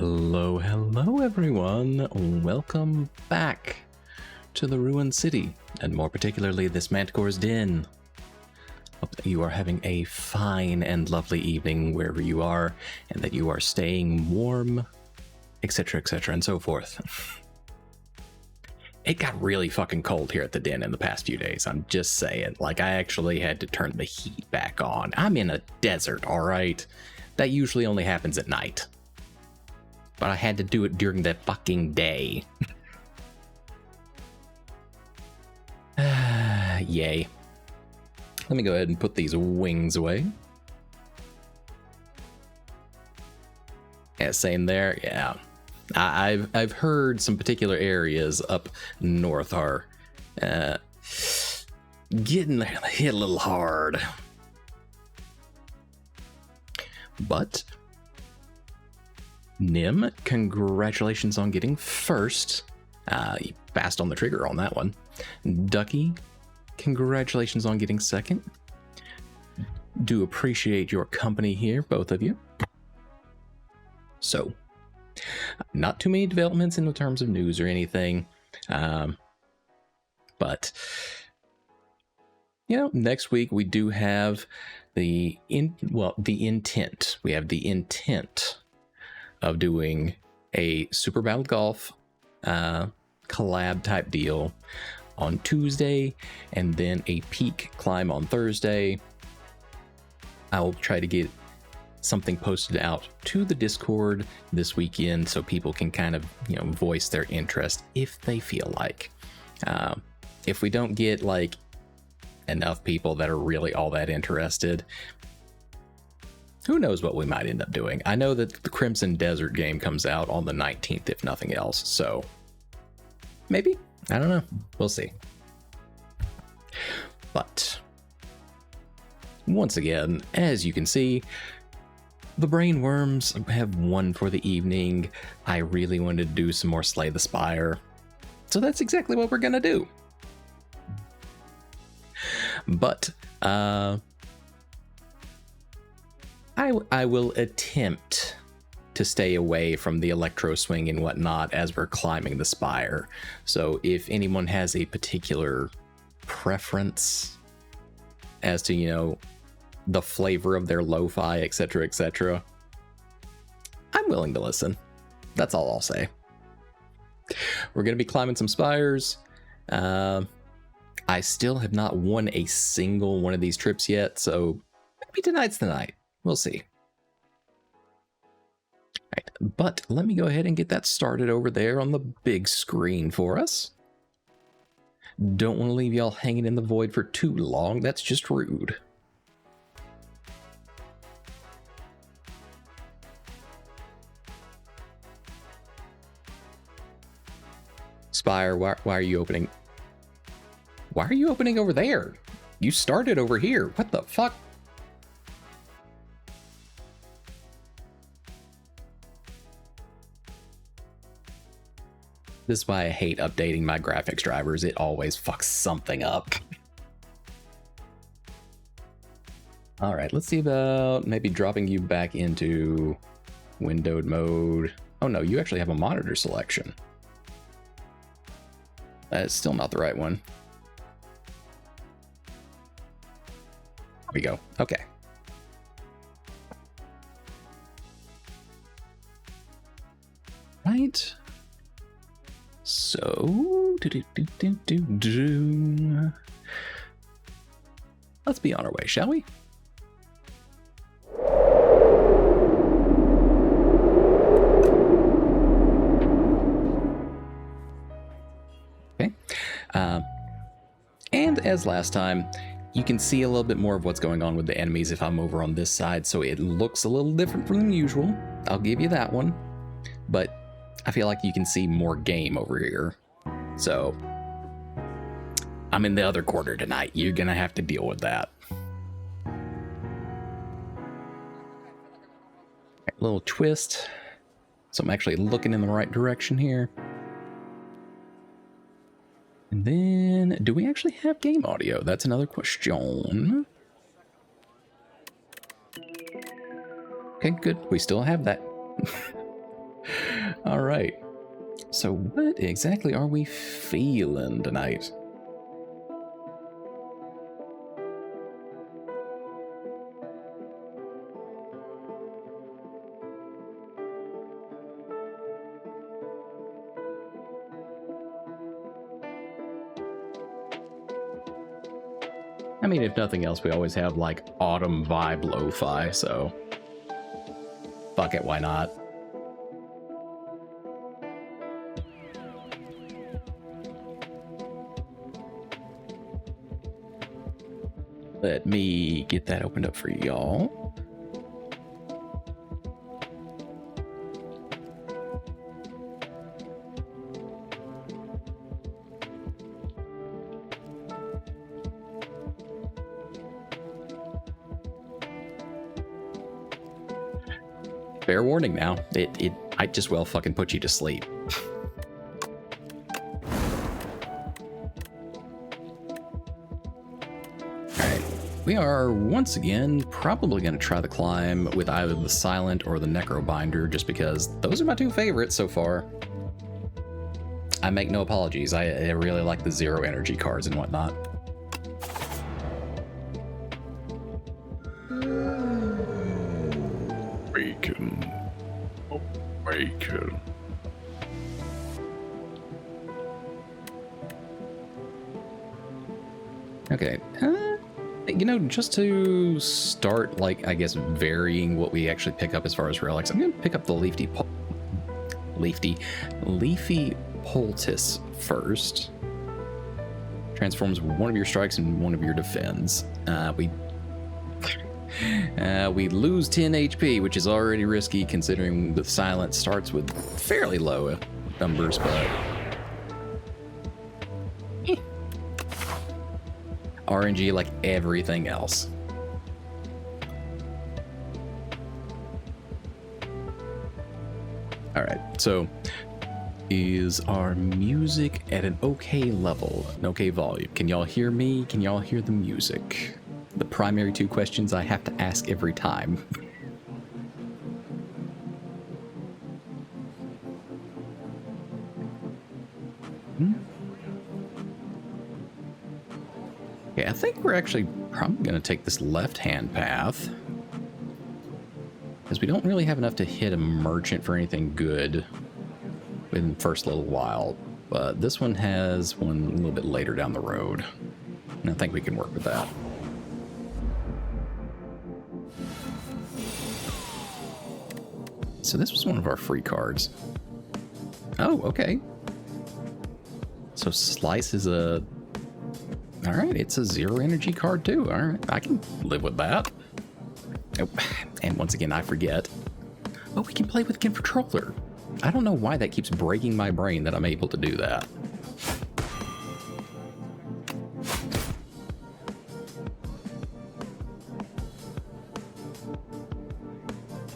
Hello, hello everyone. Welcome back to the Ruined City, and more particularly this Manticore's Den. Hope that you are having a fine and lovely evening wherever you are, and that you are staying warm, etc., and so forth. It got really fucking cold here at the den in the past few days, I'm just saying. Like, I actually had to turn the heat back on. I'm in a desert, alright? That usually only happens at night. But I had to do it during the fucking day. Yay. Let me go ahead and put these wings away. Yeah, same there. Yeah. I've heard some particular areas up north are getting hit a little hard. But Nim, congratulations on getting first. You passed on the trigger on that one. Ducky, congratulations on getting second. Do appreciate your company here, both of you. So, not too many developments in terms of news or anything. But, you know, next week we do have the intent. We have the intent of doing a Super Battle Golf collab type deal on Tuesday, and then a peak climb on Thursday. I'll try to get something posted out to the Discord this weekend so people can kind of, you know, voice their interest if they feel like. If we don't get like enough people that are really all that interested, who knows what we might end up doing. I know that the Crimson Desert game comes out on the 19th, if nothing else, so maybe? I don't know. We'll see. But once again, as you can see, the Brainworms have won for the evening. I really wanted to do some more Slay the Spire, so that's exactly what we're gonna do. But I will attempt to stay away from the electro swing and whatnot as we're climbing the spire. So if anyone has a particular preference as to, you know, the flavor of their lo-fi, etc., I'm willing to listen. That's all I'll say. We're going to be climbing some spires. I still have not won a single one of these trips yet, so maybe tonight's the night. We'll see. Right, but let me go ahead and get that started over there on the big screen for us. Don't want to leave y'all hanging in the void for too long. That's just rude. Spire, why are you opening? Why are you opening over there? You started over here. What the fuck? This is why I hate updating my graphics drivers. It always fucks something up. All right, let's see about maybe dropping you back into windowed mode. Oh no, you actually have a monitor selection. That's still not the right one. There we go. Okay. Right. So, let's be on our way, shall we? Okay. And as last time, you can see a little bit more of what's going on with the enemies if I'm over on this side, so it looks a little different from usual. I'll give you that one. But I feel like you can see more game over here. So, I'm in the other corner tonight. You're gonna have to deal with that. Right, little twist. So I'm actually looking in the right direction here. And then, do we actually have game audio? That's another question. Okay, good. We still have that. All right. So what exactly are we feeling tonight? I mean, if nothing else, we always have like autumn vibe lo-fi, so fuck it, why not? Let me get that opened up for y'all. Fair warning now. It might just well fucking put you to sleep. Alright. We are once again probably going to try the climb with either the Silent or the Necrobinder, just because those are my two favorites so far. I make no apologies. I really like the zero energy cards and whatnot. Bacon. Oh, bacon. Okay. You know, just to start, like, I guess, varying what we actually pick up as far as relics, I'm going to pick up the Leafy Poultice first. Transforms one of your strikes and one of your defends. We lose 10 HP, which is already risky considering the Silent starts with fairly low numbers, but RNG like everything else. All right, so is our music at an okay level, an okay volume? Can y'all hear me? Can y'all hear the music? The primary two questions I have to ask every time. Okay, I think we're actually probably going to take this left-hand path, because we don't really have enough to hit a merchant for anything good in the first little while. But this one has one a little bit later down the road, and I think we can work with that. So this was one of our free cards. Oh, okay. So Slice is a... All right, it's a zero energy card too. All right, I can live with that. Oh, and once again, I forget. Oh, we can play with Controller. I don't know why that keeps breaking my brain that I'm able to do that.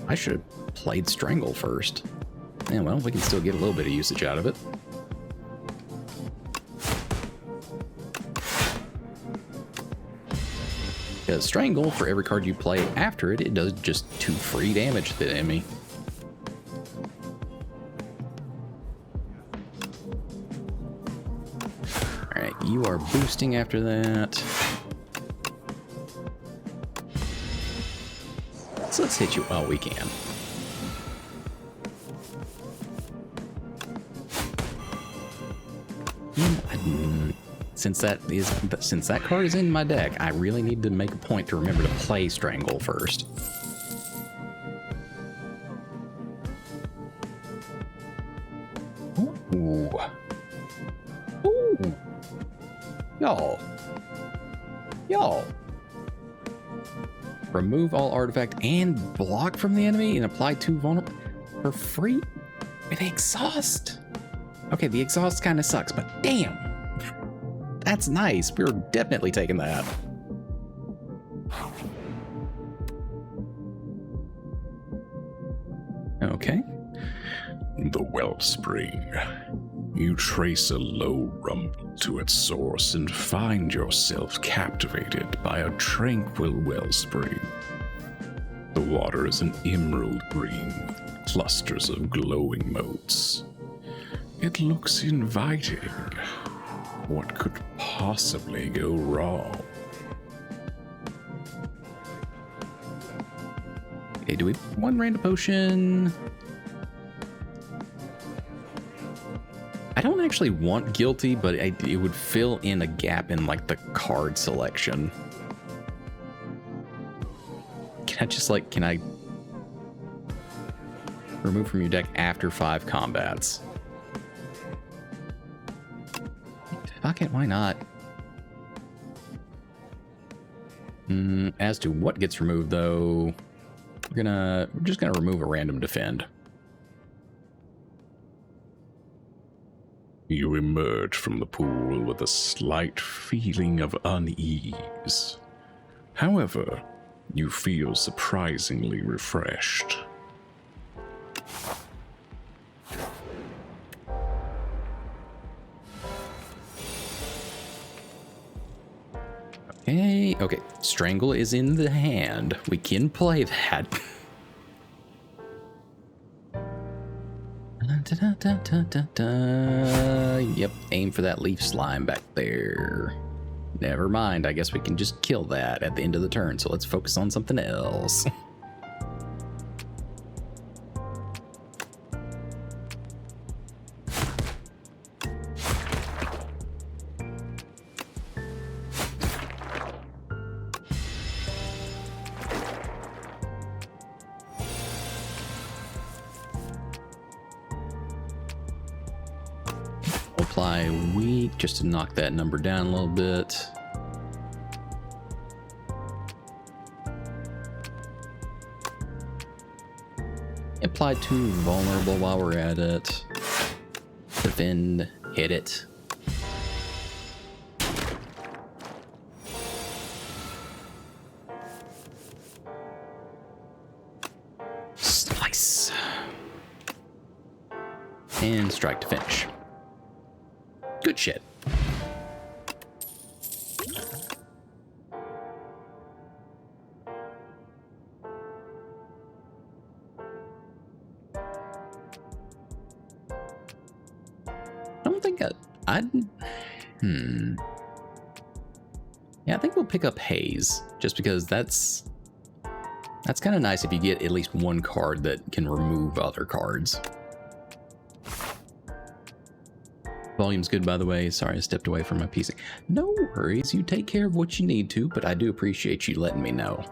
I should have played Strangle first. Yeah, well, we can still get a little bit of usage out of it. Because Strangle, for every card you play after it, it does just 2 free damage to the enemy. Alright, you are boosting after that. So let's hit you while we can. Since that card is in my deck, I really need to make a point to remember to play Strangle first. Ooh. Ooh. Y'all. Remove all artifact and block from the enemy and apply 2 vulnerable for free with exhaust. Okay, the exhaust kind of sucks, but damn. That's nice. We're definitely taking that. Okay. The wellspring. You trace a low rumble to its source and find yourself captivated by a tranquil wellspring. The water is an emerald green with clusters of glowing motes. It looks inviting. What could possibly go wrong? Okay, do we one random potion? I don't actually want guilty, but it would fill in a gap in like the card selection. Can I remove from your deck after 5 combats? Fuck it, why not? As to what gets removed, though, we're just gonna remove a random defend. You emerge from the pool with a slight feeling of unease. However, you feel surprisingly refreshed. Okay. Strangle is in the hand. We can play that. Yep, aim for that leaf slime back there. Never mind, I guess we can just kill that at the end of the turn, so let's focus on something else. Apply weak just to knock that number down a little bit. Apply 2 vulnerable while we're at it. Defend, hit it. Slice. And strike to finish. Good shit. I don't think I'd... Yeah, I think we'll pick up Haze, just because that's kind of nice if you get at least one card that can remove other cards. Volume's good, by the way. Sorry, I stepped away from my PC. No worries. You take care of what you need to, but I do appreciate you letting me know.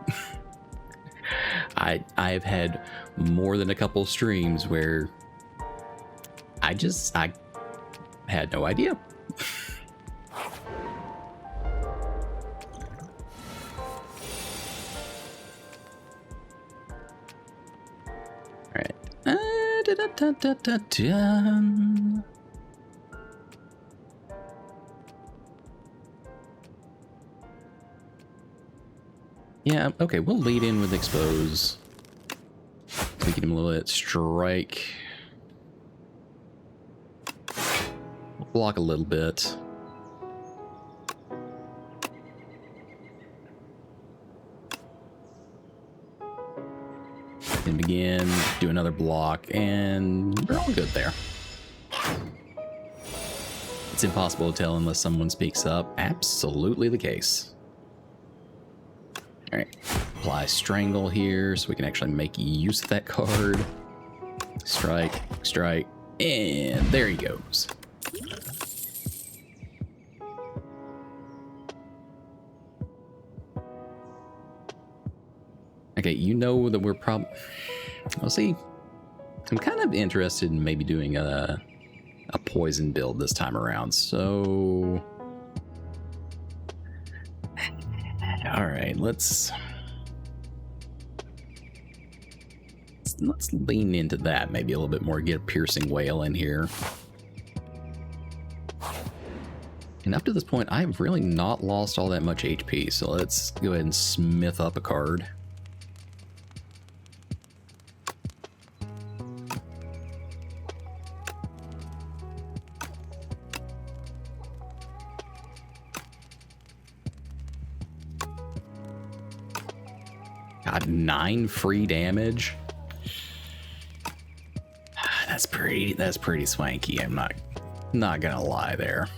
I've had more than a couple streams where I had no idea. All right. Yeah, okay, we'll lead in with expose. Make him a little bit. Strike. We'll block a little bit. And begin, do another block, and we're all good there. It's impossible to tell unless someone speaks up. Absolutely the case. All right, apply strangle here so we can actually make use of that card. Strike, strike, and there he goes. Okay, you know that we're probably... Well, see, I'm kind of interested in maybe doing a poison build this time around, so... All right, let's lean into that maybe a little bit more, get a piercing wail in here. And up to this point, I've really not lost all that much HP, so let's go ahead and smith up a card. God, 9 free damage. That's pretty swanky. I'm not gonna lie there.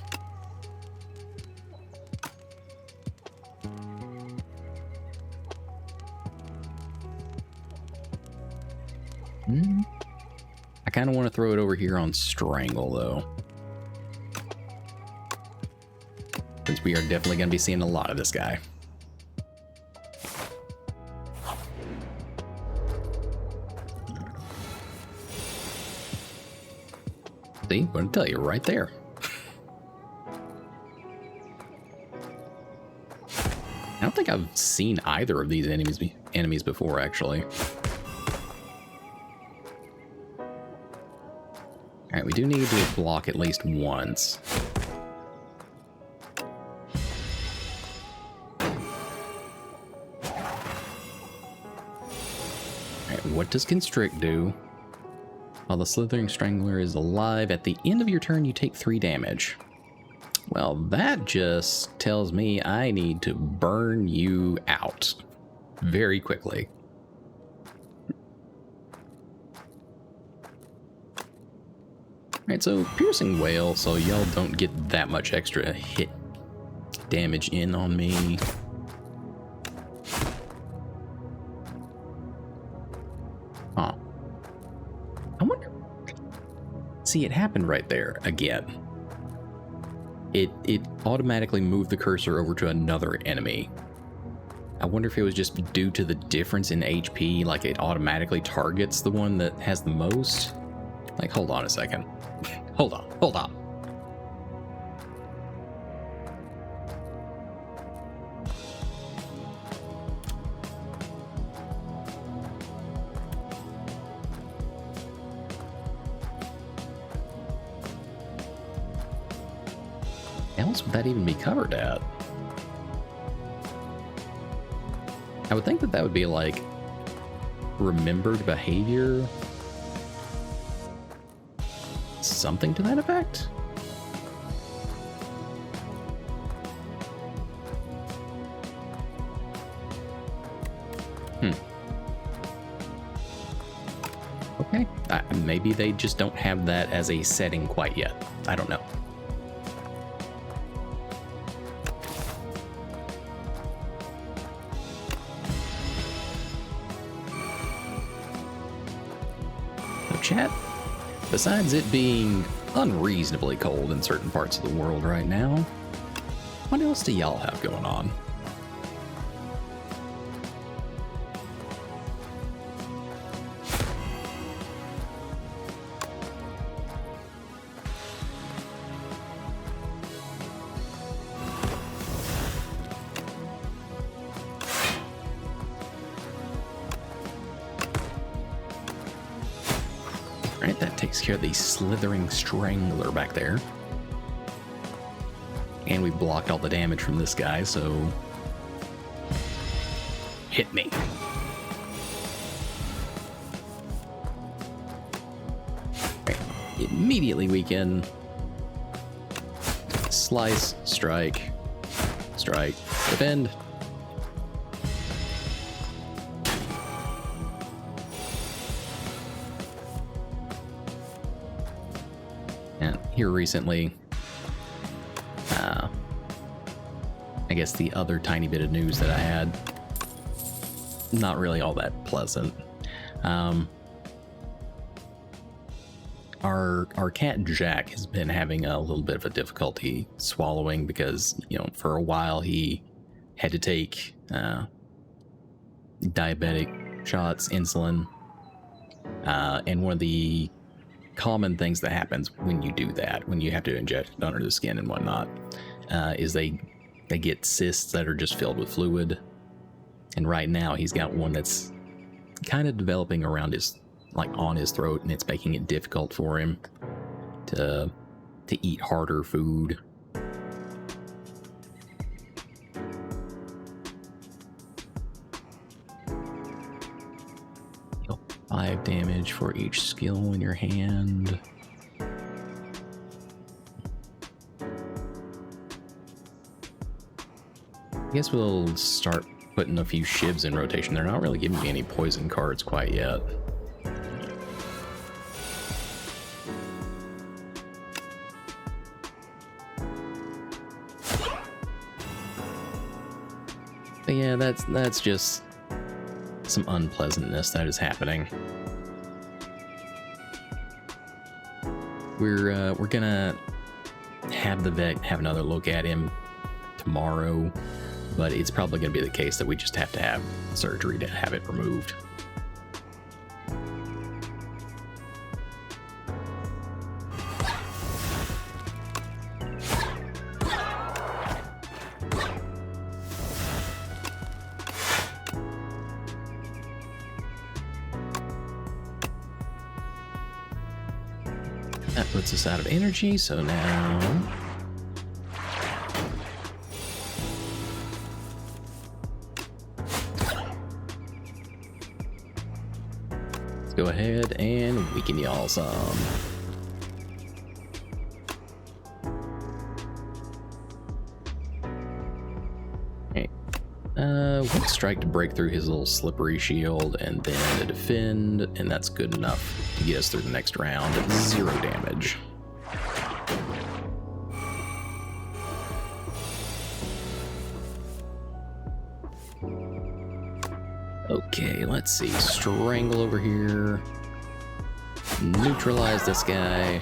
I kind of want to throw it over here on Strangle, though. Since we are definitely going to be seeing a lot of this guy. See, I'm going to tell you right there. I don't think I've seen either of these enemies before, actually. Alright, we do need to block at least once. Alright, what does Constrict do? While the Slithering Strangler is alive, at the end of your turn you take 3 damage. Well, that just tells me I need to burn you out very quickly. Alright, so Piercing Wail, so y'all don't get that much extra hit damage in on me. Huh. I wonder... See, it happened right there again. It automatically moved the cursor over to another enemy. I wonder if it was just due to the difference in HP, like it automatically targets the one that has the most. Like, hold on a second. Hold on. How else would that even be covered at? I would think that would be like remembered behavior. Something to that effect? Okay. Maybe they just don't have that as a setting quite yet. I don't know. So chat, besides it being unreasonably cold in certain parts of the world right now, what else do y'all have going on? Alright, that takes care of the Slithering Strangler back there. And we blocked all the damage from this guy, so... hit me. Right. Immediately we can... slice, strike, defend. And here recently, I guess the other tiny bit of news that I had, not really all that pleasant. Our cat Jack has been having a little bit of a difficulty swallowing because, you know, for a while he had to take diabetic shots, insulin, and one of the common things that happens when you do that, when you have to inject it under the skin and whatnot, is they get cysts that are just filled with fluid. And right now he's got one that's kind of developing around his, like on his throat, and it's making it difficult for him to eat harder food. 5 damage for each skill in your hand. I guess we'll start putting a few shivs in rotation. They're not really giving me any poison cards quite yet. But yeah, that's just some unpleasantness that is happening. We're gonna have the vet have another look at him tomorrow, but it's probably gonna be the case that we just have to have surgery to have it removed. That puts us out of energy, so now let's go ahead and weaken y'all some. Okay. One strike to break through his little slippery shield, and then to defend, and that's good enough to get us through the next round at 0 damage. Okay, let's see. Strangle over here. Neutralize this guy.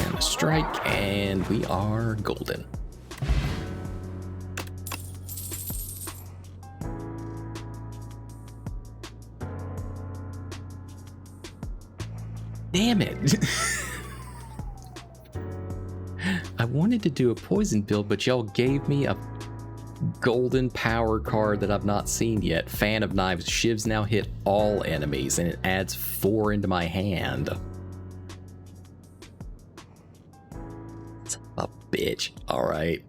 And a strike, and we are golden. Damn it. I wanted to do a poison build, but y'all gave me a golden power card that I've not seen yet. Fan of Knives. Shivs now hit all enemies, and it adds 4 into my hand. Son of a bitch. Alright.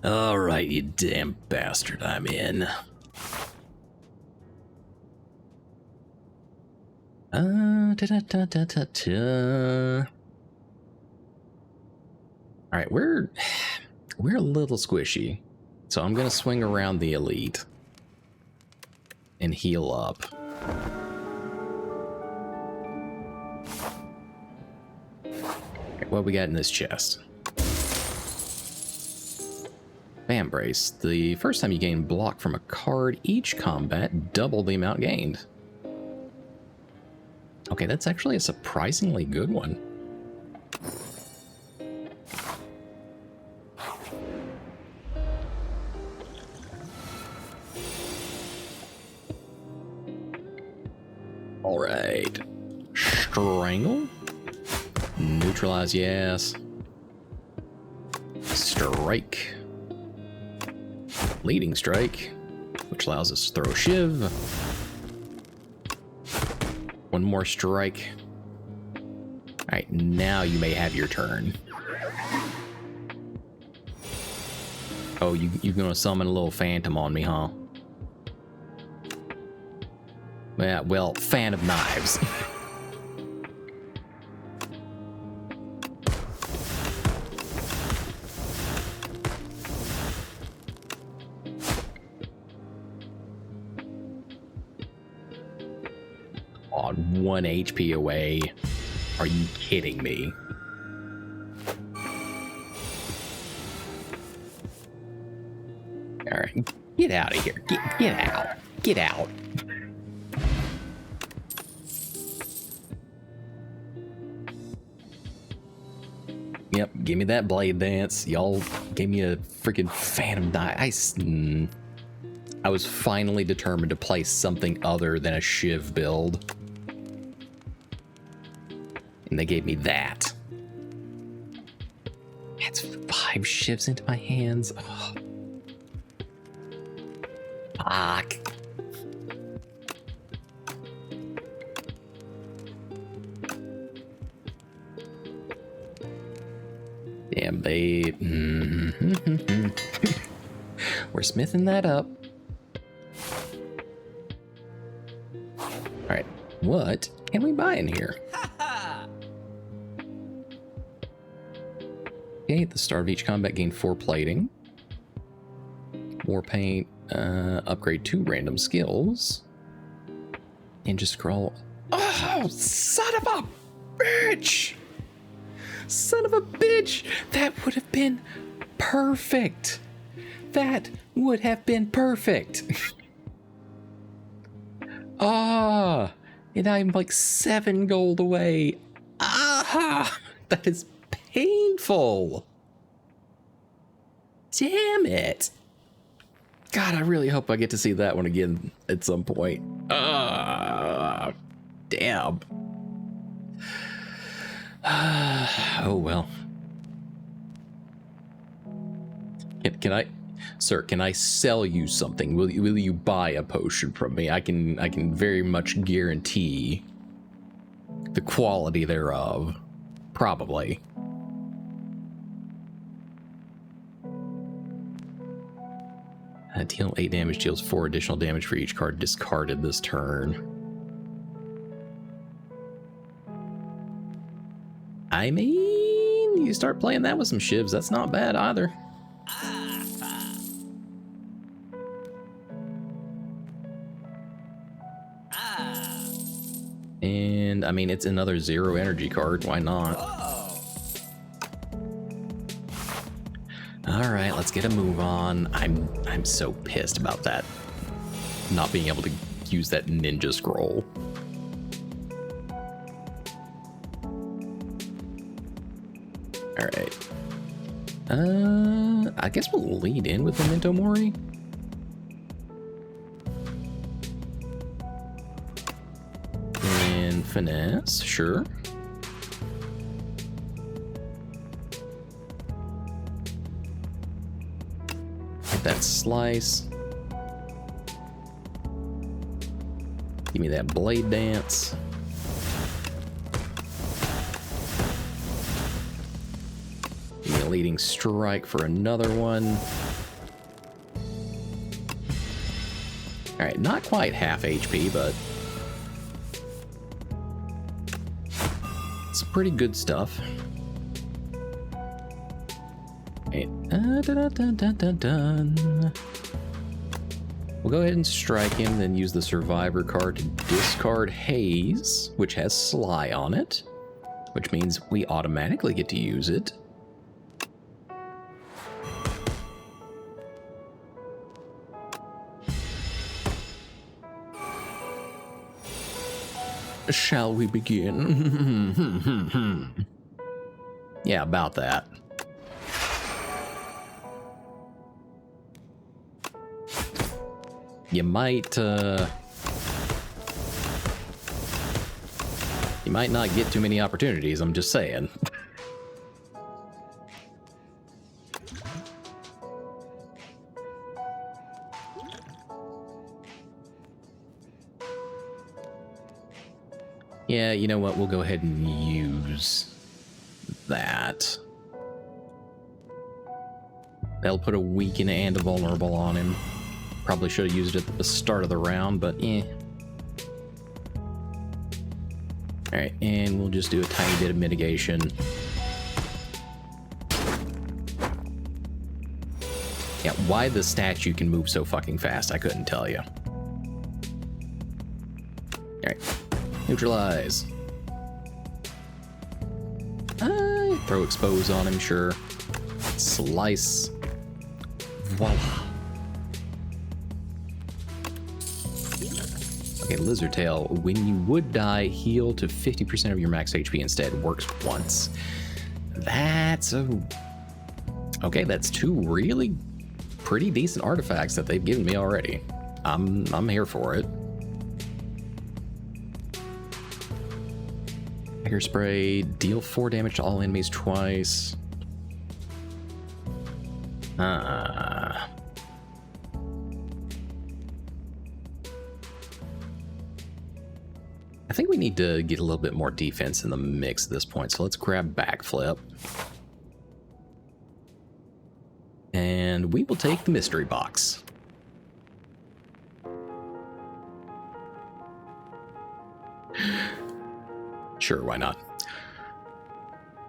Alright, you damn bastard. I'm in. Alright, we're a little squishy. So I'm gonna swing around the elite and heal up. Okay, what we got in this chest? Bam Brace. The first time you gain block from a card each combat, double the amount gained. Okay, that's actually a surprisingly good one. All right. Strangle. Neutralize, yes. Strike. Leading strike, which allows us to throw a shiv. One more strike. Alright, now you may have your turn. Oh, you're gonna summon a little phantom on me, huh? Yeah, well, Fan of Knives. On 1 HP away. Are you kidding me? Alright, get out of here. Get out. Get out. Yep, give me that blade dance. Y'all gave me a freaking Phantom die. I was finally determined to play something other than a Shiv build. And they gave me that. That's 5 Shivs into my hands. Oh. Fuck. Damn, they... We're smithing that up. Alright, what can we buy in here? Okay, at the start of each combat, gain 4 plating. More paint, Upgrade 2 random skills. Ninja scroll. Oh, son of a bitch! Son of a bitch! That would have been perfect. That would have been perfect. Ah, and I'm like 7 gold away. Ah, that is painful. Damn it. God, I really hope I get to see that one again at some point. Ah, damn. Oh well. Can I, sir? Can I sell you something? Will you buy a potion from me? I can very much guarantee the quality thereof. Probably. Deal 8 damage, deals 4 additional damage for each card discarded this turn. I mean, you start playing that with some shivs, that's not bad either. And I mean, it's another 0 energy card, why not? All right, let's get a move on. I'm so pissed about that. Not being able to use that ninja scroll. All right. I guess we'll lead in with Memento Mori. And finesse, sure. That slice. Give me that blade dance. Give me a leading strike for another one. Alright, not quite half HP, but it's pretty good stuff. We'll go ahead and strike him, then use the survivor card to discard Haze, which has Sly on it, which means we automatically get to use it. Shall we begin? Yeah, about that. You might not get too many opportunities, I'm just saying. Yeah, you know what? We'll go ahead and use that. That'll put a weaken and a vulnerable on him. Probably should have used it at the start of the round, but eh. Alright, and we'll just do a tiny bit of mitigation. Yeah, why the statue can move so fucking fast, I couldn't tell you. Alright, neutralize. Throw expose on him, sure. Slice. Voila. Okay, Lizard Tail. When you would die, heal to 50% of your max HP instead. Works once. That's a... Okay, that's 2 really pretty decent artifacts that they've given me already. I'm here for it. Dagger Spray. Deal 4 damage to all enemies twice. I think we need to get a little bit more defense in the mix at this point, so let's grab Backflip. And we will take the mystery box. Sure, why not?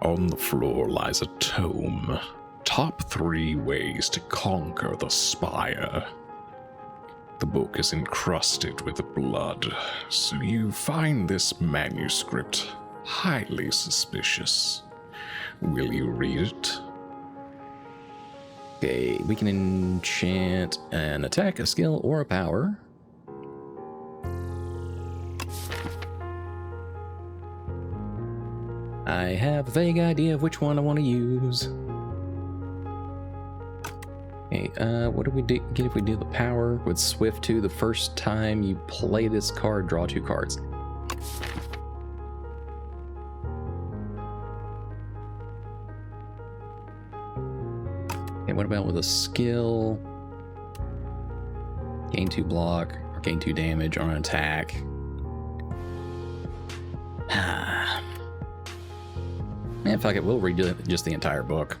On the floor lies a tome. Top 3 ways to conquer the Spire. The book is encrusted with blood, so you find this manuscript highly suspicious. Will you read it? Okay, we can enchant an attack, a skill, or a power. I have a vague idea of which one I want to use. Okay, what do we get if we do the power with Swift 2? The first time you play this card, draw 2 cards. Okay, what about with a skill? Gain 2 block, or gain 2 damage on an attack. Man, fuck it, we'll redo just the entire book.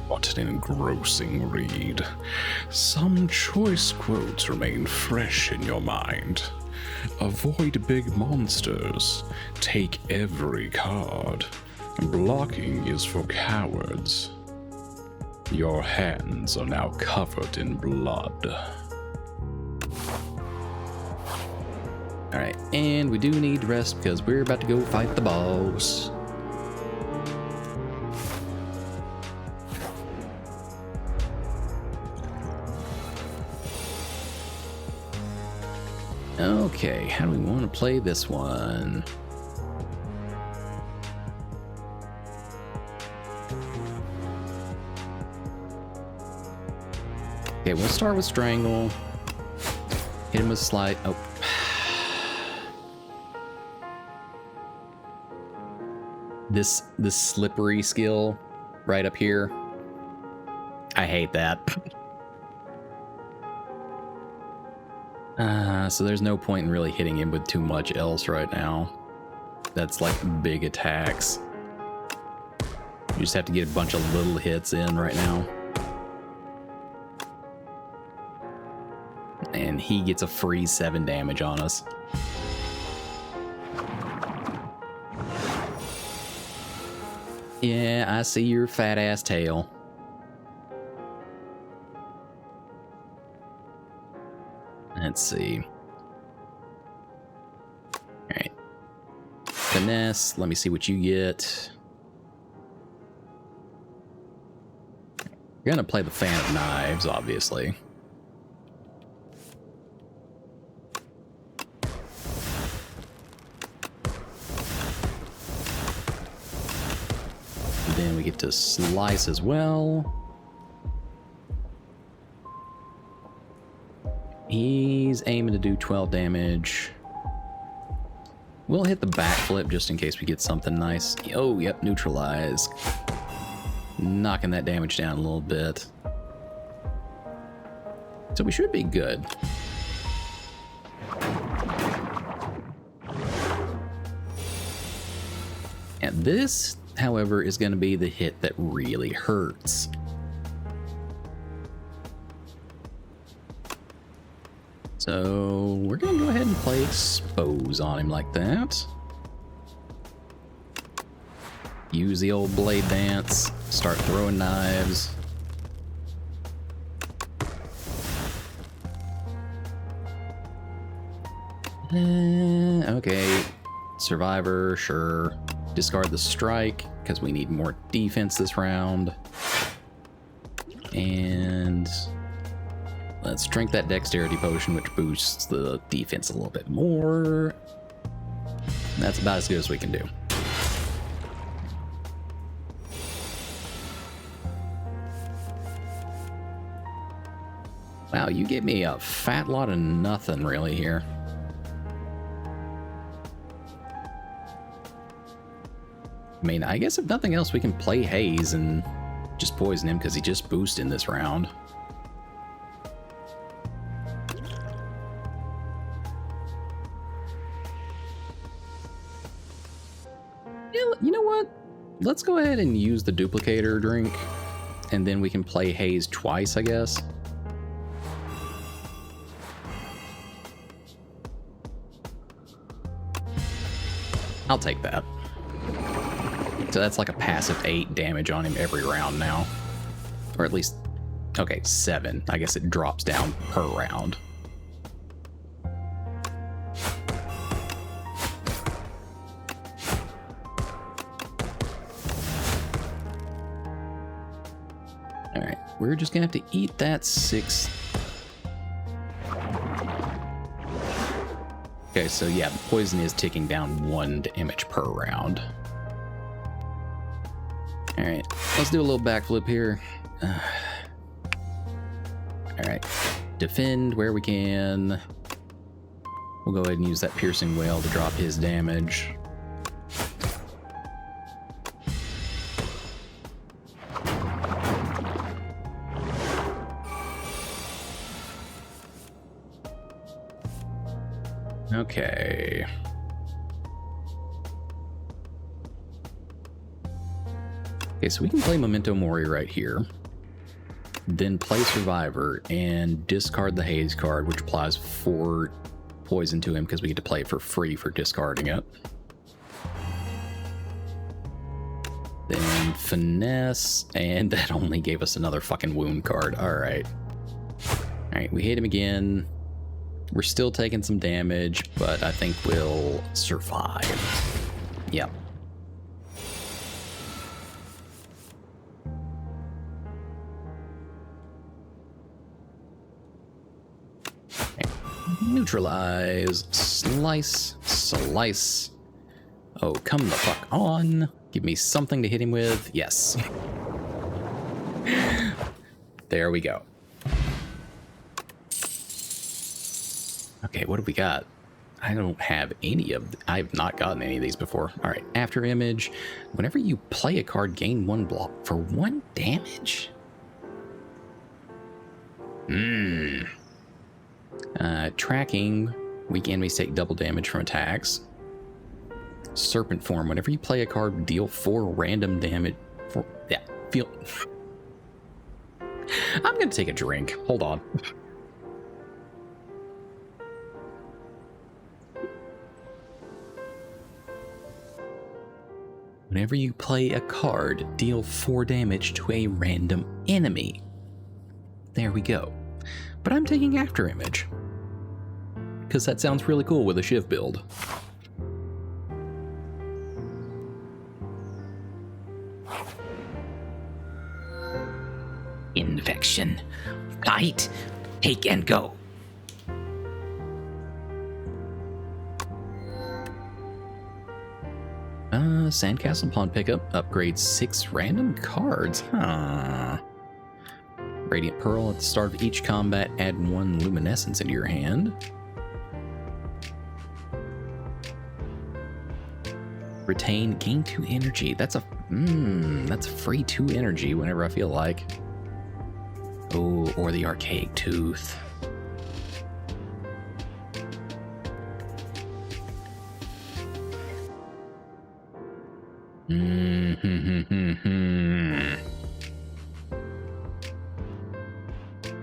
What an engrossing read. Some choice quotes remain fresh in your mind. Avoid big monsters. Take every card. Blocking is for cowards. Your hands are now covered in blood. Alright, and we do need to rest because we're about to go fight the boss. Okay, how do we want to play this one? Okay, we'll start with Strangle. Hit him with Slide. Oh. This slippery skill right up here. I hate that. So there's no point in really hitting him with too much else right now. That's like big attacks. You just have to get a bunch of little hits in right now. And he gets a free 7 damage on us. Yeah, I see your fat ass tail. Let's see. Alright. Finesse, let me see what you get. You're gonna play the Fan of Knives, obviously. Then we get to Slice as well. He's aiming to do 12 damage. We'll hit the backflip just in case we get something nice. Oh, yep, neutralize. Knocking that damage down a little bit. So we should be good. And this, however, is going to be the hit that really hurts. So we're going to go ahead and play Expose on him like that. Use the old blade dance. Start throwing knives. Okay. Survivor, sure. Discard the strike because we need more defense this round. And let's drink that dexterity potion, which boosts the defense a little bit more. That's about as good as we can do. Wow, you gave me a fat lot of nothing really here. I mean, I guess if nothing else, we can play Haze and just poison him because he just boosted in this round. You know what? Let's go ahead and use the duplicator drink, and then we can play Haze twice, I guess. I'll take that. So that's like a passive 8 damage on him every round now. Or at least, okay, 7. I guess it drops down per round. Alright, we're just gonna have to eat that 6. Okay, so yeah, the poison is ticking down 1 damage per round. Alright, let's do a little backflip here. Alright, defend where we can. We'll go ahead and use that piercing wail to drop his damage. Okay. Okay, so we can play Memento Mori right here. Then play Survivor and discard the Haze card, which applies 4 poison to him because we get to play it for free for discarding it. Then Finesse, and that only gave us another fucking wound card. Alright. Alright, we hit him again. We're still taking some damage, but I think we'll survive. Yep. Okay. Neutralize. Slice. Slice. Oh, come the fuck on. Give me something to hit him with. Yes. There we go. Okay, what do we got? I don't have any of... I've not gotten any of these before. All right, after image. Whenever you play a card, gain 1 block for 1 damage? Tracking. Weak enemies take double damage from attacks. Serpent form. Whenever you play a card, deal 4 random damage. Yeah, feel... I'm gonna take a drink. Hold on. Whenever you play a card, deal 4 damage to a random enemy. There we go. But I'm taking after image, because that sounds really cool with a Shiv build. Infection. Light. Take and go. Sandcastle Pawn pickup upgrades 6 random cards. Huh. Radiant Pearl at the start of each combat, add 1 luminescence into your hand. Retain, gain 2 energy. That's a free 2 energy whenever I feel like. Oh, or the Archaic Tooth.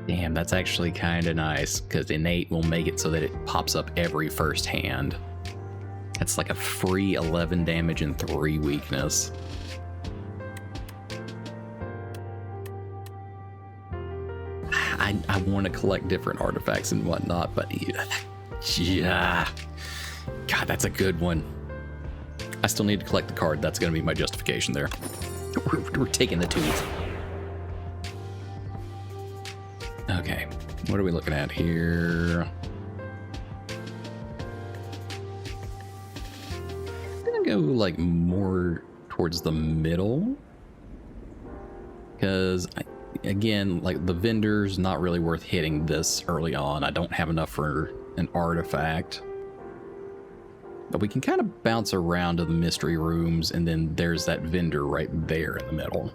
Damn, that's actually kind of nice, because innate will make it so that it pops up every first hand. That's like a free 11 damage and 3 weakness. I want to collect different artifacts and whatnot, but yeah. God, that's a good one. I still need to collect the card. That's going to be my justification there. We're taking the tooth. Okay, what are we looking at here? I'm going to go like more towards the middle. Because, again, like the vendor's not really worth hitting this early on. I don't have enough for an artifact. But we can kind of bounce around to the mystery rooms, and then there's that vendor right there in the middle.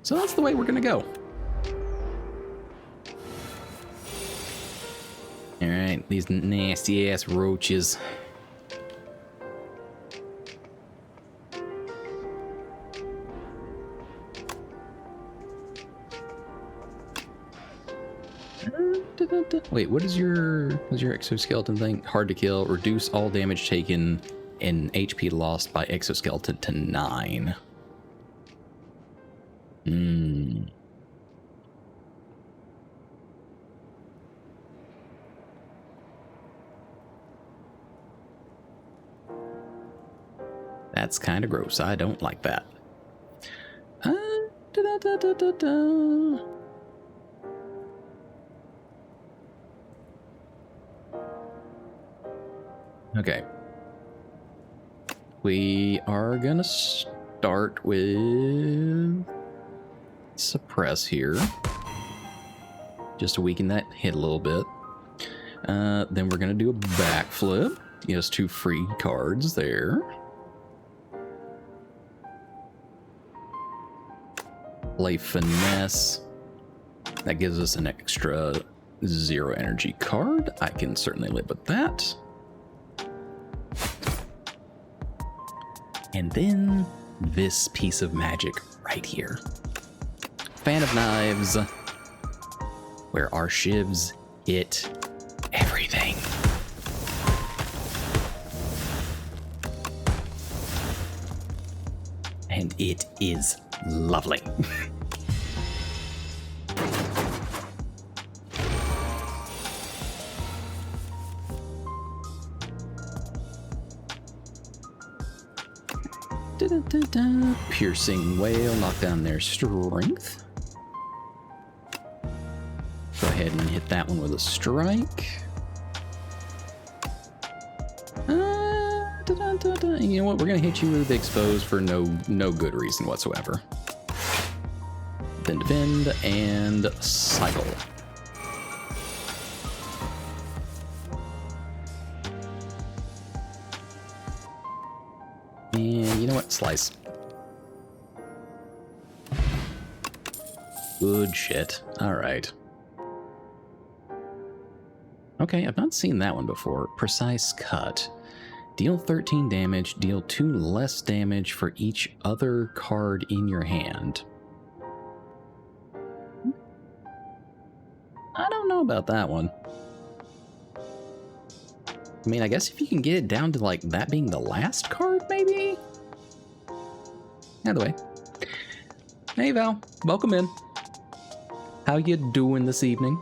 So that's the way we're gonna go. Alright, these nasty ass roaches. Wait, what is your exoskeleton thing? Hard to kill. Reduce all damage taken and HP lost by exoskeleton to 9. Hmm. That's kind of gross. I don't like that. Da-da-da-da-da. Okay. We are going to start with suppress here. Just to weaken that hit a little bit. Then we're going to do a backflip. Get us 2 free cards there. Play finesse. That gives us an extra 0 energy card. I can certainly live with that. And then this piece of magic right here. Fan of Knives, where our shivs hit everything. And it is lovely. Piercing Wail, knock down their strength. Go ahead and hit that one with a strike. You know what? We're gonna hit you with expose for no good reason whatsoever. Then defend and cycle. And you know what? Slice. Good shit. Alright. Okay, I've not seen that one before. Precise Cut. Deal 13 damage, deal 2 less damage for each other card in your hand. I don't know about that one. I mean, I guess if you can get it down to, like, that being the last card, maybe? Either way. Hey, Val. Welcome in. How you doing this evening?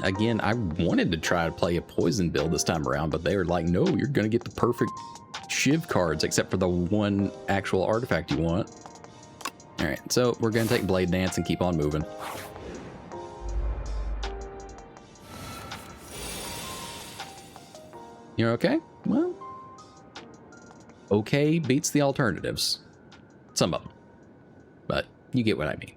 Again, I wanted to try to play a poison build this time around, but they were like, no, you're going to get the perfect shiv cards, except for the one actual artifact you want. Alright, so we're going to take Blade Dance and keep on moving. You're okay? Well, okay beats the alternatives. Some of them. But you get what I mean.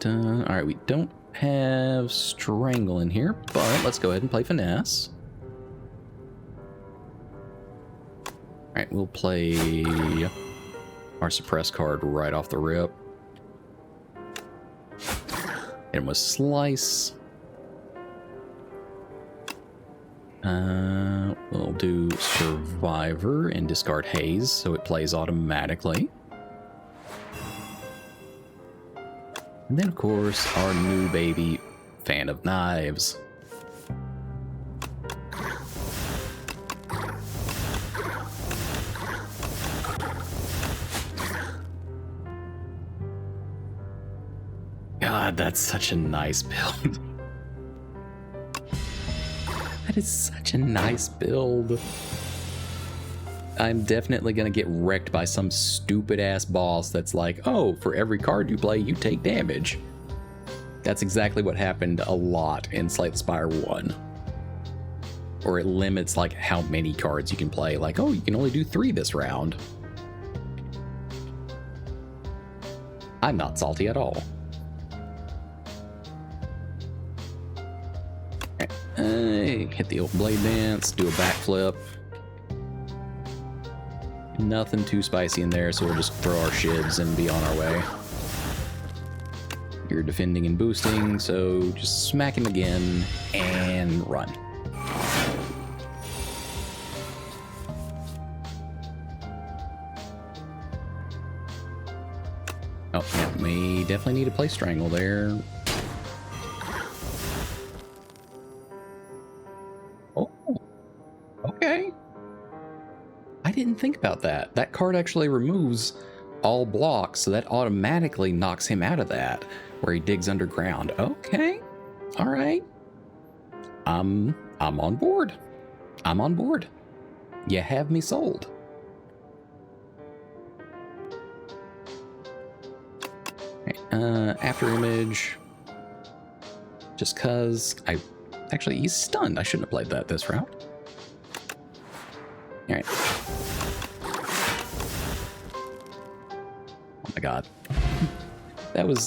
Alright, we don't have Strangle in here, but let's go ahead and play Finesse. Alright, we'll play our Suppress card right off the rip. And with Slice. We'll do Survivor and discard Haze, so it plays automatically. And then, of course, our new baby, Fan of Knives. God, that's such a nice build. That is such a nice build. I'm definitely going to get wrecked by some stupid-ass boss that's like, oh, for every card you play, you take damage. That's exactly what happened a lot in Slay the Spire 1. Or it limits, like, how many cards you can play. Like, oh, you can only do 3 this round. I'm not salty at all. Hit the old Blade Dance, do a backflip. Nothing too spicy in there, so we'll just throw our shivs and be on our way. You're defending and boosting, so just smack him again and run. Oh, yeah, we definitely need to play Strangle there. didn't think about that. That card actually removes all blocks, so that automatically knocks him out of that, where he digs underground. Okay. All right. I'm on board. I'm on board. You have me sold. Okay, after image. Just cause actually he's stunned. I shouldn't have played that this round. All right. Oh my god.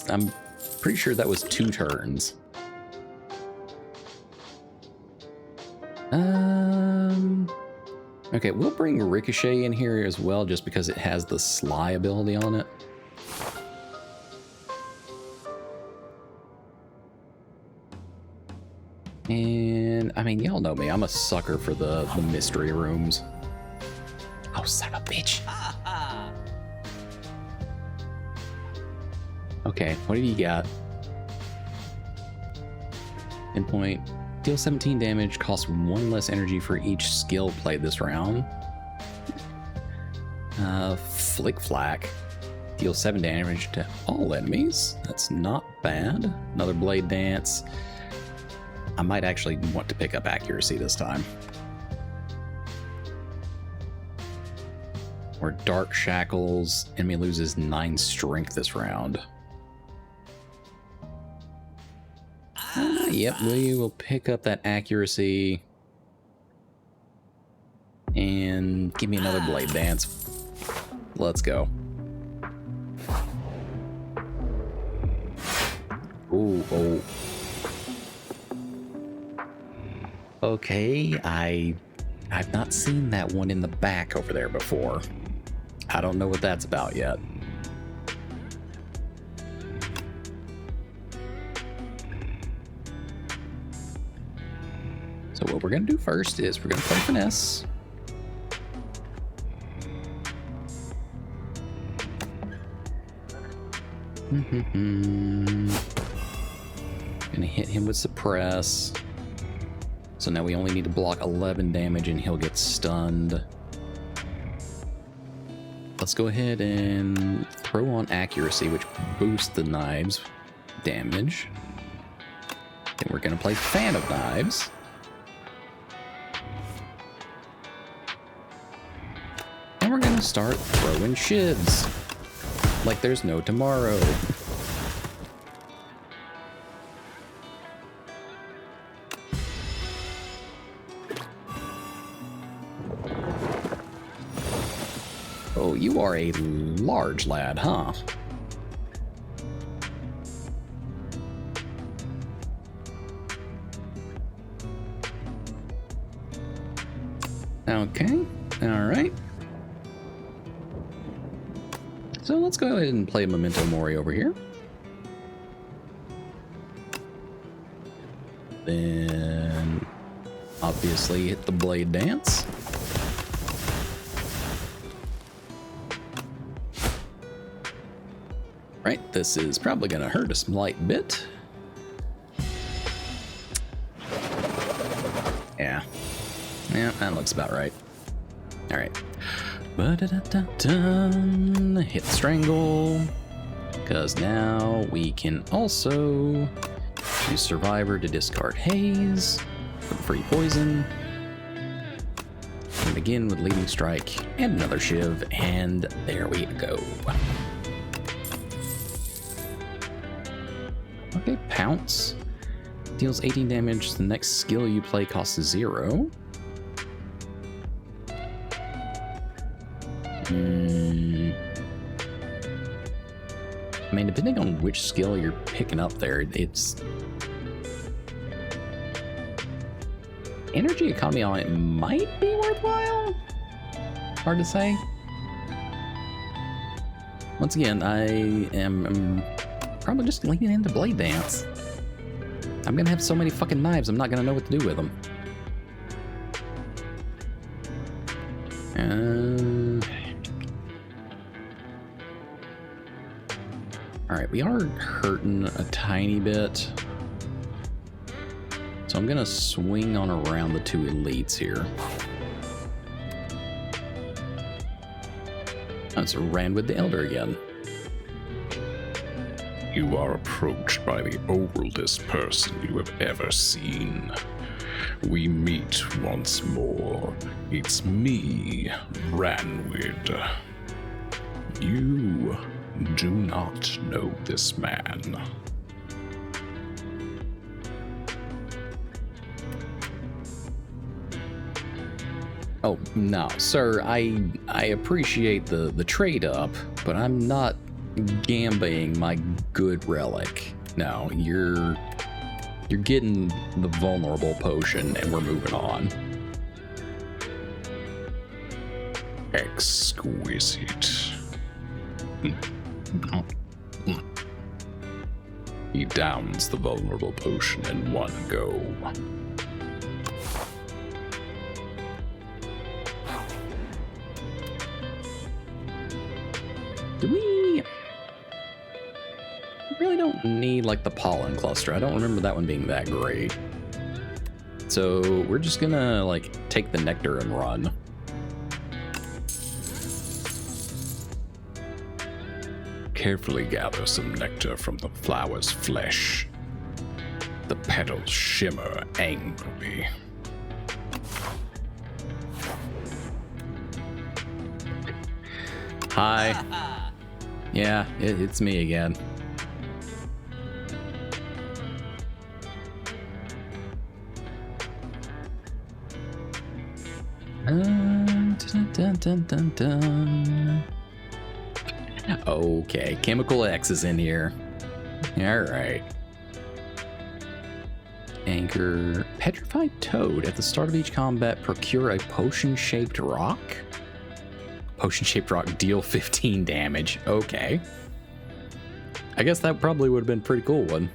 I'm pretty sure that was 2 turns. Okay, we'll bring Ricochet in here as well, just because it has the Sly ability on it. And, I mean, y'all know me. I'm a sucker for the mystery rooms. Oh, son of a bitch. Okay, what have you got? Endpoint. Deal 17 damage, costs 1 less energy for each skill played this round. Flick Flack. Deal 7 damage to all enemies. That's not bad. Another Blade Dance. I might actually want to pick up accuracy this time. Or Dark Shackles. Enemy loses 9 strength this round. Yep, we will pick up that accuracy. And give me another Blade Dance. Let's go. Ooh, oh. Okay, I've not seen that one in the back over there before. I don't know what that's about yet. So what we're gonna do first is we're gonna play Finesse. Gonna hit him with Suppress. So now we only need to block 11 damage and he'll get stunned. Let's go ahead and throw on Accuracy, which boosts the knives damage. Then we're gonna play Fan of Knives. And we're gonna start throwing shivs like there's no tomorrow. Oh, you are a large lad, huh? Okay, all right. So let's go ahead and play Memento Mori over here. Then obviously hit the Blade Dance. Right, this is probably gonna hurt a slight bit. Yeah, that looks about right. All right. Hit Strangle, because now we can also use Survivor to discard Haze for the free poison. And begin with Leading Strike and another Shiv, and there we go. Okay, Pounce. Deals 18 damage. The next skill you play costs 0. I mean, depending on which skill you're picking up there, it's... Energy economy on it might be worthwhile? Hard to say. Once again, I am probably just leaning into Blade Dance. I'm gonna have so many fucking knives, I'm not gonna know what to do with them. Alright, we are hurting a tiny bit. So I'm gonna swing on around the 2 elites here. Let's ran with the Elder again. You are approached by the oldest person you have ever seen. We meet once more. It's me, Ranwid. You do not know this man. Oh, no, sir, I appreciate the trade up, but I'm not gambling my good relic. No, you're getting the vulnerable potion and we're moving on. Exquisite. He downs the vulnerable potion in one go. Do we really don't need like the pollen cluster? I don't remember that one being that great. So we're just gonna like take the nectar and run. Carefully gather some nectar from the flower's flesh. The petals shimmer angrily. Hi. Yeah, it's me again. Dun, dun, dun, dun. Okay, Chemical X is in here. Alright. Anchor. Petrified Toad. At the start of each combat, procure a potion-shaped rock. Potion-shaped rock, deal 15 damage. Okay. I guess that probably would have been a pretty cool one.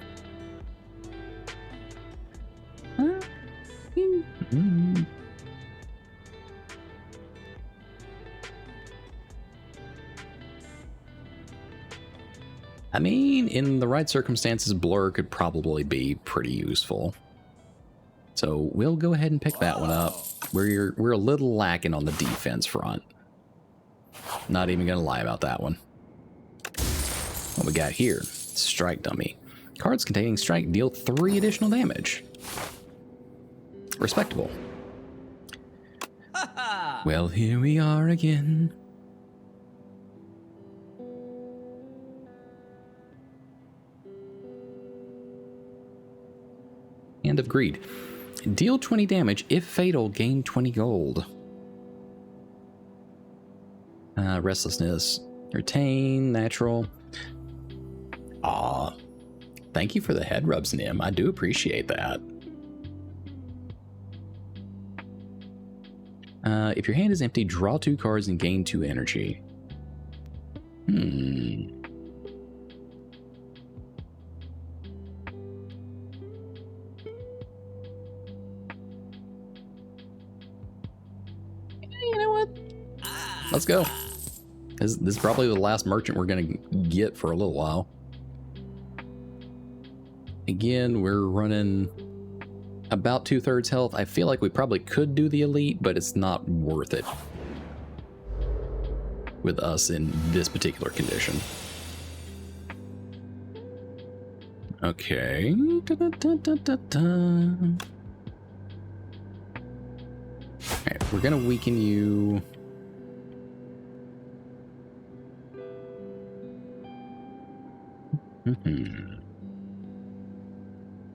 I mean, in the right circumstances, Blur could probably be pretty useful. So we'll go ahead and pick that one up. We're a little lacking on the defense front. Not even gonna lie about that one. What we got here? Strike Dummy. Cards containing strike deal 3 additional damage. Respectable. Well, here we are again. Hand of Greed. Deal 20 damage. If fatal, gain 20 gold. Restlessness. Retain. Natural. Aw. Thank you for the head rubs, Nim. I do appreciate that. If your hand is empty, draw 2 cards and gain 2 energy. You know what? Let's go. This is probably the last merchant we're going to get for a little while. Again, we're running about 2/3 health. I feel like we probably could do the elite, but it's not worth it with us in this particular condition. Okay. Alright, we're going to weaken you.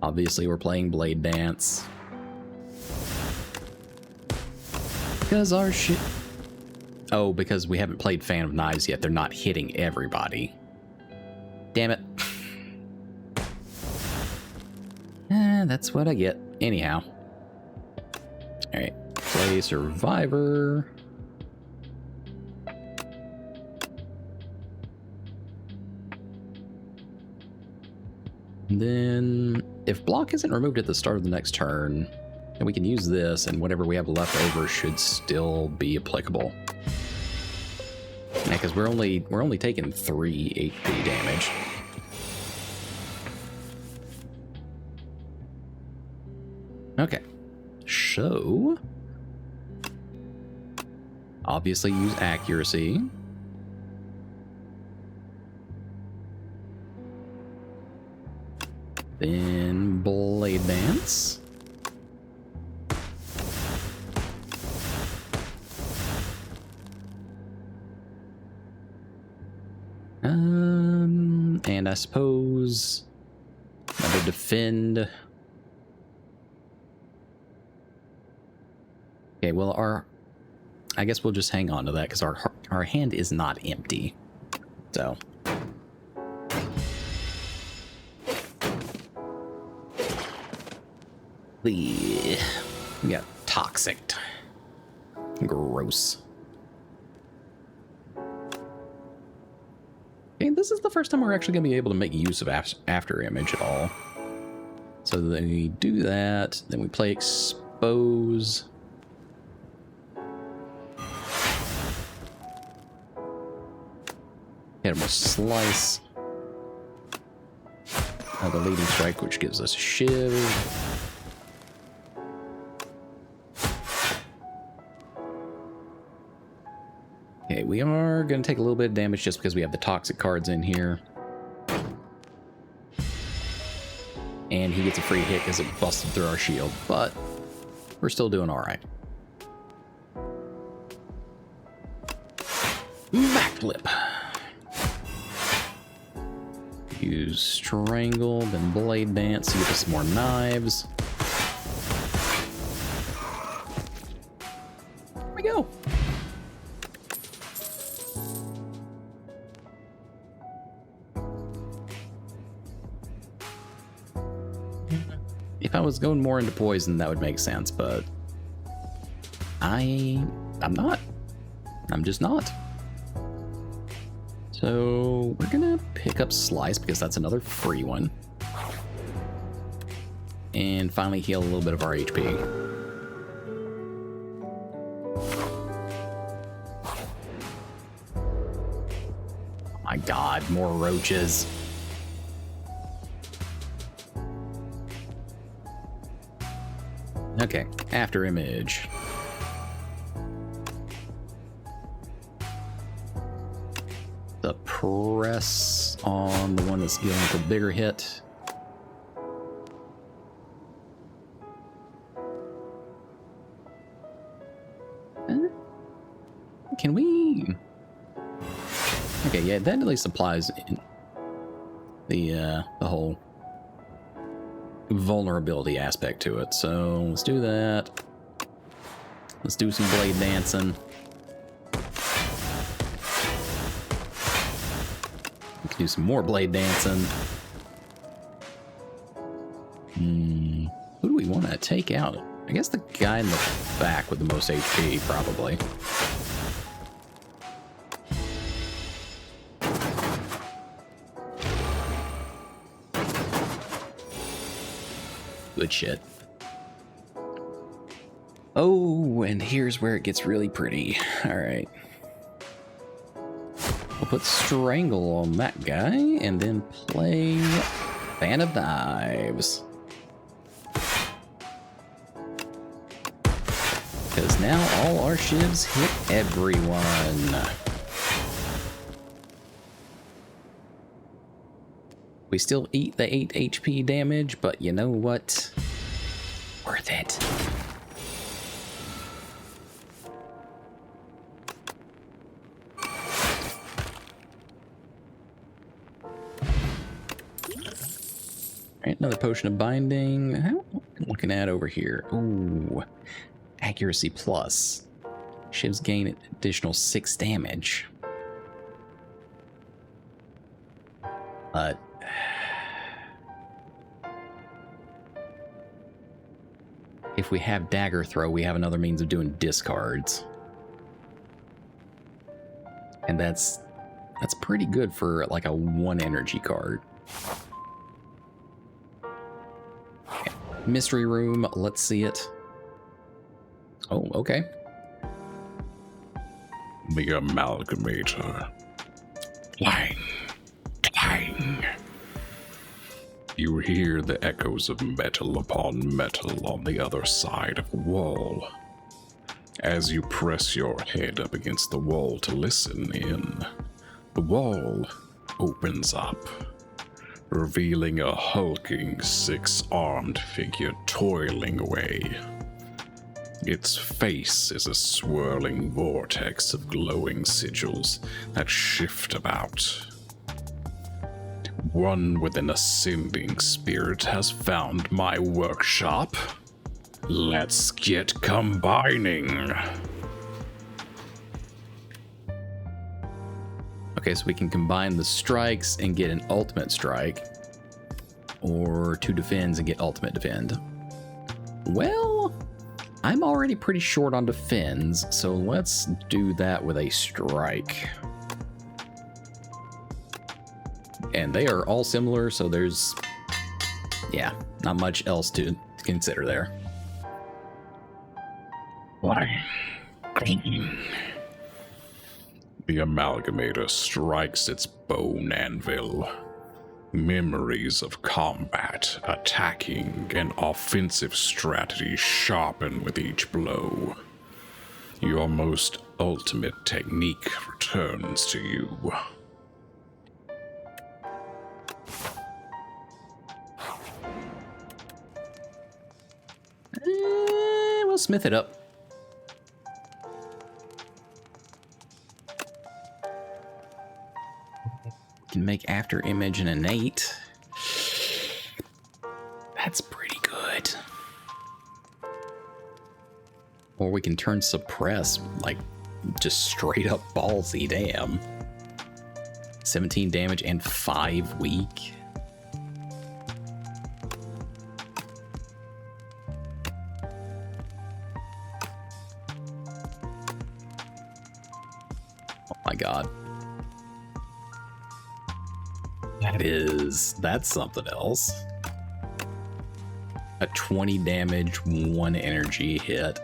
Obviously, we're playing Blade Dance. Because our shit... Oh, because we haven't played Fan of Knives yet. They're not hitting everybody. Damn it. That's what I get. Anyhow. Alright. Play Survivor. And then, if block isn't removed at the start of the next turn, then we can use this, and whatever we have left over should still be applicable. Yeah, because we're only taking 3 HP damage. Okay, so obviously use accuracy. Then Blade Dance. And I suppose another Defend. Okay, well, I guess we'll just hang on to that because our hand is not empty. So. We got Toxic. Gross. Okay, this is the first time we're actually going to be able to make use of After Image at all. So then we do that, then we play Expose. Hit him with Slice. The Leading Strike, which gives us Shiv. Okay, we are going to take a little bit of damage just because we have the Toxic cards in here. And he gets a free hit because it busted through our shield, but we're still doing alright. Backflip. Use Strangle, then Blade Dance to get us some more knives. There we go. If I was going more into poison, that would make sense, but I'm not. I'm just not. So we're gonna pick up Slice because that's another free one. And finally heal a little bit of our HP. Oh my god, more roaches. Okay, After Image. The press on the one that's dealing with a bigger hit. Can we? Okay, yeah, that at least applies in the whole vulnerability aspect to it. So let's do that. Let's do some blade dancing. Let's do some more blade dancing. Who do we want to take out? I guess the guy in the back with the most HP, probably. Good shit. Oh, and here's where it gets really pretty. All right. We'll put Strangle on that guy and then play Fan of Knives. Because now all our shivs hit everyone. We still eat the 8 HP damage, but you know what? Worth it. Alright, another potion of binding. How am I looking at over here? Ooh, accuracy plus. Shivs gain an additional 6 damage. But if we have dagger throw, we have another means of doing discards. And that's pretty good for like a 1 energy card. Okay. Mystery room, let's see it. Oh, okay. The Amalgamator. Clang, clang. You hear the echoes of metal upon metal on the other side of the wall. As you press your head up against the wall to listen in, the wall opens up, revealing a hulking, six-armed figure toiling away. Its face is a swirling vortex of glowing sigils that shift about. One with an ascending spirit has found my workshop. Let's get combining. Okay, so we can combine the strikes and get an ultimate strike, or 2 defends and get ultimate defend. Well, I'm already pretty short on defends, so let's do that with a strike. And they are all similar, so there's, yeah, not much else to consider there. Why? The Amalgamator strikes its bone anvil. Memories of combat, attacking, and offensive strategy sharpen with each blow. Your most ultimate technique returns to you. We'll smith it up. Can make after image an innate. That's pretty good. Or we can turn suppress, like just straight up ballsy. Damn. 17 damage and 5 weak. Oh my god. That's something else. A 20 damage, 1 energy hit.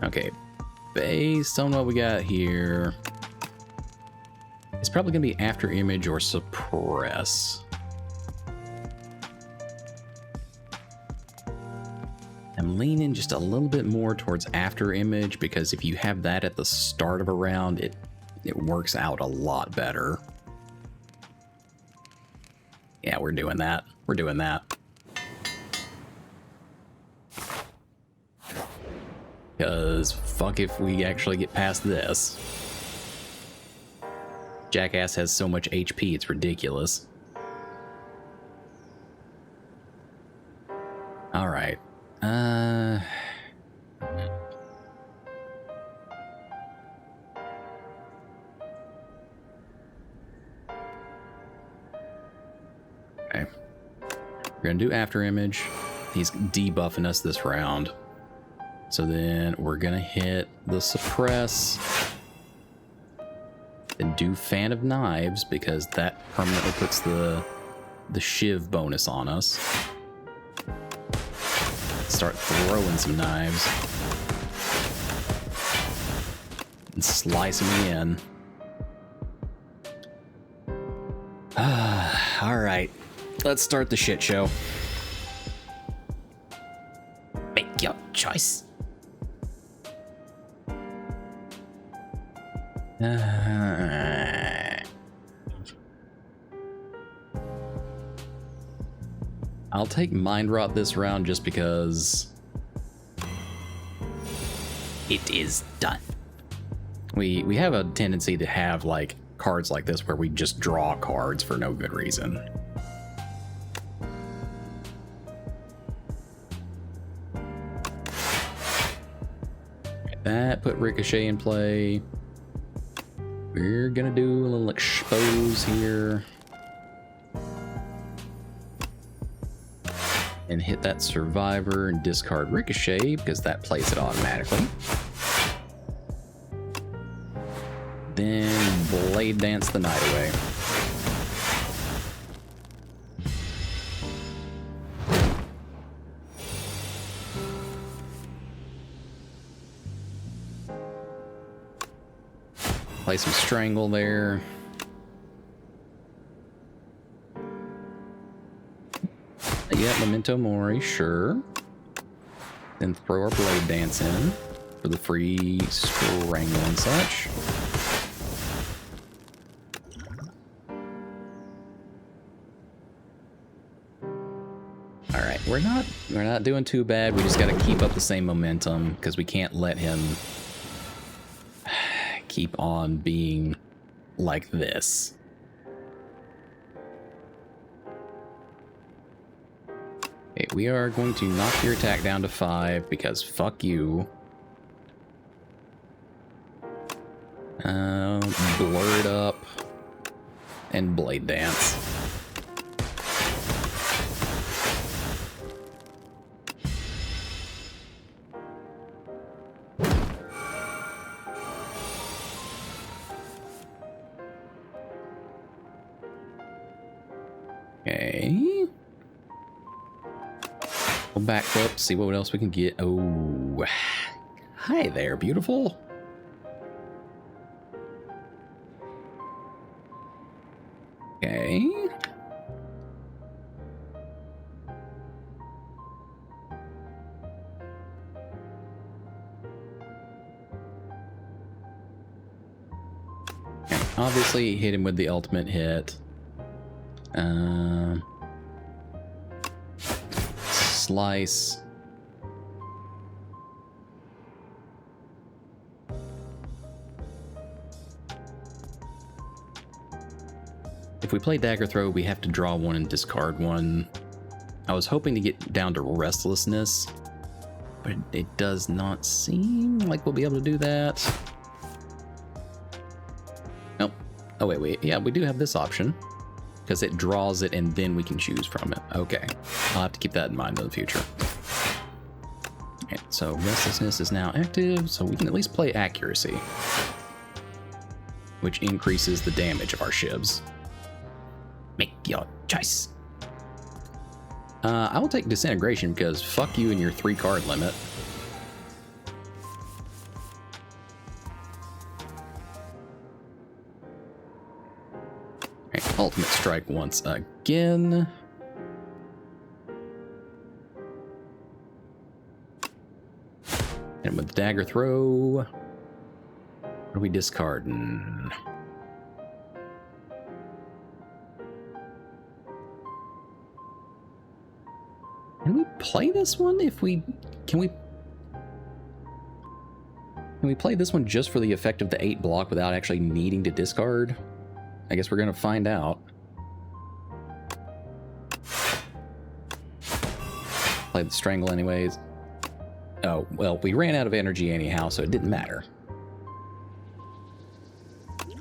Okay, based on what we got here, it's probably gonna be after image or suppress. I'm leaning just a little bit more towards after image because if you have that at the start of a round, it works out a lot better. Yeah, we're doing that. We're doing that. Because fuck if we actually get past this. Jackass has so much HP, it's ridiculous. All right. Okay. We're gonna do after image. He's debuffing us this round. So then we're gonna hit the suppress. Then do Fan of Knives because that permanently puts the shiv bonus on us. Start throwing some knives and slice them in. All right, let's start the shit show. Make your choice. I'll take Mind Rot this round just because It is done. we have a tendency to have like cards like this where we just draw cards for no good reason. That put Ricochet in play. We're gonna do a little expose here. And hit that Survivor and discard Ricochet because that plays it automatically. Then Blade Dance the night away. Play some Strangle there. Yeah, Memento Mori, sure. Then throw our Blade Dance in for the free Strangle and such. Alright, we're not doing too bad. We just gotta keep up the same momentum because we can't let him keep on being like this. Okay, we are going to knock your attack down to 5 because fuck you. Blur it up and Blade Dance. Okay. We'll backflip, see what else we can get. Oh, hi there, beautiful. Okay. Okay, obviously hit him with the ultimate hit. Slice. If we play Dagger Throw, we have to draw one and discard one. I was hoping to get down to Restlessness, but it does not seem like we'll be able to do that. Nope. Oh, wait. Yeah, we do have this option, because it draws it and then we can choose from it. Okay. I'll have to keep that in mind in the future. Okay, so Restlessness is now active, so we can at least play Accuracy, which increases the damage of our shivs. Make your choice. I will take Disintegration because fuck you and your 3-card limit. Okay, Ultimate Strike once again. And with the Dagger Throw, what are we discarding? Can we play this one if we... Can we play this one just for the effect of the 8 block without actually needing to discard? I guess we're going to find out. Play the Strangle anyways. Oh, well, we ran out of energy anyhow, so it didn't matter.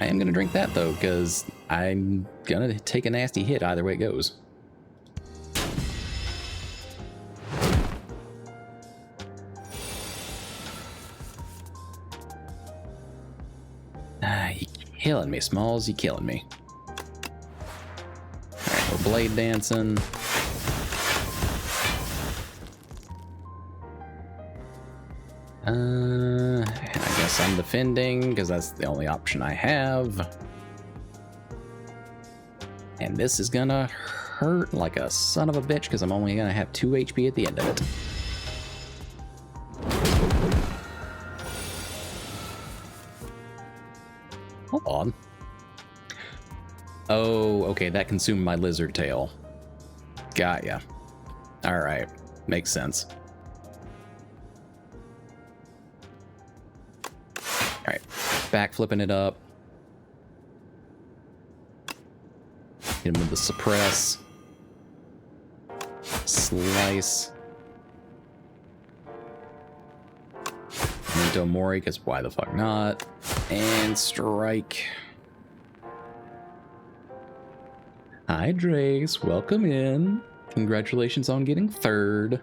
I am going to drink that, though, because I'm going to take a nasty hit either way it goes. You killing me, Smalls. You killing me. Alright, we're Blade Dancing. I guess I'm defending, because that's the only option I have. And this is gonna hurt like a son of a bitch, because I'm only gonna have 2 HP at the end of it. Hold on. Oh, okay, that consumed my lizard tail. Got ya. Alright, makes sense. Alright, back flipping it up. Hit him with the Suppress. Slice. Memento Mori, because why the fuck not? And strike. Hi, Drace. Welcome in. Congratulations on getting 3rd.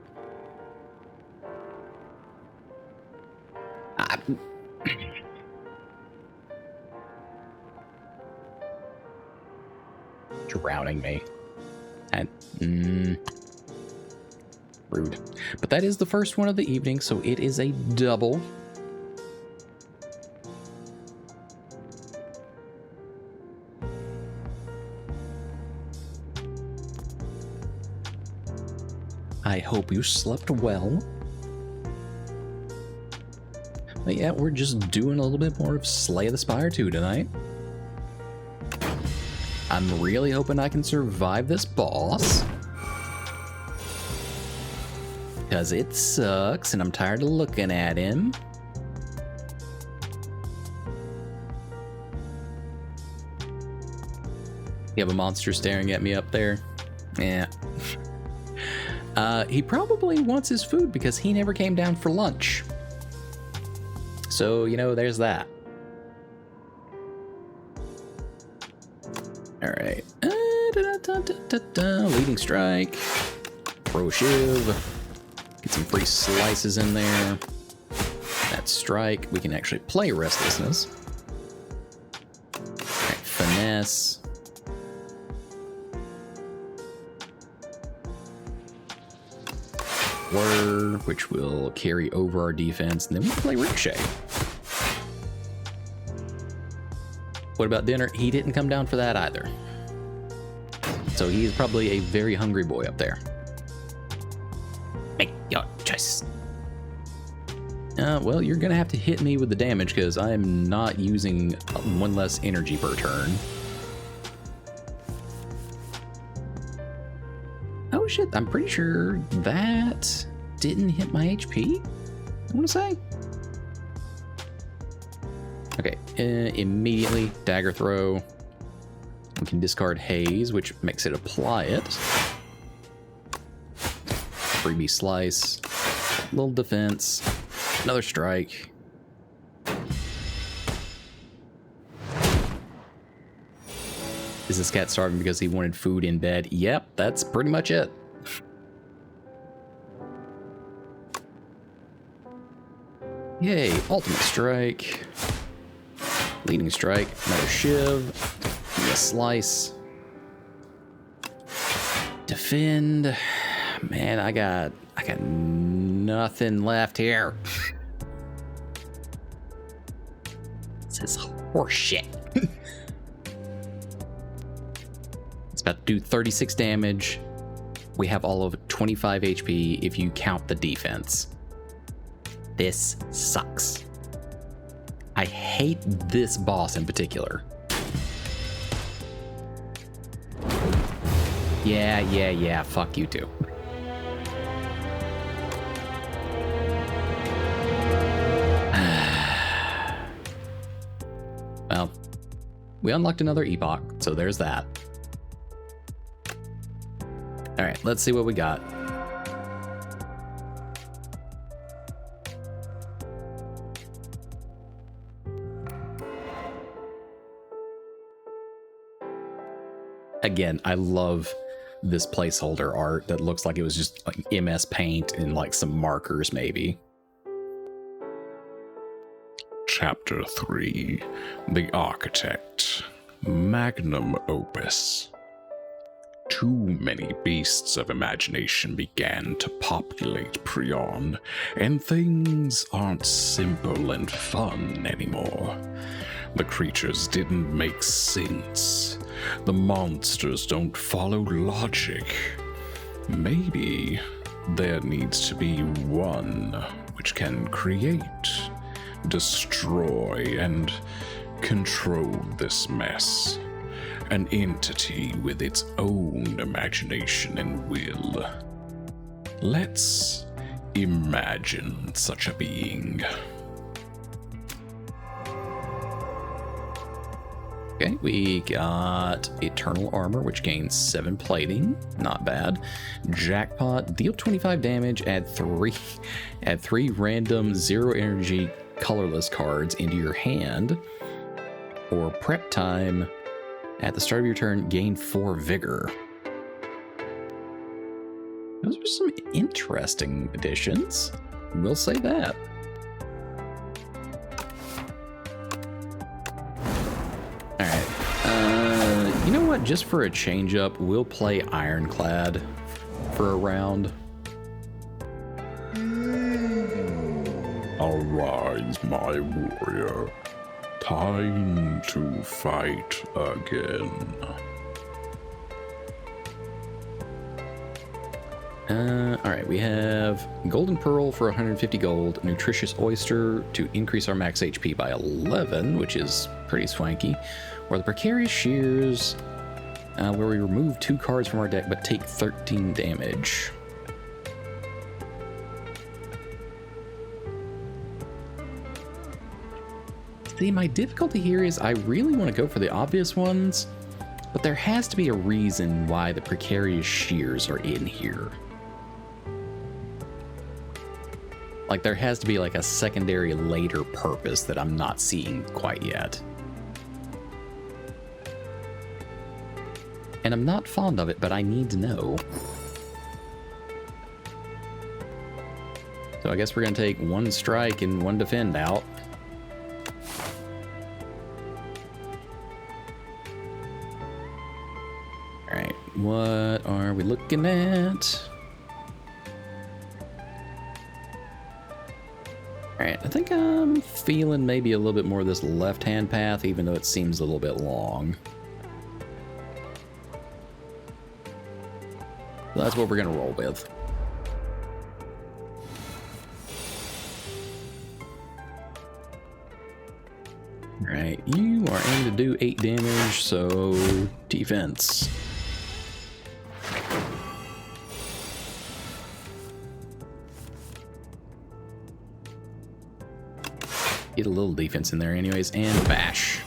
Drowning me. And, rude. But that is the first one of the evening, so it is a double. I hope you slept well. But yeah, we're just doing a little bit more of Slay the Spire 2 tonight. I'm really hoping I can survive this boss. Because it sucks and I'm tired of looking at him. You have a monster staring at me up there? Yeah. He probably wants his food because he never came down for lunch. So, you know, there's that. Alright. Leading strike. Throw a shiv. Get some free slices in there. That strike. We can actually play Restlessness. Alright, finesse. Whir, which will carry over our defense, and then we play Ricochet. What about dinner? He didn't come down for that either. So he's probably a very hungry boy up there. Make your choice. Well, you're gonna have to hit me with the damage because I am not using one less energy per turn. Oh shit, I'm pretty sure that didn't hit my HP, I want to say. Okay, immediately dagger throw. We can discard haze, which makes it apply it. Freebie slice, little defense, another strike. Is this cat starving because he wanted food in bed? Yep, that's pretty much it. Yay, ultimate strike. Leading strike, another shiv. A slice. Defend. Man, I got nothing left here. This is horseshit. It's about to do 36 damage. We have all of 25 HP if you count the defense. This sucks. I hate this boss in particular. Yeah, fuck you too. Well, we unlocked another epoch, so there's that. Alright, let's see what we got. Again, I love this placeholder art that looks like it was just like MS Paint and like some markers maybe. Chapter 3, The Architect, Magnum Opus. Too many beasts of imagination began to populate Prion, and things aren't simple and fun anymore. The creatures didn't make sense. The monsters don't follow logic. Maybe there needs to be one which can create, destroy, and control this mess. An entity with its own imagination and will. Let's imagine such a being. Okay, we got Eternal Armor, which gains 7 plating. Not bad. Jackpot, deal 25 damage, add 3 random 0 energy colorless cards into your hand. Or prep time, at the start of your turn, gain 4 vigor. Those are some interesting additions. We'll say that. Alright. You know what? Just for a change up, we'll play Ironclad for a round. Arise, my warrior. Time to fight again. Alright, we have Golden Pearl for 150 gold, Nutritious Oyster to increase our max HP by 11, which is pretty swanky, or the Precarious Shears, where we remove 2 cards from our deck but take 13 damage. See, my difficulty here is I really want to go for the obvious ones, but there has to be a reason why the Precarious Shears are in here. Like, there has to be like a secondary later purpose that I'm not seeing quite yet. And I'm not fond of it, but I need to know. So I guess we're going to take 1 strike and 1 defend out. Alright, what are we looking at? Alright, I think I'm feeling maybe a little bit more of this left-hand path, even though it seems a little bit long. So that's what we're going to roll with. Alright, you are aiming to do 8 damage, so defense. Get a little defense in there anyways, and bash.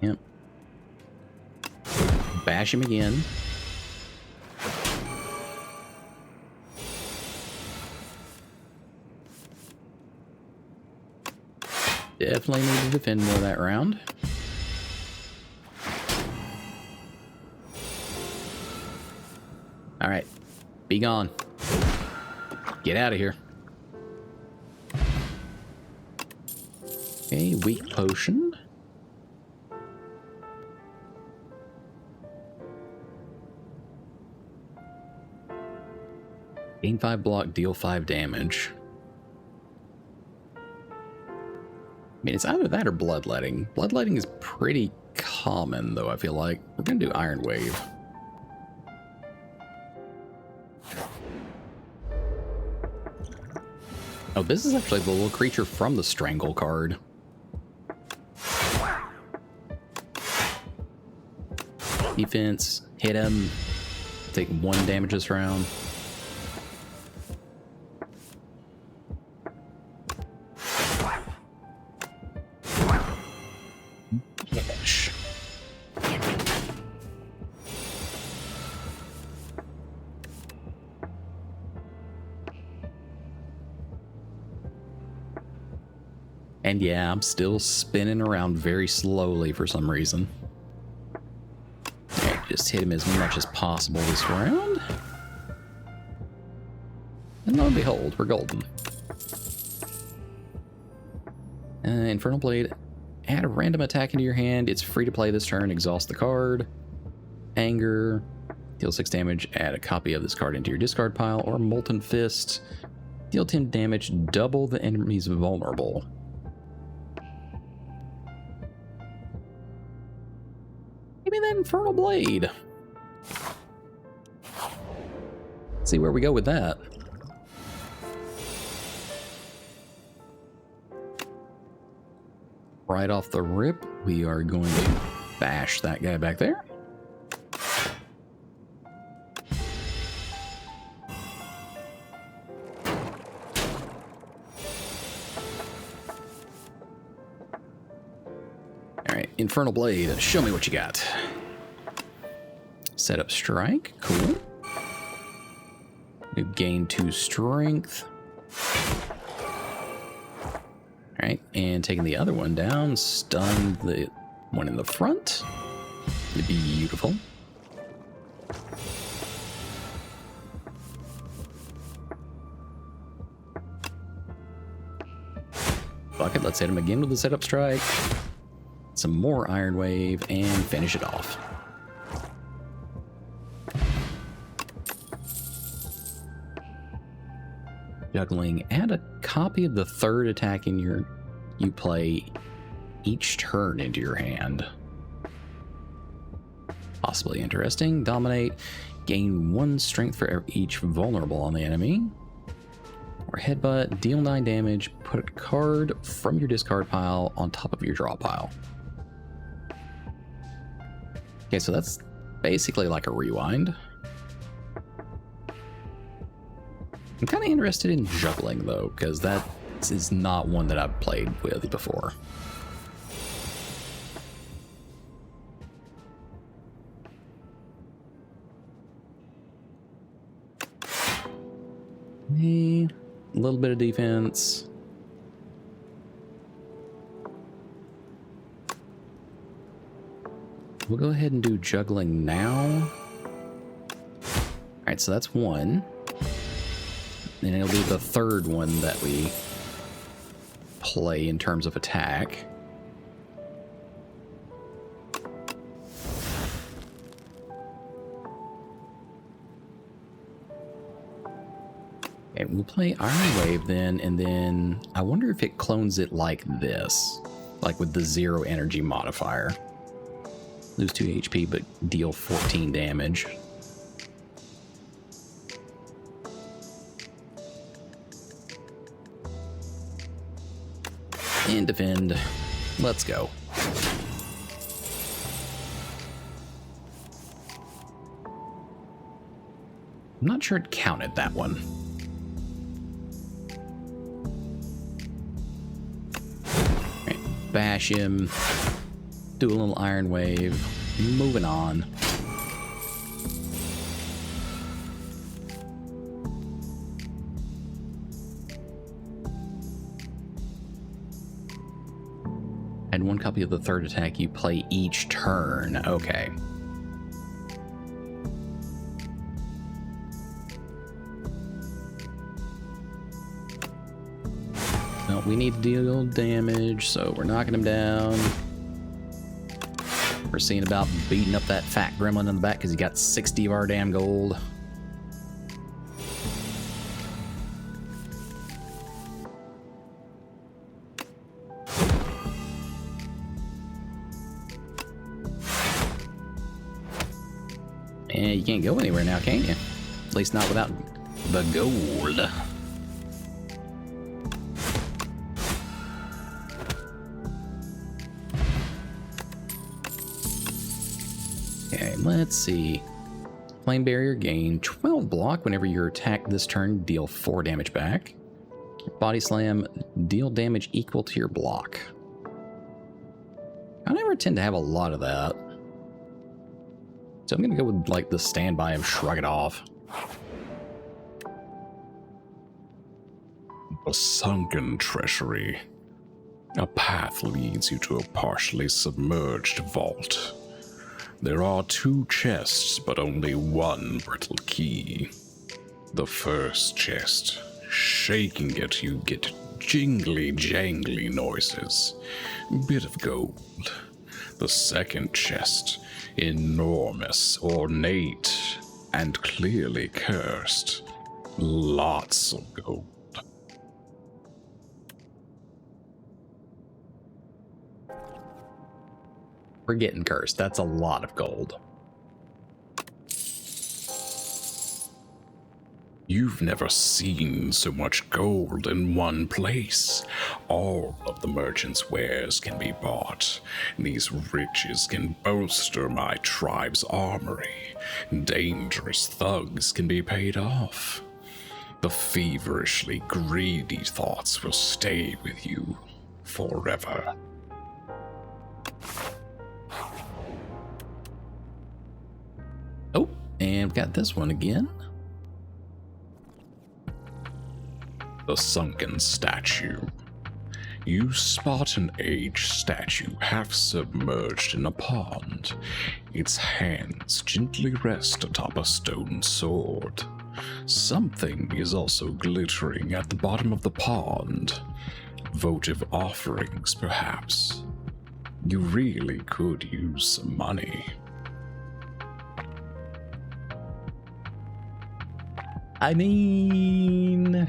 Yep. Bash him again. Definitely need to defend more that round. All right, be gone. Get out of here. Okay, weak potion. Gain 5 block, deal 5 damage. I mean, it's either that or bloodletting. Bloodletting is pretty common, though, I feel like. We're going to do Iron Wave. Oh, this is actually the little creature from the Strangle card. Defense, hit him. Take 1 damage this round. Gosh. And yeah, I'm still spinning around very slowly for some reason. Okay, just hit him as much as possible this round. And lo and behold, we're golden. Infernal Blade. Add a random attack into your hand. It's free to play this turn. Exhaust the card. Anger. Deal 6 damage. Add a copy of this card into your discard pile. Or Molten Fist. Deal 10 damage. Double the enemy's vulnerable. Give me that Infernal Blade. Let's see where we go with that. Right off the rip, we are going to bash that guy back there. Alright, Infernal Blade, show me what you got. Set up strike, cool. You gain 2 strength. Alright, and taking the other one down, stun the one in the front. Beautiful. Fuck it, let's hit him again with the setup strike. some more Iron Wave, and finish it off. Juggling, add a copy of the third attack you play each turn into your hand. Possibly interesting. Dominate, gain 1 strength for each vulnerable on the enemy. Or headbutt, deal 9 damage, put a card from your discard pile on top of your draw pile. Okay, so that's basically like a rewind. I'm kind of interested in juggling though, because that is not one that I've played with before. A little bit of defense. We'll go ahead and do juggling now. Alright, so that's 1. And it'll be the third one that we play in terms of attack. Okay, we'll play Iron Wave then, and then I wonder if it clones it like this, like with the 0 energy modifier. Lose 2 HP, but deal 14 damage. And defend. Let's go. I'm not sure it counted that one. Alright, bash him. Do a little Iron Wave. Moving on. And 1 copy of the third attack you play each turn. Okay. No, we need to deal damage, so we're knocking him down. We're seeing about beating up that fat gremlin in the back because he got 60 of our damn gold. And you can't go anywhere now, can you? At least not without the gold. Okay, let's see. Flame Barrier, gain 12 block whenever you're attacked this turn, deal 4 damage back. Body Slam, deal damage equal to your block. I never tend to have a lot of that. So I'm gonna go with like the standby of Shrug It Off. A sunken treasury. A path leads you to a partially submerged vault. There are 2 chests, but only 1 brittle key. The first chest, shaking it, you get jingly jangly noises. Bit of gold. The second chest, enormous, ornate, and clearly cursed. Lots of gold. We're getting cursed. That's a lot of gold. You've never seen so much gold in one place. All of the merchant's wares can be bought. These riches can bolster my tribe's armory. Dangerous thugs can be paid off. The feverishly greedy thoughts will stay with you forever. Oh, and we've got this one again. The sunken statue. You spot an aged statue half submerged in a pond. Its hands gently rest atop a stone sword. Something is also glittering at the bottom of the pond. Votive offerings, perhaps. You really could use some money. I mean,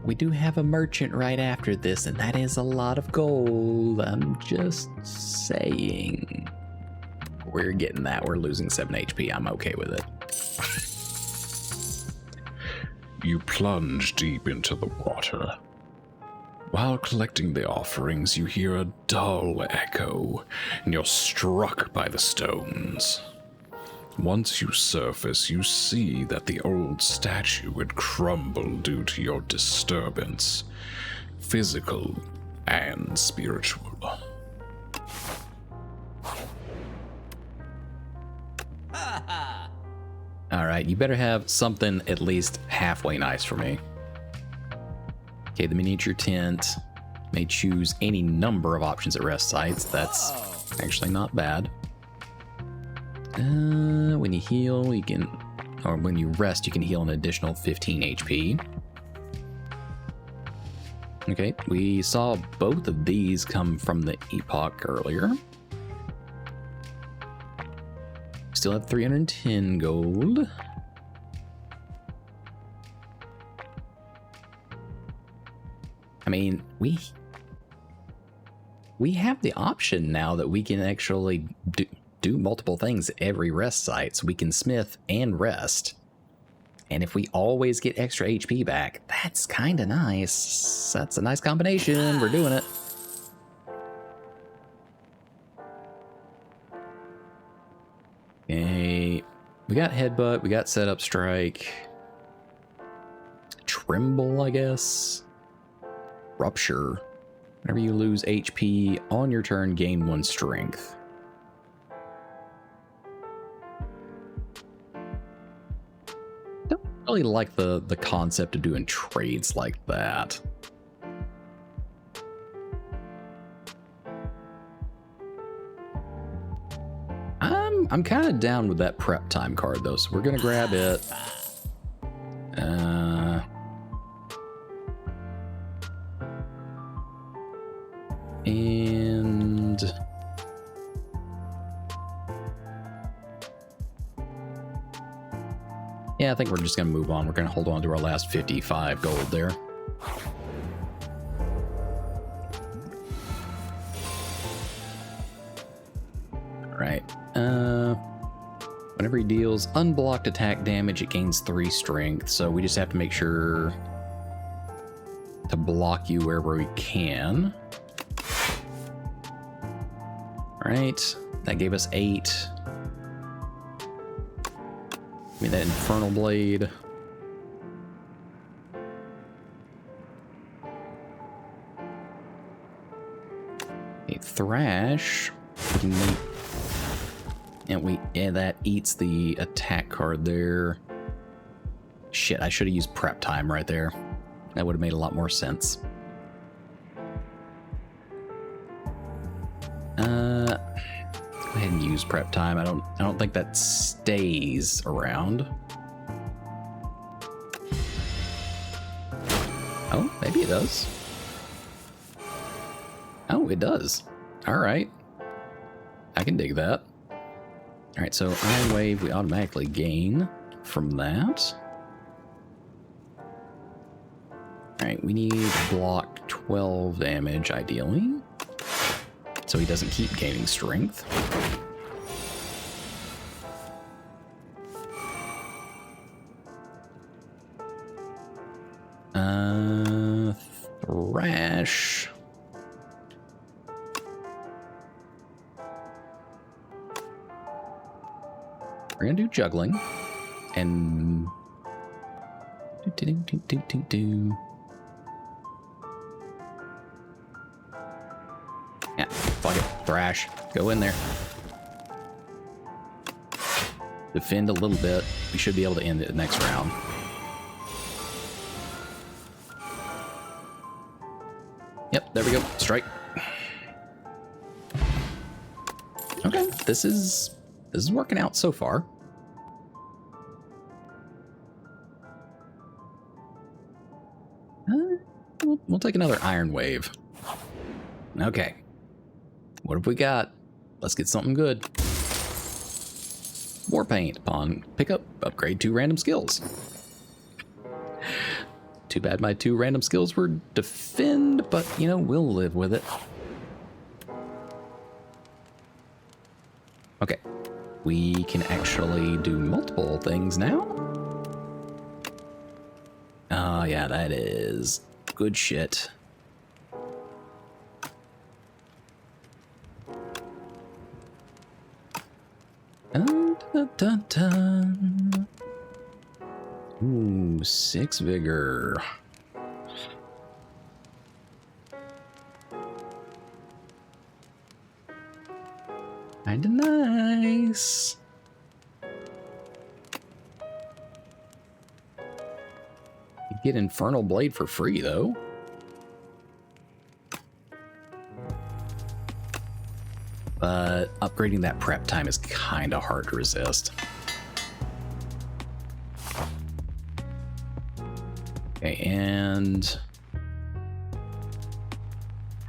we do have a merchant right after this, and that is a lot of gold. I'm just saying. We're getting that. We're losing 7 HP. I'm okay with it. You plunge deep into the water. While collecting the offerings, you hear a dull echo, and you're struck by the stones. Once you surface, you see that the old statue had crumbled due to your disturbance, physical and spiritual. Alright, you better have something at least halfway nice for me. Okay, the miniature tent may choose any number of options at rest sites. That's actually not bad. When you heal, you can, or when you rest, you can heal an additional 15 HP. Okay, we saw both of these come from the epoch earlier. Still have 310 gold. I mean, we have the option now that we can actually do multiple things at every rest site, so we can smith and rest. And if we always get extra HP back, that's kind of nice. That's a nice combination. We're doing it. Okay, we got headbutt, we got setup strike, tremble, I guess, rupture. Whenever you lose HP on your turn, gain 1 strength. Don't really like the concept of doing trades like that. I'm kind of down with that prep time card though, so we're gonna grab it. And yeah, I think we're just gonna move on. We're gonna hold on to our last 55 gold there. Right. Whenever he deals unblocked attack damage, it gains 3 strength. So we just have to make sure to block you wherever we can. All right, that gave us 8. Give me that infernal blade. A thrash. We can make, and that eats the attack card there. Shit, I should have used prep time right there. That would have made a lot more sense. Go ahead and use prep time. I don't think that stays around. Oh, maybe it does. Oh, it does. All right. I can dig that. All right, so Iron Wave, we automatically gain from that. All right, we need to block 12 damage, ideally, so he doesn't keep gaining strength. Thrash. We're gonna do juggling, and yeah, fuck it, thrash, go in there, defend a little bit. We should be able to end it next round. Yep, there we go, strike. Okay, this is working out so far. We'll take another Iron Wave. Okay. What have we got? Let's get something good. War paint. Upon pickup, upgrade 2 random skills. Too bad my 2 random skills were defend, but you know, we'll live with it. Okay. We can actually do multiple things now. Oh, yeah, that is good shit. Dun, dun, dun, dun. Ooh, 6 vigor. Kinda nice. You get Infernal Blade for free, though. But upgrading that prep time is kinda hard to resist. Okay, and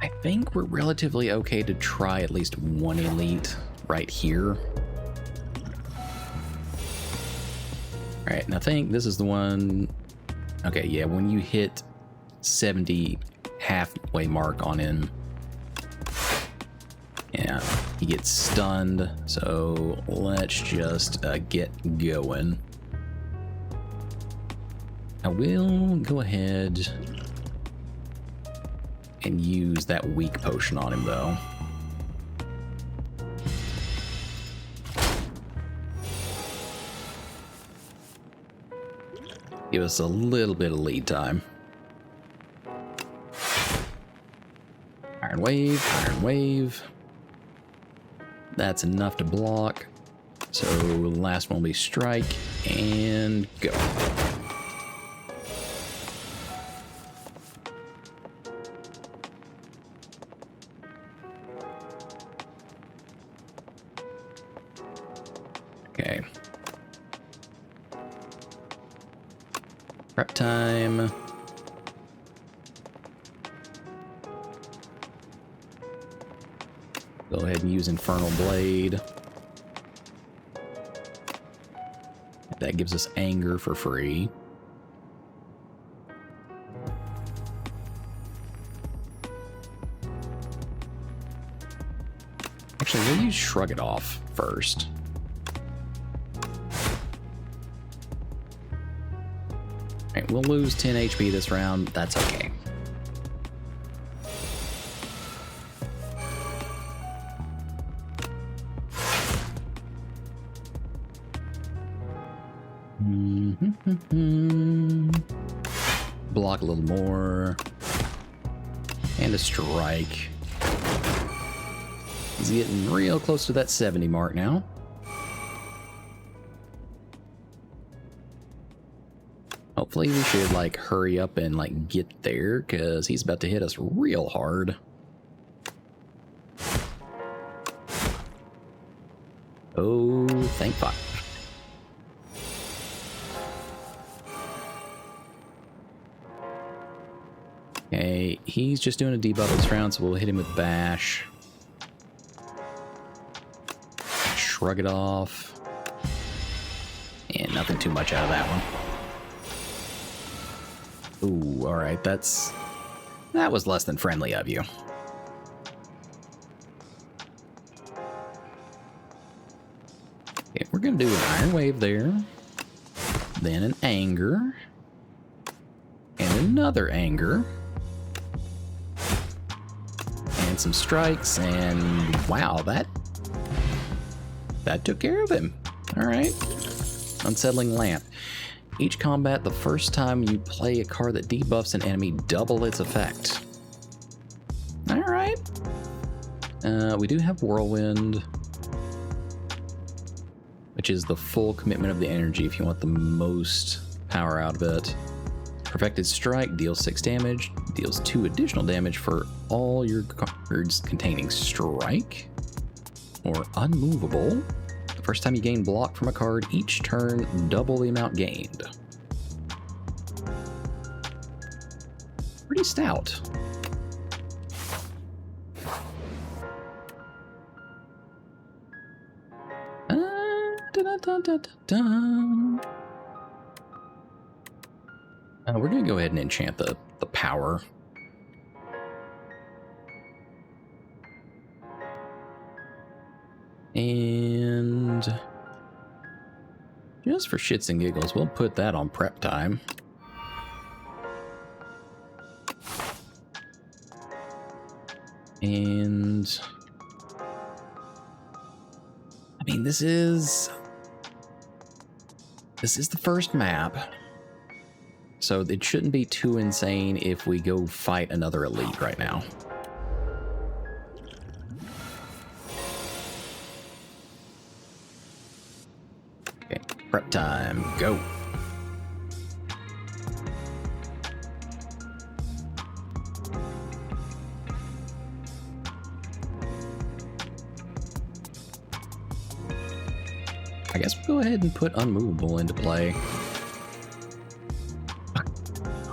I think we're relatively okay to try at least 1 elite right here. Alright, and I think this is the one. Okay, yeah, when you hit 70 halfway mark on him, yeah, he gets stunned. So let's just get going. I will go ahead and use that weak potion on him, though. Give us a little bit of lead time. Iron Wave, Iron Wave. That's enough to block. So last one will be Strike, and go. Okay. Prep time. Go ahead and use Infernal Blade. That gives us Anger for free. Actually, we'll use Shrug It Off first. Alright, we'll lose 10 HP this round. That's okay. Block a little more. And a strike. He's getting real close to that 70 mark now. Hopefully we should like hurry up and like get there, because he's about to hit us real hard. Oh, thank fuck. Okay, he's just doing a debuff this round, so we'll hit him with Bash. Shrug It Off. And nothing too much out of that one. Ooh, alright, that was less than friendly of you. Okay, we're gonna do an Iron Wave there. Then an Anger. And another Anger. And some strikes, and wow, that took care of him. Alright. Unsettling Lamp. Each combat, the first time you play a card that debuffs an enemy, double its effect. Alright. We do have Whirlwind, which is the full commitment of the energy if you want the most power out of it. Perfected Strike deals 6 damage, deals 2 additional damage for all your cards containing Strike or Unmovable. The first time you gain block from a card, each turn, double the amount gained. Pretty stout. Dun, dun, dun, dun. We're gonna go ahead and enchant the power. And just for shits and giggles, we'll put that on prep time. And I mean, this is the first map, so it shouldn't be too insane if we go fight another elite right now. Okay, prep time, go. I guess we'll go ahead and put unmovable into play.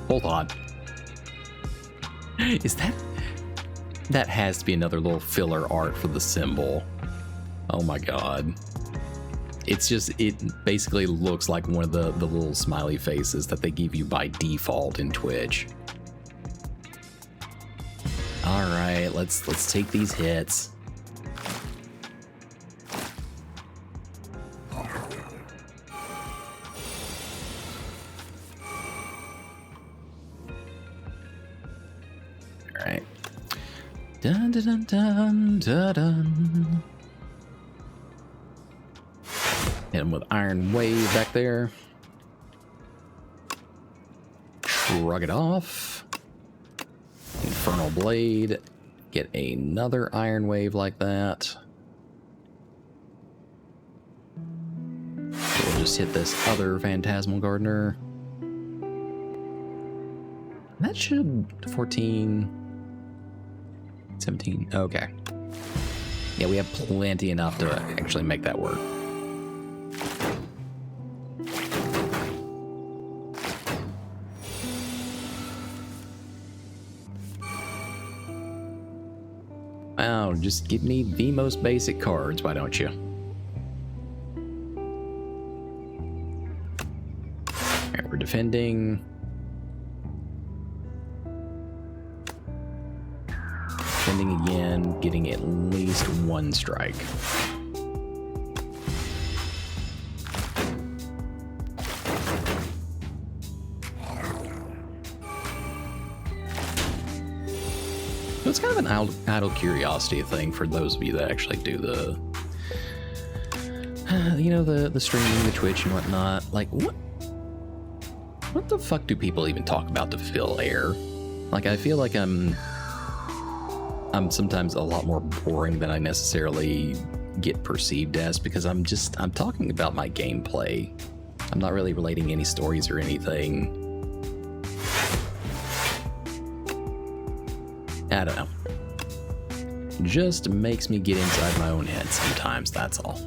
Hold on. Is that has to be another little filler art for the symbol. Oh my god. It's just, it basically looks like one of the little smiley faces that they give you by default in Twitch. Alright, let's take these hits. Alright. Dun dun dun dun dun dun. Hit him with Iron Wave back there. Shrug it off. Infernal Blade. Get another Iron Wave like that. So we'll just hit this other Phantasmal Gardener. That should 14, 17. Okay. Yeah, we have plenty enough to actually make that work. Wow, just give me the most basic cards, why don't you? Alright, we're defending. Defending again, getting at least one strike. So it's kind of an idle curiosity thing for those of you that actually do the, you know, the streaming, the Twitch and whatnot. Like, what the fuck do people even talk about to fill air? Like, I feel like I'm sometimes a lot more boring than I necessarily get perceived as, because I'm talking about my gameplay. I'm not really relating any stories or anything. I don't know. Just makes me get inside my own head sometimes, that's all.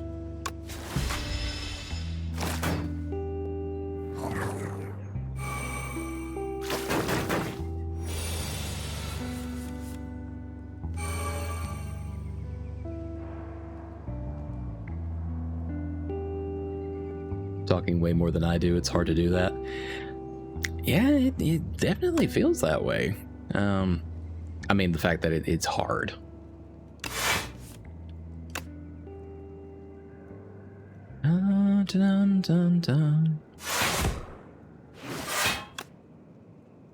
Talking way more than I do, it's hard to do that. Yeah, it definitely feels that way. I mean, the fact that it's hard. Dun, dun, dun, dun.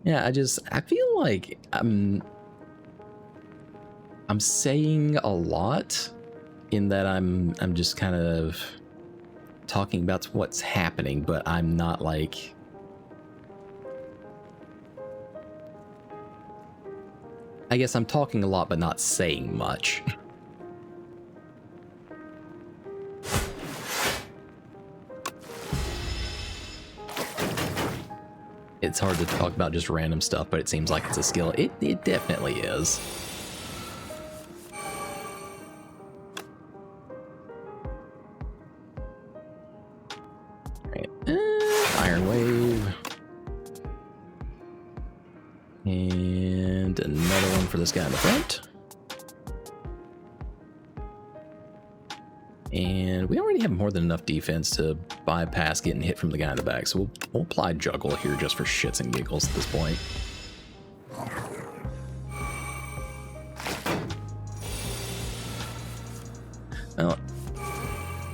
Yeah, I feel like I'm saying a lot in that I'm just kind of talking about what's happening, but I'm not like, I guess I'm talking a lot but not saying much. It's hard to talk about just random stuff, but it seems like it's a skill. It definitely is. Right. Iron Wave. And another one for this guy in the front. And we already have more than enough defense to bypass getting hit from the guy in the back, so we'll apply juggle here just for shits and giggles at this point. Now,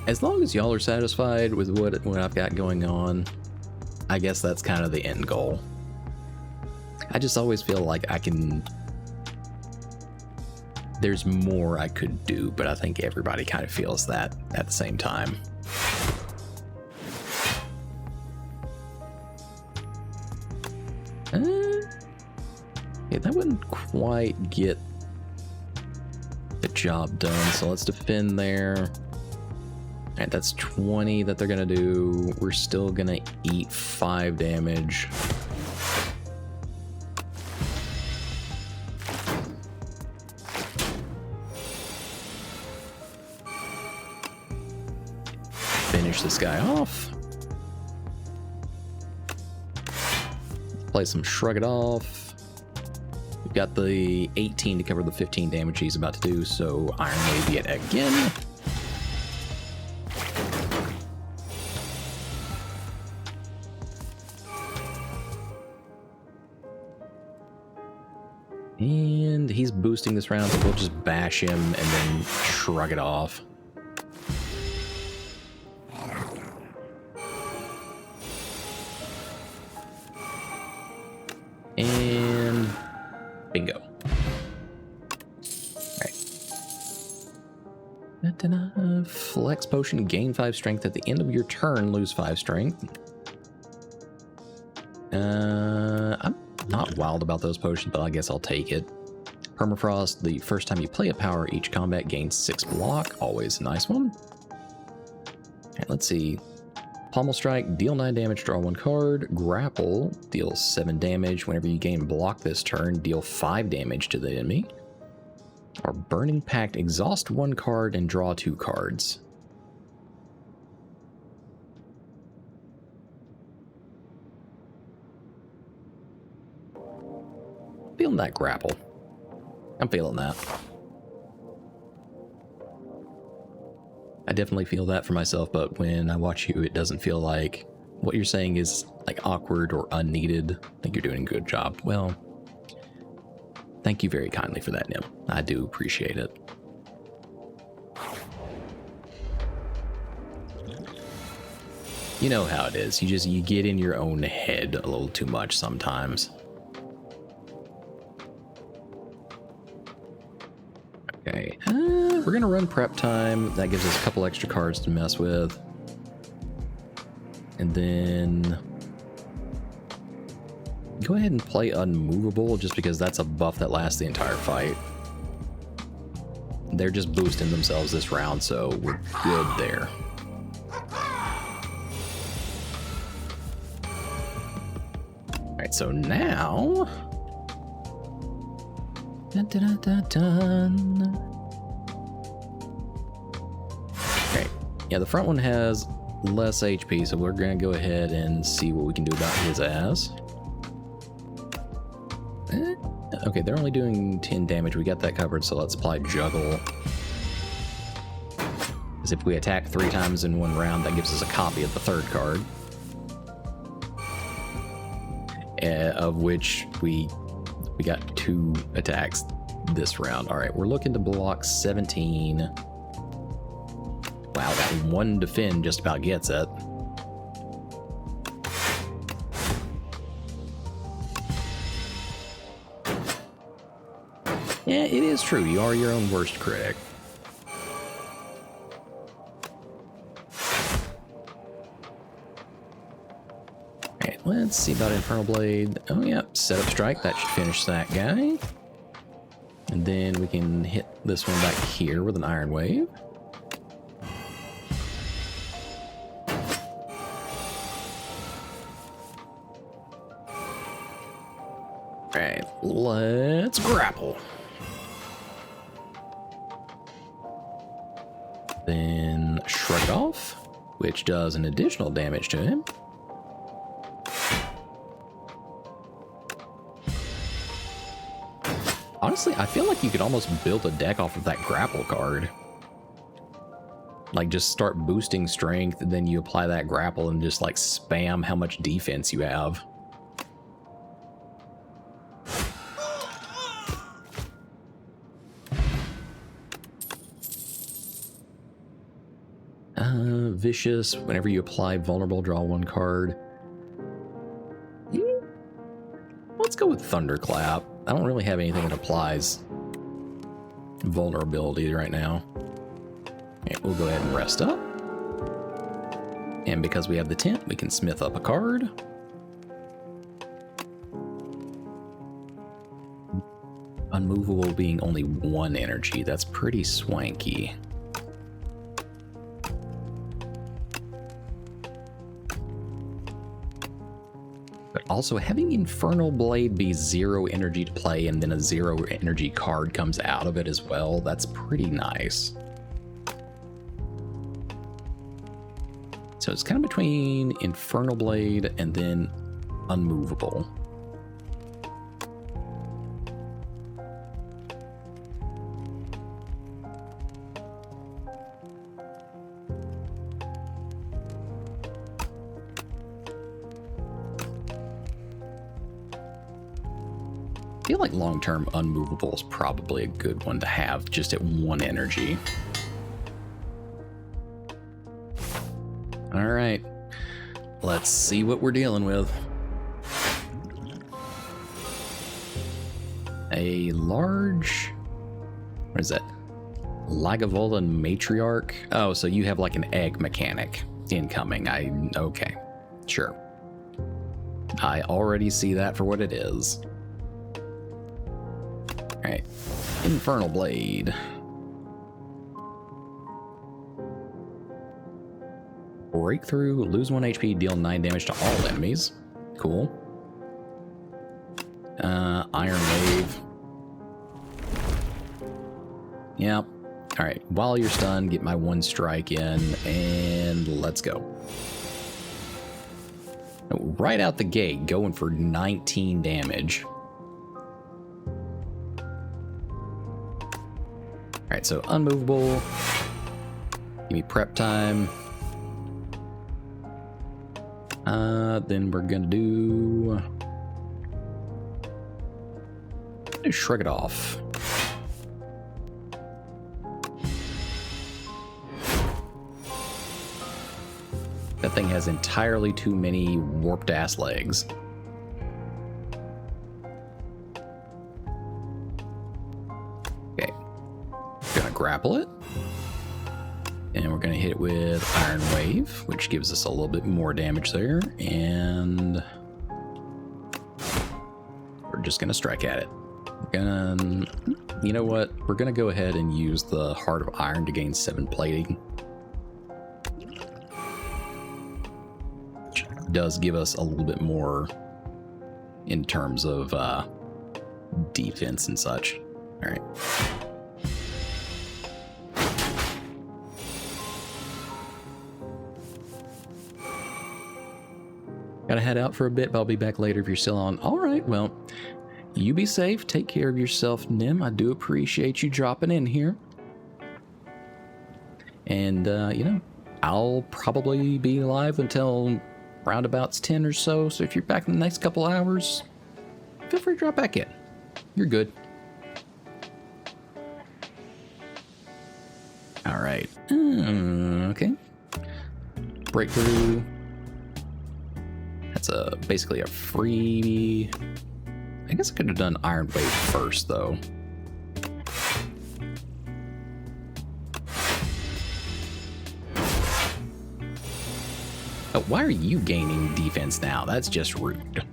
as long as y'all are satisfied with what I've got going on, I guess that's kind of the end goal. I just always feel like there's more I could do, but I think everybody kind of feels that at the same time. Yeah, that wouldn't quite get the job done, so let's defend there. All right, that's 20 that they're gonna do. We're still gonna eat 5 damage. Finish this guy off. Play some Shrug It Off. We've got the 18 to cover the 15 damage he's about to do, so Iron Wave yet again. And he's boosting this round, so we'll just bash him and then Shrug It Off. And bingo. Alright. Flex potion, gain 5 strength at the end of your turn, lose 5 strength. I'm not wild about those potions, but I guess I'll take it. Permafrost, the first time you play a power, each combat gains 6 block. Always a nice one. Alright, let's see. Pommel Strike, deal 9 damage, draw 1 card. Grapple, deals 7 damage. Whenever you gain block this turn, deal 5 damage to the enemy. Or Burning Pact, exhaust 1 card and draw 2 cards. Feeling that grapple. I'm feeling that. I definitely feel that for myself, but when I watch you, it doesn't feel like what you're saying is like awkward or unneeded. I think you're doing a good job. Well, thank you very kindly for that, Nim. I do appreciate it. You know how it is. You get in your own head a little too much sometimes. Okay, we're gonna run prep time. That gives us a couple extra cards to mess with. And then go ahead and play Unmovable, just because that's a buff that lasts the entire fight. They're just boosting themselves this round, so we're good there. Alright, so now... Dun, dun, dun, dun. Okay, yeah, the front one has less HP, so we're gonna go ahead and see what we can do about his ass. Okay, they're only doing 10 damage. We got that covered, so let's apply Juggle. Because if we attack 3 times in 1 round, that gives us a copy of the 3rd card. Of which we got 2 attacks this round. All right, we're looking to block 17. Wow, that 1 defend just about gets it. Yeah, it is true. You are your own worst critic. Alright, let's see about Infernal Blade. Oh, yeah, set up strike. That should finish that guy. And then we can hit this one back here with an Iron Wave. Alright, let's grapple. Then Shrug It Off, which does an additional damage to him. Honestly, I feel like you could almost build a deck off of that grapple card. Like, just start boosting strength, then you apply that grapple and just, like, spam how much defense you have. Vicious. Whenever you apply vulnerable, draw 1 card. Let's go with Thunderclap. I don't really have anything that applies vulnerability right now. Okay, we'll go ahead and rest up. And because we have the tent, we can smith up a card. Unmovable being only 1 energy. That's pretty swanky. But also having Infernal Blade be 0 energy to play and then a 0 energy card comes out of it as well, that's pretty nice. So it's kind of between Infernal Blade and then Unmovable. I feel like long-term Unmovable is probably a good one to have just at 1 energy. All right, let's see what we're dealing with. A large, what is that? Lagavulin Matriarch. Oh, so you have like an egg mechanic incoming. Okay, sure. I already see that for what it is. All right, Infernal Blade. Breakthrough, lose 1 HP, deal 9 damage to all enemies. Cool. Iron Wave. Yep. All right, while you're stunned, get my 1 strike in, and let's go. Right out the gate, going for 19 damage. All right, so Unmovable. Give me prep time. Then we're gonna do Shrug It Off. That thing has entirely too many warped ass legs. Okay, gonna grapple it. And we're going to hit it with Iron Wave, which gives us a little bit more damage there. And we're just going to strike at it. You know what? We're going to go ahead and use the Heart of Iron to gain 7 plating. Which does give us a little bit more in terms of defense and such. All right. Gotta head out for a bit, but I'll be back later if you're still on. All right, well, you be safe. Take care of yourself, Nim. I do appreciate you dropping in here. And, you know, I'll probably be live until roundabouts 10 or so. So if you're back in the next couple hours, feel free to drop back in. You're good. All right. Okay. Breakthrough. That's basically a free. I guess I could have done Iron Wave first, though. Oh, why are you gaining defense now? That's just rude.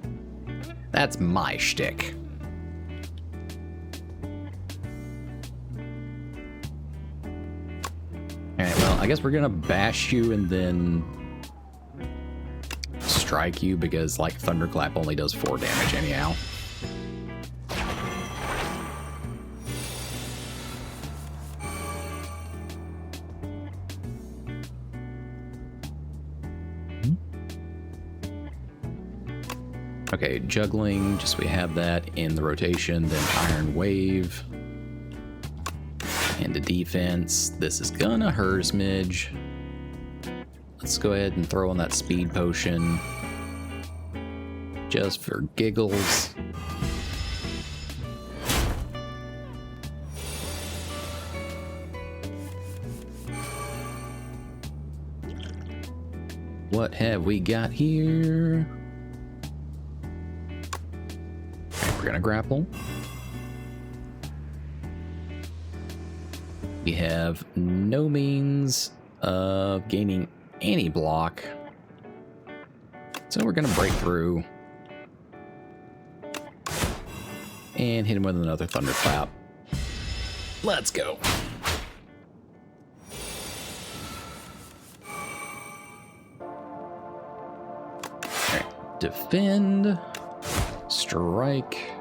That's my shtick. Alright, well, I guess we're gonna bash you and then strike you because, like, Thunderclap only does 4 damage anyhow. Okay, juggling, just we have that in the rotation, then Iron Wave. And into defense. This is gonna hurt a smidge. Let's go ahead and throw on that speed potion. Just for giggles. What have we got here? Okay, we're gonna grapple. We have no means of gaining any block. So we're gonna break through and hit him with another thunderclap. Let's go. Alright, defend, strike,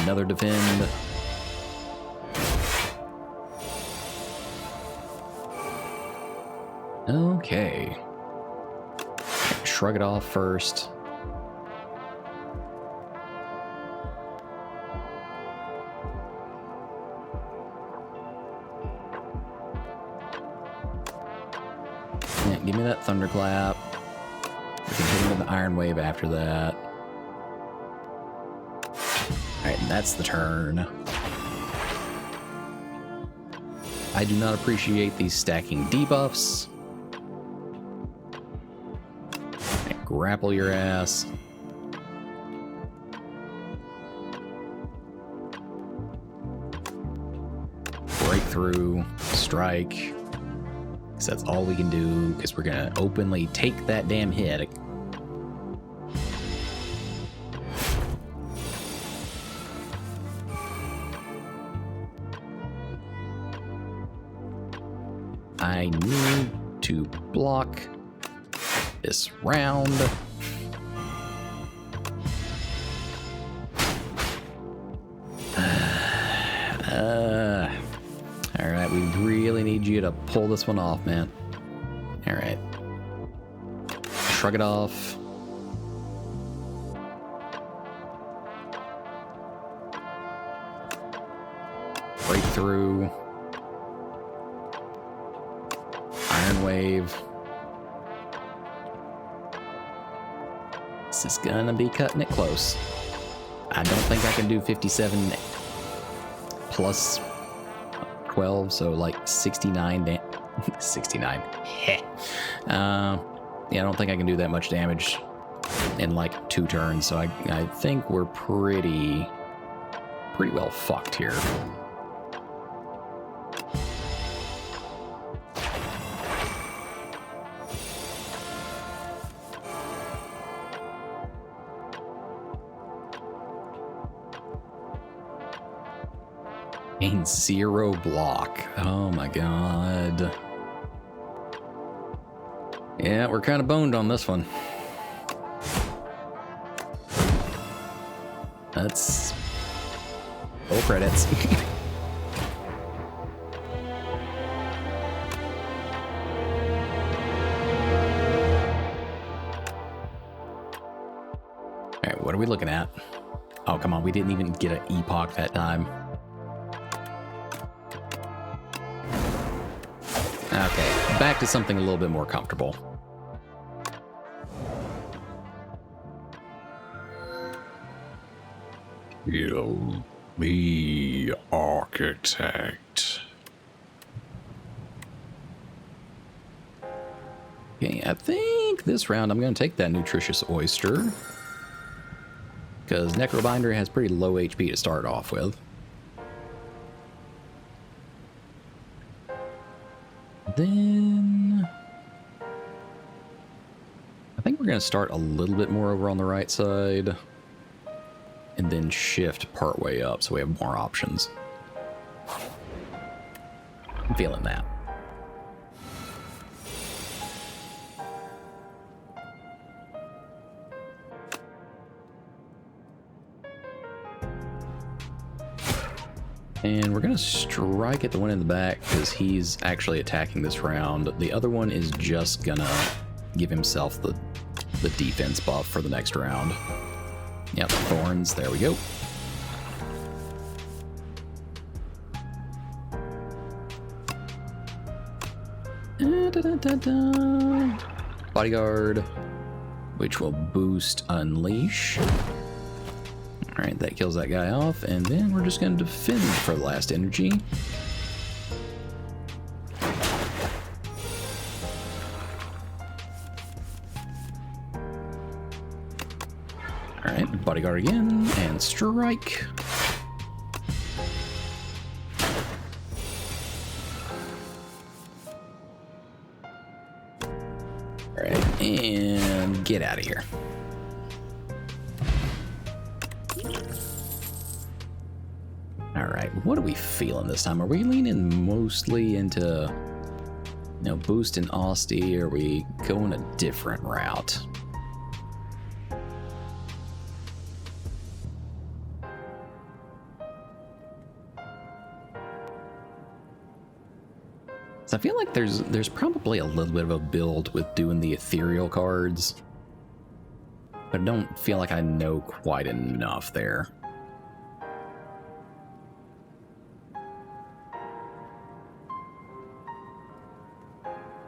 another defend. Okay. Shrug it off first. Yeah, give me that thunderclap. We can hit him with the iron wave after that. Alright, and that's the turn. I do not appreciate these stacking debuffs. Grapple your ass. Breakthrough, strike. Because that's all we can do, because we're gonna openly take that damn hit. I need to block this round. Alright, we really need you to pull this one off, man. Alright. Shrug it off. Breakthrough. Iron wave. This is gonna be cutting it close. I don't think I can do 57 plus 12, so like 69 69. Yeah, I don't think I can do that much damage in like 2 turns, so I think we're pretty well fucked here. Gain 0 block. Oh my god. Yeah, we're kind of boned on this one. That's full credits. Alright, what are we looking at? Oh, come on, we didn't even get an epoch that time. Okay, back to something a little bit more comfortable. You'll be architect. Okay, I think this round I'm going to take that nutritious oyster. Because Necrobinder has pretty low HP to start off with. Then I think we're going to start a little bit more over on the right side and then shift part way up so we have more options. I'm feeling that. And we're going to strike at the one in the back because he's actually attacking this round. The other one is just going to give himself the defense buff for the next round. Yep, thorns. There we go. Da-da-da-da. Bodyguard, which will boost Unleash. Alright, that kills that guy off, and then we're just going to defend for the last energy. Alright, Bodyguard again, and strike. Alright, and get out of here. Alright, what are we feeling this time? Are we leaning mostly into, you know, boosting Austie, or are we going a different route? So I feel like there's probably a little bit of a build with doing the ethereal cards, but I don't feel like I know quite enough there.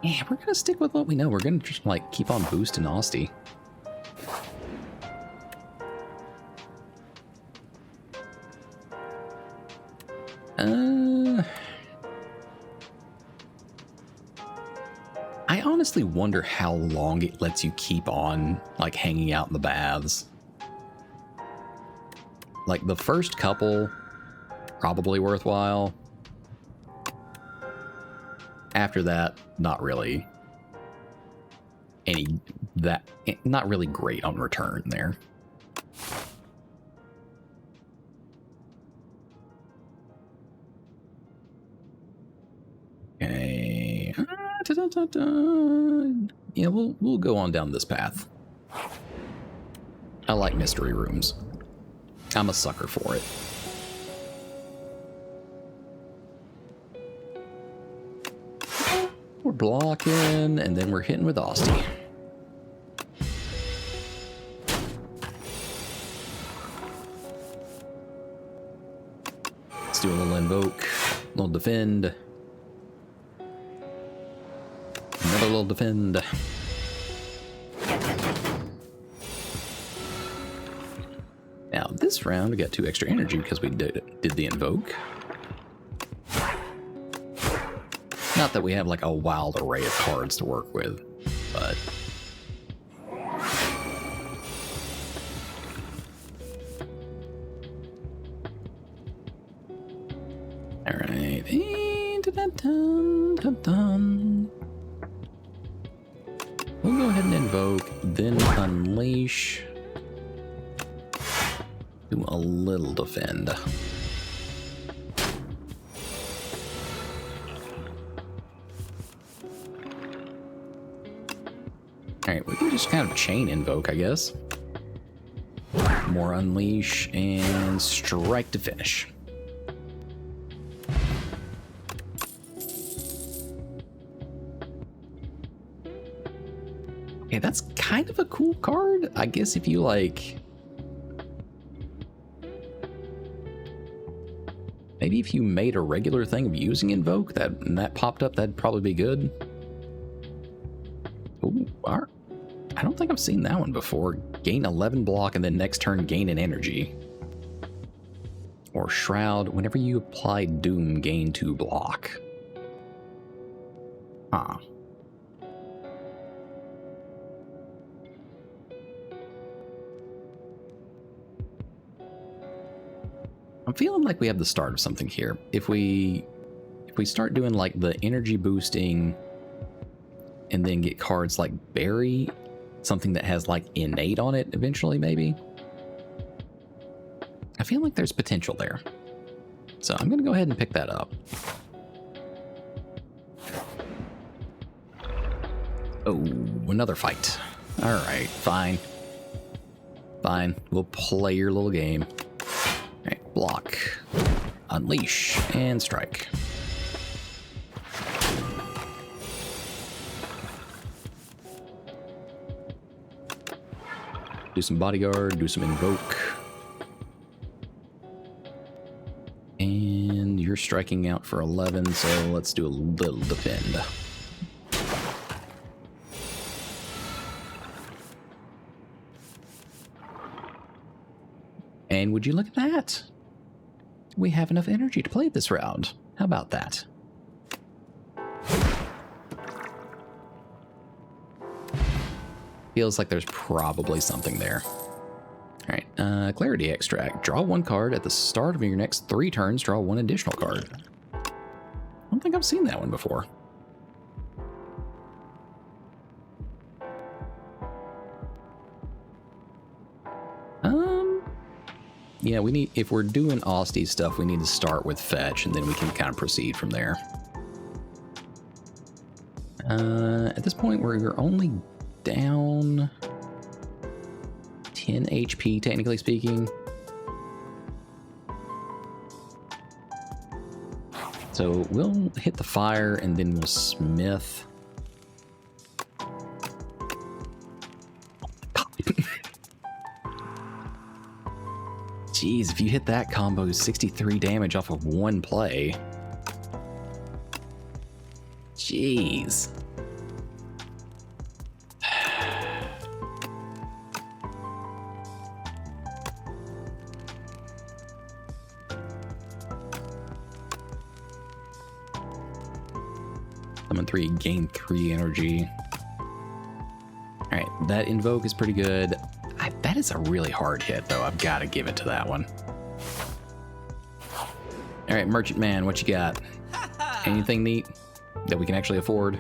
Yeah, we're gonna stick with what we know. We're gonna just like keep on boosting Austie. I honestly wonder how long it lets you keep on like hanging out in the baths. Like the first couple, probably worthwhile. After that, not really not really great on return there. Okay. Yeah, we'll go on down this path. I like mystery rooms. I'm a sucker for it. We're blocking, and then we're hitting with Austie. Let's do a little invoke, a little defend. Another little defend. Now, this round, we got 2 extra energy because we did the invoke. Not that we have like a wild array of cards to work with, but all right. We'll go ahead and invoke, then unleash. Do a little defend. Alright, we can just kind of chain invoke, I guess. More unleash and strike to finish. Okay, that's kind of a cool card. I guess if you like... Maybe if you made a regular thing of using invoke, and that popped up, that'd probably be good. Ooh, alright. I don't think I've seen that one before. Gain 11 block and then next turn gain an energy. Or Shroud, whenever you apply Doom, gain 2 block. Huh. I'm feeling like we have the start of something here. If we start doing like the energy boosting and then get cards like Berry, something that has like innate on it eventually, maybe. I feel like there's potential there. So I'm gonna go ahead and pick that up. Oh, another fight. All right, fine. Fine, we'll play your little game. All right, block, unleash, and strike. Do some bodyguard, do some invoke. And you're striking out for 11, so let's do a little defend. And would you look at that? We have enough energy to play this round. How about that? Feels like there's probably something there. All right, Clarity Extract. Draw 1 card at the start of your next 3 turns. Draw 1 additional card. I don't think I've seen that one before. Yeah, we need, if we're doing Austie stuff, we need to start with fetch, and then we can kind of proceed from there. At this point, we're only down 10 HP, technically speaking. So we'll hit the fire, and then we'll smith. Jeez, if you hit that combo, 63 damage off of 1 play. Jeez. Summon 3, gain 3 energy. Alright, that invoke is pretty good. That is a really hard hit, though. I've got to give it to that one. All right, Merchant Man, what you got? Anything neat that we can actually afford?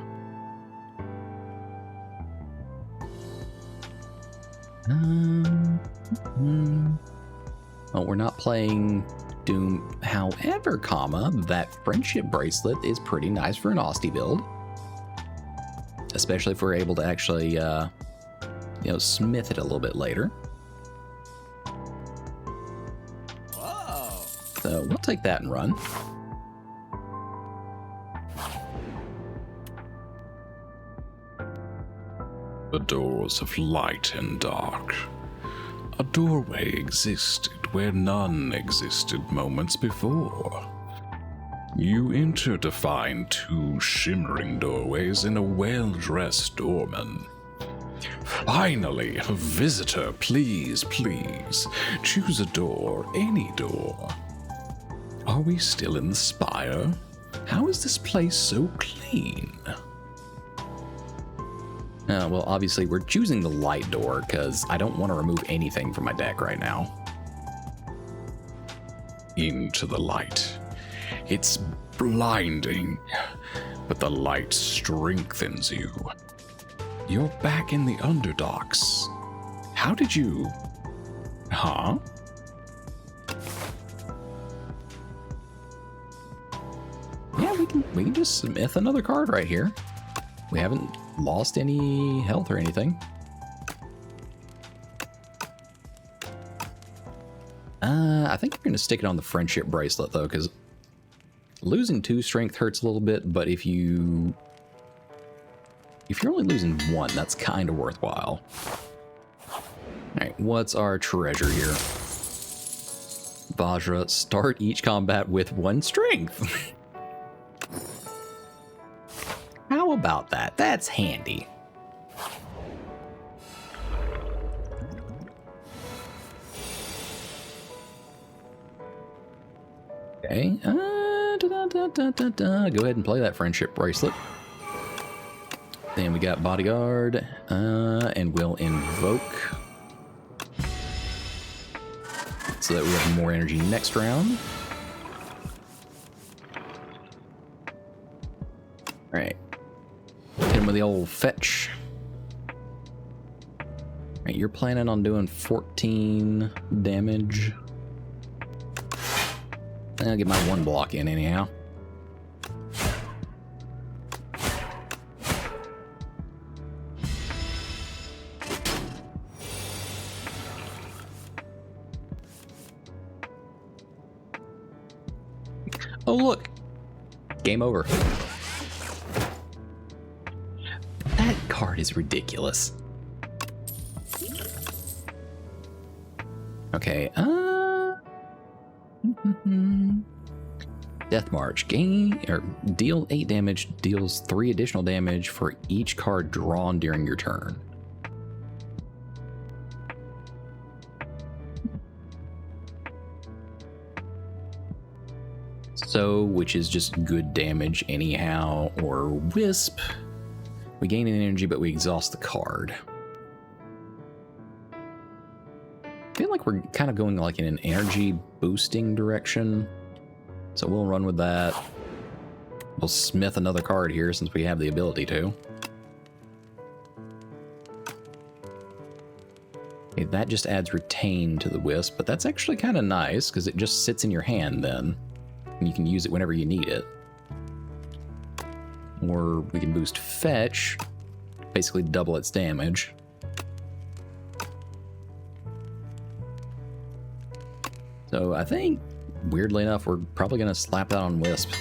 Well, we're not playing Doom. However, that friendship bracelet is pretty nice for an Austie build. Especially if we're able to actually, smith it a little bit later. So we'll take that and run. The doors of light and dark. A doorway existed where none existed moments before. You enter to find 2 shimmering doorways and a well-dressed doorman. Finally, a visitor, please, please. Choose a door, any door. Are we still in the Spire? How is this place so clean? Well, obviously we're choosing the light door because I don't want to remove anything from my deck right now. Into the light. It's blinding, but the light strengthens you. You're back in the Underdarks. How did you... Huh? Yeah, we can just smith another card right here. We haven't lost any health or anything. I think we're going to stick it on the friendship bracelet, though, because losing 2 strength hurts a little bit, but if you're only losing 1, that's kind of worthwhile. Alright, what's our treasure here? Vajra, start each combat with 1 strength. How about that? That's handy. Okay, go ahead and play that friendship bracelet. Then we got bodyguard, and we'll invoke so that we have more energy next round. All right, hit him with the old fetch. All right, you're planning on doing 14 damage. I'll get my 1 block in anyhow. Oh, look. Game over. That card is ridiculous. Okay, Death March. Gain or deal 8 damage, deals 3 additional damage for each card drawn during your turn. So, which is just good damage anyhow, or Wisp. We gain an energy, but we exhaust the card. I feel like we're kind of going like in an energy boosting direction. So we'll run with that. We'll smith another card here since we have the ability to. Okay, that just adds retain to the Wisp, but that's actually kind of nice because it just sits in your hand then. And you can use it whenever you need it. Or we can boost fetch, basically double its damage. So I think, weirdly enough, we're probably going to slap that on Wisp.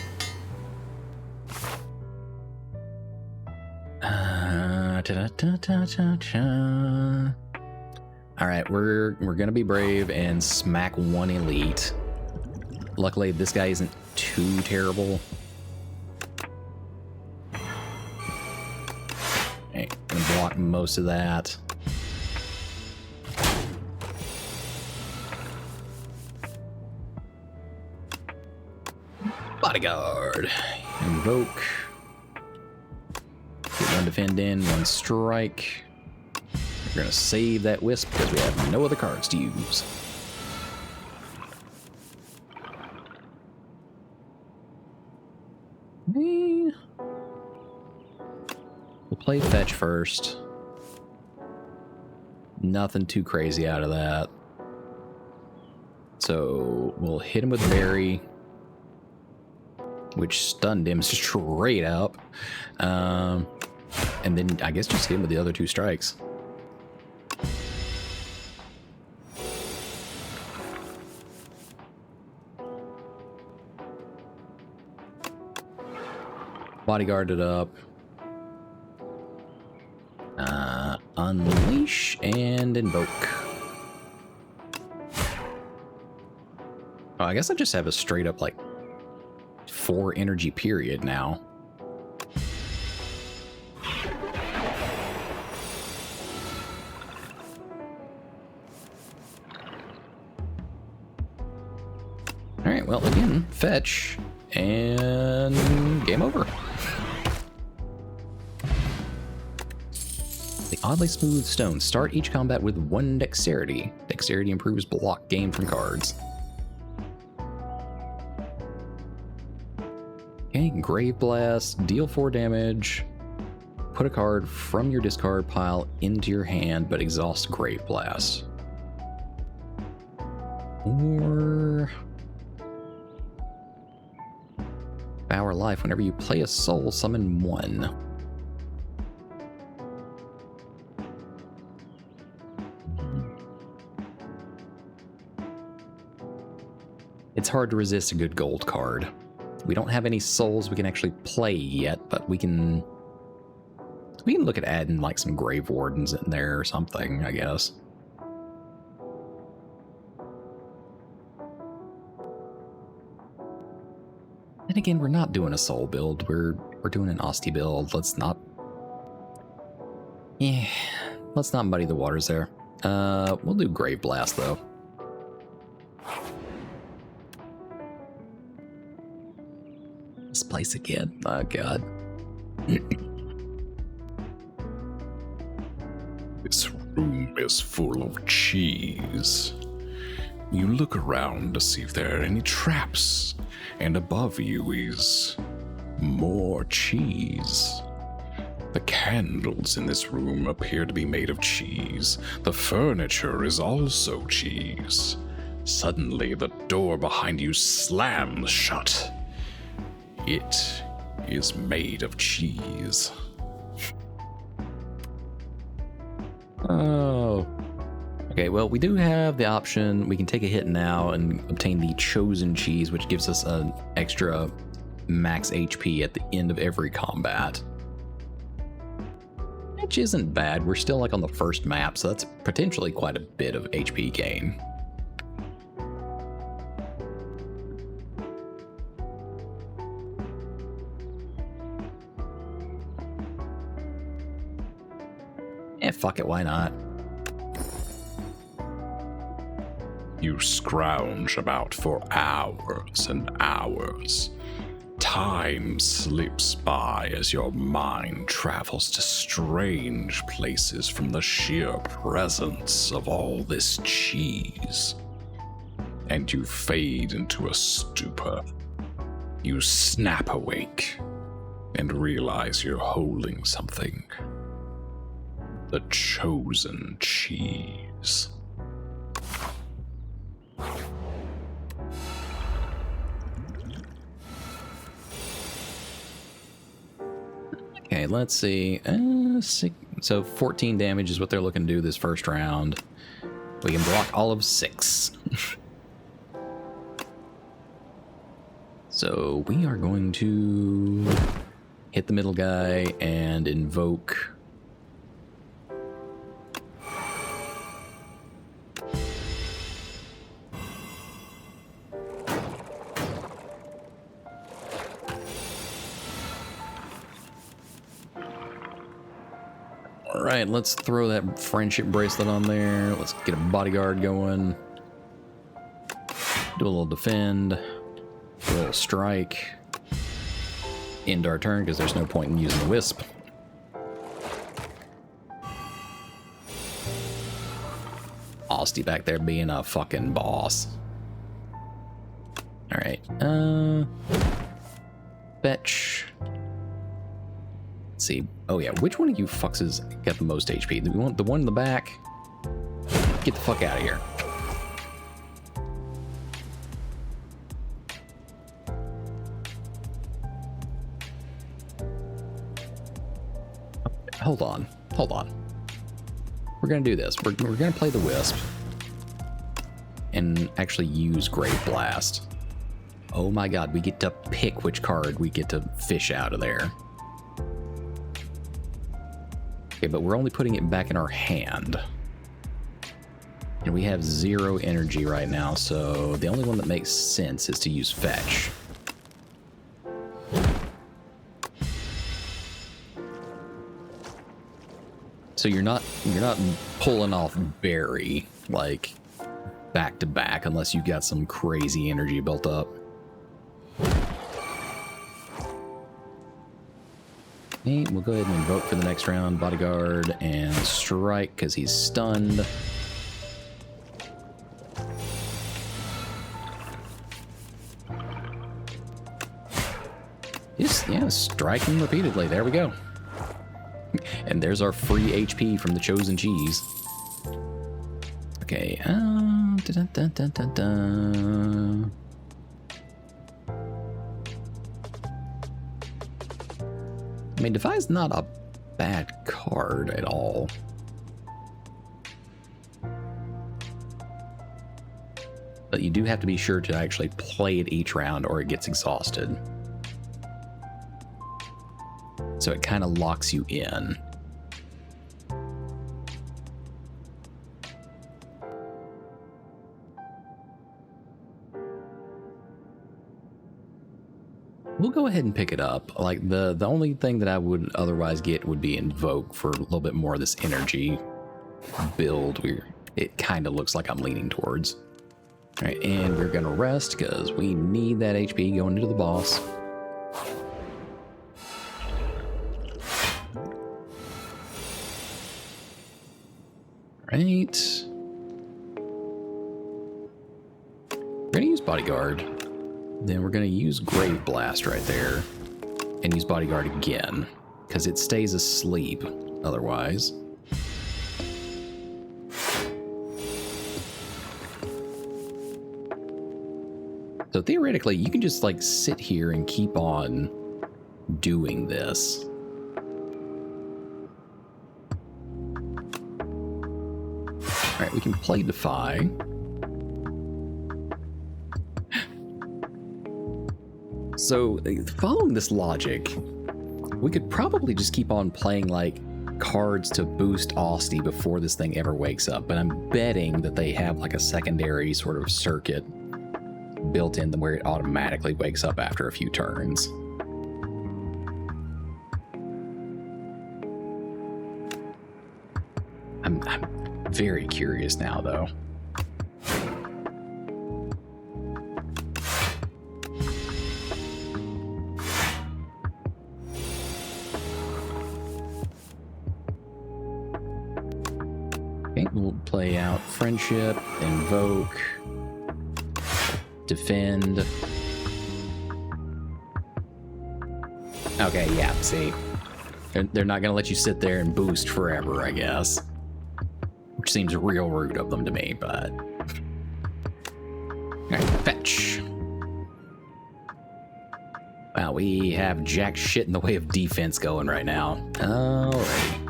Alright, we're going to be brave and smack one elite. Luckily, this guy isn't too terrible. Okay, gonna block most of that. Bodyguard. Invoke. Get one defend in, one strike. We're gonna save that Wisp because we have no other cards to use. We'll play fetch first. Nothing too crazy out of that. So we'll hit him with Berry, which stunned him straight up. And then I guess just hit him with the other two strikes. Bodyguard it up. Unleash and invoke. Oh, I guess I just have a straight up like 4 energy period now. Alright, well again, fetch and game over. The oddly smooth stone. Start each combat with 1 dexterity. Dexterity improves block gained from cards. Okay, Grave Blast. Deal 4 damage. Put a card from your discard pile into your hand, but exhaust Grave Blast. Or Power Life. Whenever you play a soul, summon 1. It's hard to resist a good gold card. We don't have any souls we can actually play yet, but we can look at adding like some Grave Wardens in there or something, I guess. And again, we're not doing a soul build. We're doing an Osti build. Let's not muddy the waters there. We'll do Grave Blast though. This place again. Oh god. This room is full of cheese. You look around to see if there are any traps, and above you is more cheese. The candles in this room appear to be made of cheese. The furniture is also cheese. Suddenly, the door behind you slams shut. It is made of cheese. Oh. Okay, well, we do have the option. We can take a hit now and obtain the chosen cheese, which gives us an extra max HP at the end of every combat. Which isn't bad. We're still like on the first map, so that's potentially quite a bit of HP gain. Fuck it, why not? You scrounge about for hours and hours. Time slips by as your mind travels to strange places from the sheer presence of all this cheese. And you fade into a stupor. You snap awake and realize you're holding something. The chosen cheese. Okay, let's see. So 14 damage is what they're looking to do this first round. We can block all of 6. So we are going to hit the middle guy and invoke. All right, let's throw that friendship bracelet on there. Let's get a bodyguard going. Do a little defend. Do a little strike. End our turn because there's no point in using the wisp. Austie back there being a fucking boss. All right. Fetch. Let's see. Oh yeah, which one of you fucks got the most HP? Do we want the one in the back? Get the fuck out of here. Hold on. Hold on. We're gonna do this. We're gonna play the Wisp. And actually use Grave Blast. Oh my god, we get to pick which card we get to fish out of there. Okay, but we're only putting it back in our hand. And we have 0 energy right now, so the only one that makes sense is to use Fetch. So you're not pulling off Berry like back to back unless you've got some crazy energy built up. Okay, we'll go ahead and invoke for the next round. Bodyguard and strike because he's stunned. Just, yeah, strike him repeatedly. There we go. And there's our free HP from the chosen cheese. Okay, I mean, Defy's not a bad card at all. But you do have to be sure to actually play it each round or it gets exhausted. So it kind of locks you in. We'll go ahead and pick it up. Like the only thing that I would otherwise get would be invoke for a little bit more of this energy build. It kind of looks like I'm leaning towards. All right, and we're gonna rest because we need that HP going into the boss. Right. We're gonna use Bodyguard. Then we're gonna use Grave Blast right there. And use Bodyguard again. Because it stays asleep otherwise. So theoretically, you can just like sit here and keep on doing this. All right, we can play Defy. So, following this logic, we could probably just keep on playing like cards to boost Austie before this thing ever wakes up. But I'm betting that they have like a secondary sort of circuit built in where it automatically wakes up after a few turns. I'm very curious now, though. Okay, we'll play out Friendship, Invoke, Defend. Okay, yeah, see. They're not going to let you sit there and boost forever, I guess. Which seems real rude of them to me, but... Alright, fetch. Wow, we have jack shit in the way of defense going right now. Alrighty.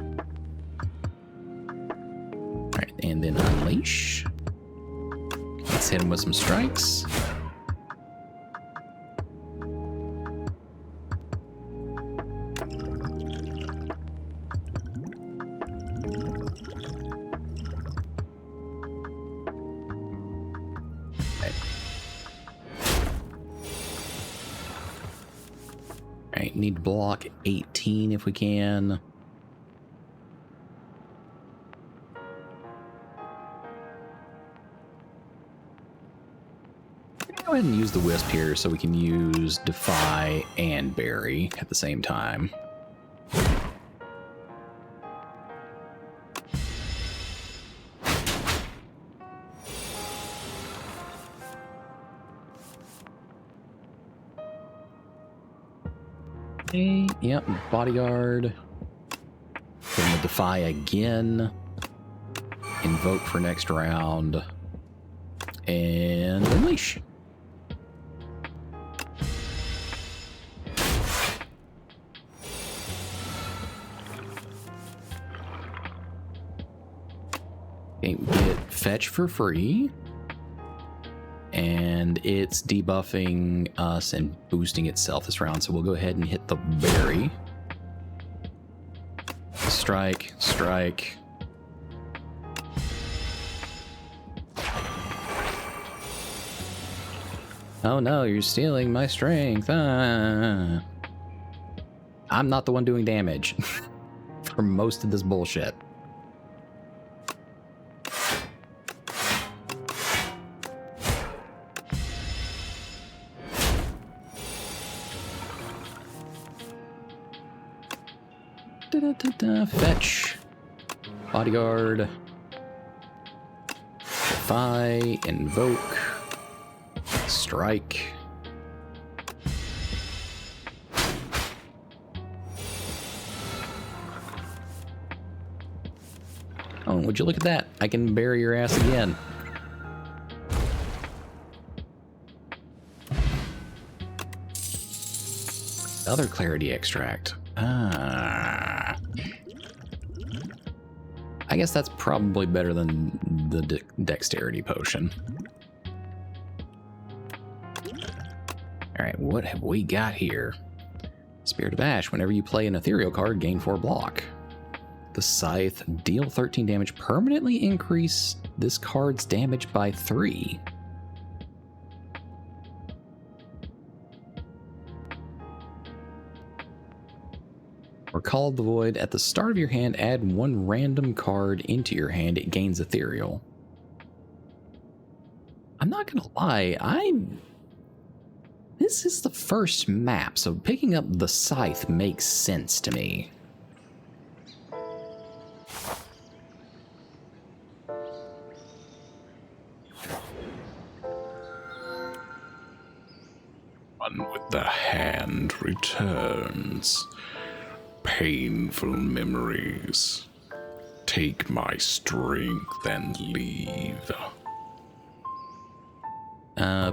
Alright, and then unleash. Let's hit him with some strikes. Alright, need to block 18 if we can. Go ahead and use the Wisp here so we can use Defy and Bury at the same time. Okay, yep, Bodyguard. Gonna Defy again. Invoke for next round. And Unleash. Okay, we get Fetch for free. And it's debuffing us and boosting itself this round, so we'll go ahead and hit the Bury. Strike, strike. Oh no, you're stealing my strength. Ah. I'm not the one doing damage for most of this bullshit. Fetch. Bodyguard. Defy. Invoke. Strike. Oh, would you look at that? I can bury your ass again. Other clarity extract. Ah. I guess that's probably better than the dexterity potion. Alright, what have we got here? Spirit of Ash. Whenever you play an ethereal card, gain 4 block. The Scythe. Deal 13 damage. Permanently increase this card's damage by 3. Recall the Void. At the start of your hand, add 1 random card into your hand. It gains ethereal. I'm not gonna lie, this is the first map, so picking up the Scythe makes sense to me. One with the hand returns. Painful memories. Take my strength and leave.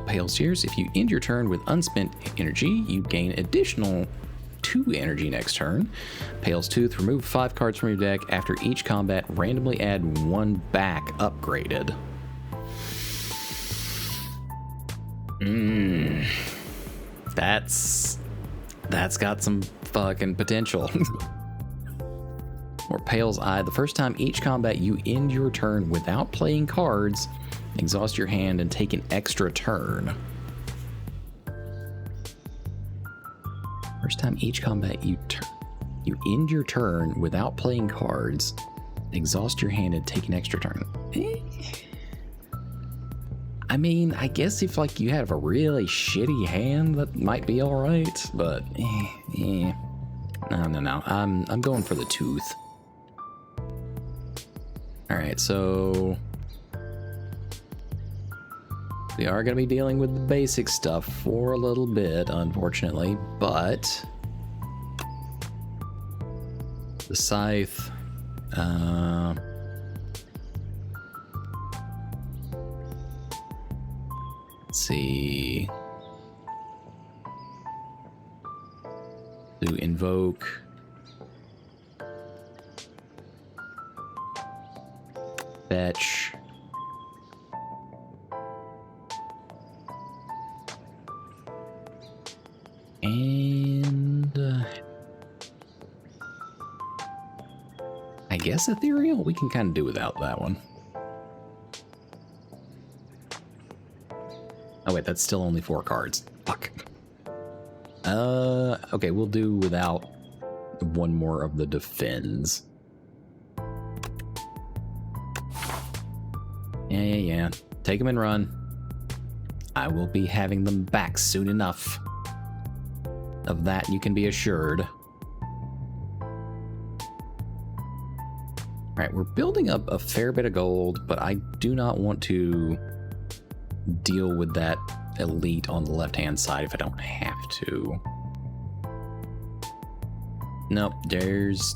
Pale's Tears. If you end your turn with unspent energy, you gain additional 2 energy next turn. Pale's Tooth. Remove 5 cards from your deck. After each combat, randomly add 1 back upgraded. That's got some fucking potential. Or Pale's Eye. The first time each combat you end your turn without playing cards, exhaust your hand and take an extra turn. First time each combat you end your turn without playing cards, exhaust your hand and take an extra turn. I mean, I guess if like you have a really shitty hand, that might be all right, but No. I'm going for the Tooth. All right, so we are going to be dealing with the basic stuff for a little bit, unfortunately, but the scythe, let's see, to invoke, fetch, and I guess ethereal, we can kind of do without that one. Oh wait, that's still only 4 cards. Fuck. Okay, we'll do without one more of the defends. Yeah. Take them and run. I will be having them back soon enough. Of that, you can be assured. Alright, we're building up a fair bit of gold, but I do not want to deal with that elite on the left-hand side if I don't have to. Nope, there's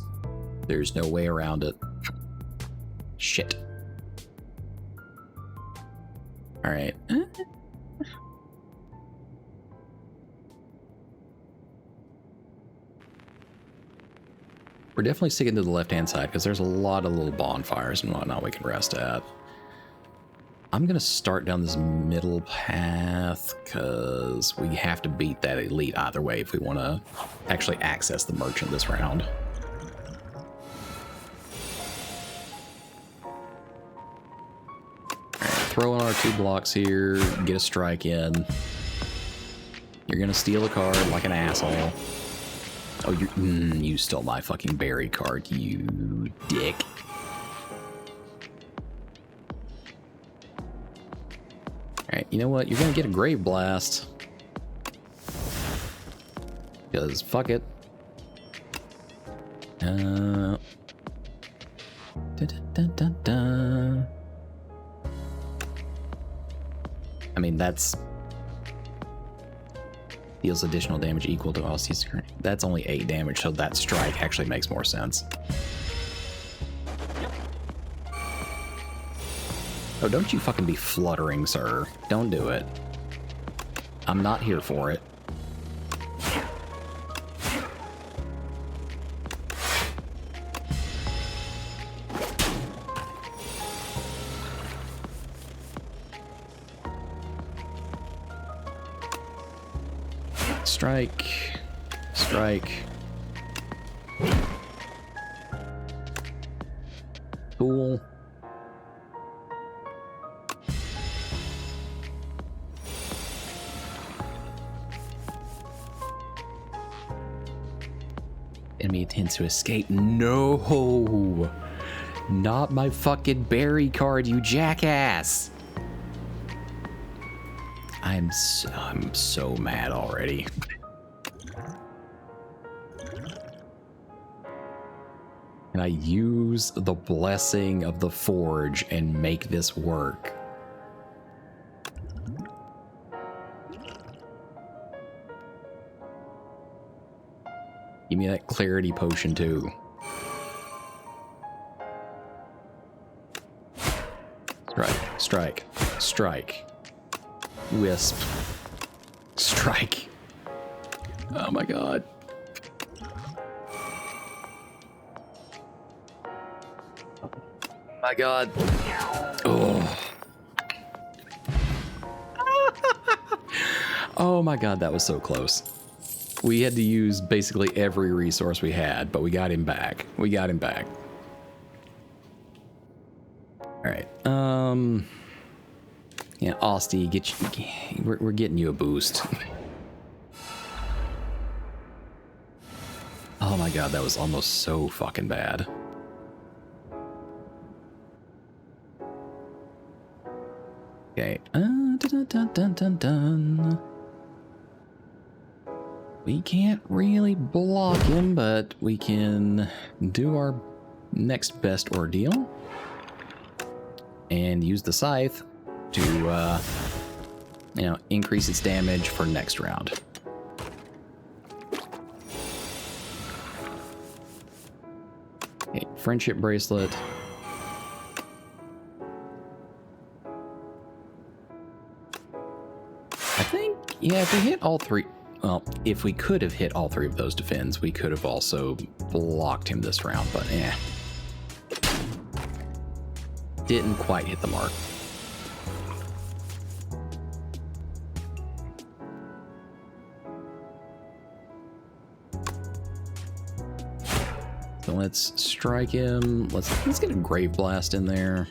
no way around it. Shit. Alright. We're definitely sticking to the left-hand side because there's a lot of little bonfires and whatnot we can rest at. I'm going to start down this middle path because we have to beat that elite either way if we want to actually access the merchant this round. Throw in our 2 blocks here, get a strike in. You're gonna steal a card like an asshole. Oh, you stole my fucking berry card, you dick. Alright, you know what? You're gonna get a Grave Blast. Because fuck it. Da, da, da, da, da. I mean, that's deals additional damage equal to all seasons. That's only 8 damage, so that strike actually makes more sense. Oh, don't you fucking be fluttering, sir. Don't do it. I'm not here for it. Strike. Strike. Cool. Enemy attempts to escape. No! Not my fucking berry card, you jackass! I'm so mad already. Can I use the blessing of the forge and make this work? Give me that clarity potion too. Strike, strike, strike. Wisp. Strike. Oh my god. My god. Oh. Oh my god, that was so close. We had to use basically every resource we had, but we got him back. We got him back. Alright. Yeah, Austie, we're getting you a boost. Oh my god, that was almost so fucking bad. Okay. Dun, dun, dun, dun, dun. We can't really block him, but we can do our next best ordeal. and use the scythe to, increase its damage for next round. Okay, friendship bracelet. I think, yeah, if we hit all three, well, if we could have hit all three of those defends, we could have also blocked him this round, but didn't quite hit the mark. So let's strike him. Let's get a Grave Blast in there.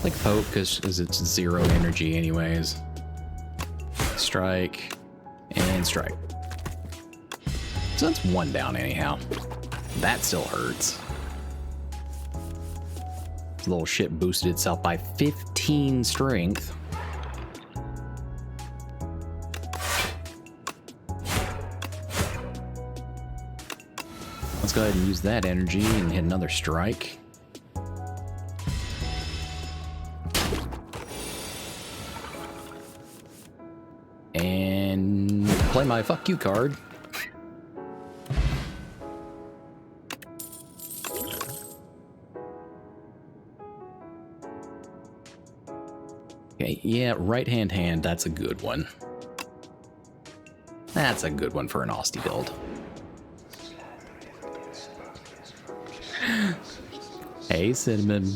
Like poke, because it's 0 energy anyways. Strike, and strike. So that's 1 down anyhow. That still hurts. This little shit boosted itself by 15 strength. Let's go ahead and use that energy and hit another strike. And play my fuck you card. Okay, yeah, right hand, that's a good one. That's a good one for an Austie build. Hey Cinnamon,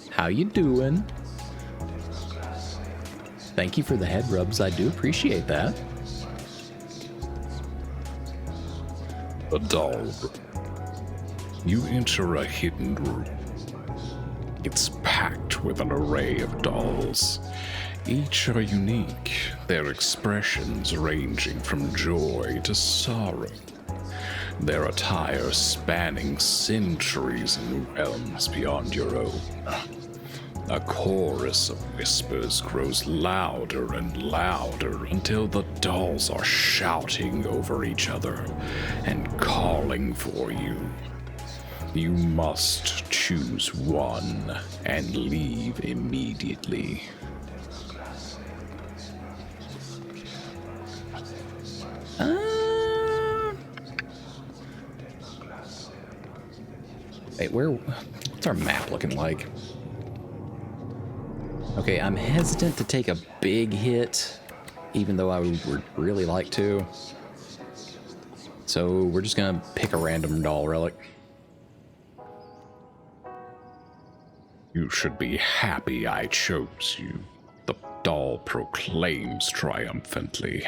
how you doing? Thank you for the head rubs, I do appreciate that. A doll. You enter a hidden room. It's packed with an array of dolls. Each are unique, their expressions ranging from joy to sorrow. Their attire spanning centuries and realms beyond your own. A chorus of whispers grows louder and louder until the dolls are shouting over each other and calling for you. You must choose one and leave immediately. Wait, what's our map looking like? Okay, I'm hesitant to take a big hit, even though I would really like to. So we're just gonna pick a random doll relic. You should be happy I chose you, the doll proclaims triumphantly.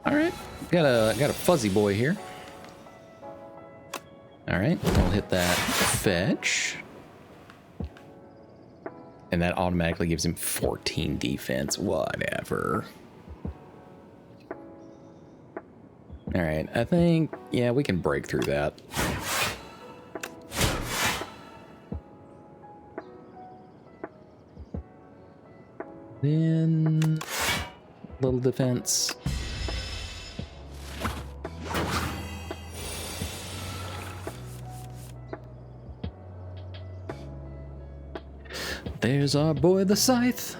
All right, got a fuzzy boy here. All right, we'll hit that fetch. And that automatically gives him 14 defense, whatever. All right, I think, yeah, we can break through that. Then, little defense. There's our boy, the Scythe.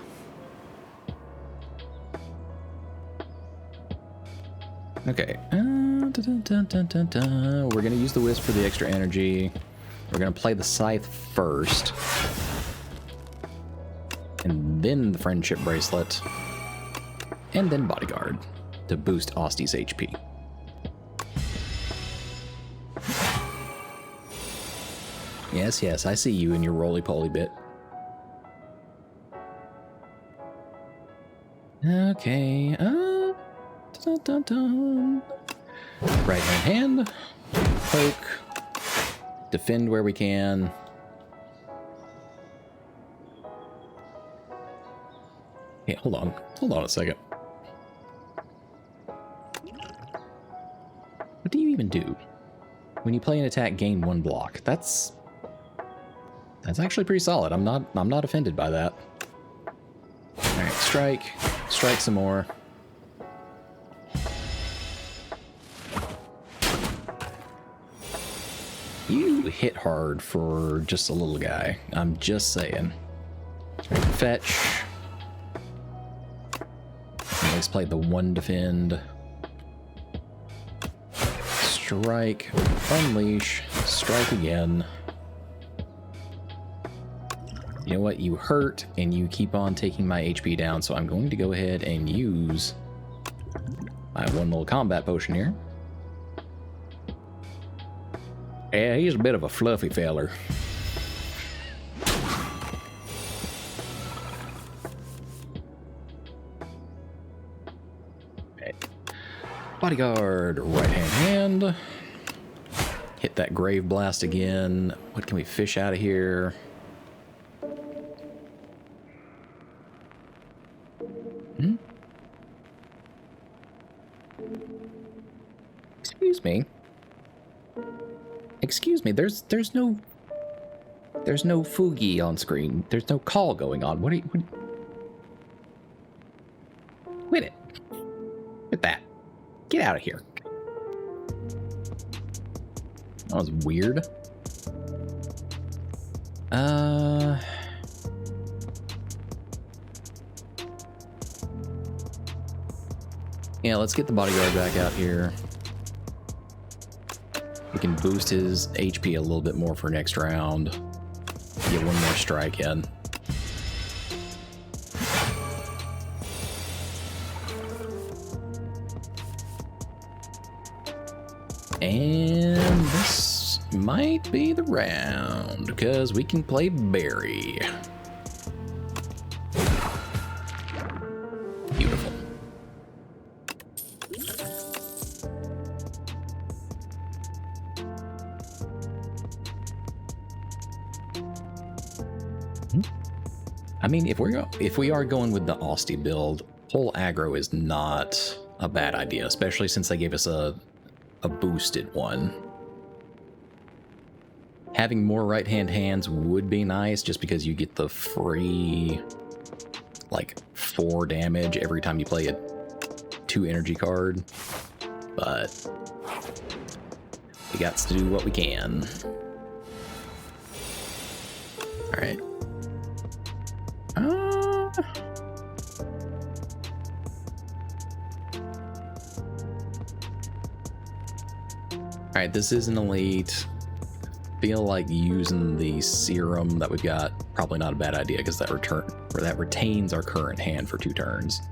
Okay. We're going to use the Wisp for the extra energy. We're going to play the Scythe first. And then the Friendship Bracelet. And then Bodyguard to boost Austie's HP. Yes, yes, I see you in your roly-poly bit. Okay, dun, dun, dun. Right hand, poke, defend where we can. Okay, hold on a second. What do you even do? When you play an attack, gain 1 block. That's actually pretty solid. I'm not offended by that. All right, strike some more. You hit hard for just a little guy. I'm just saying. Fetch. Let's play the 1 defend. Strike. Unleash. Strike again. You know what? You hurt, and you keep on taking my HP down, so I'm going to go ahead and use my 1 little combat potion here. Yeah, he's a bit of a fluffy feller. Okay. Bodyguard, right hand. Hit that grave blast again. What can we fish out of here? Excuse me. Excuse me, there's no Fugi on screen. There's no call going on. What? Quit it. Quit that. Get out of here. That was weird. Yeah, let's get the bodyguard back out here. We can boost his HP a little bit more for next round. Get 1 more strike in. And this might be the round, because we can play Barry. Beautiful. I mean, if we are going with the Austie build, whole aggro is not a bad idea, especially since they gave us a boosted one. Having more right-hand hands would be nice, just because you get the free, like, 4 damage every time you play a 2 energy card. But we got to do what we can. All right. Alright, this is an elite. Feel like using the serum that we've got, probably not a bad idea, because that retains our current hand for 2 turns.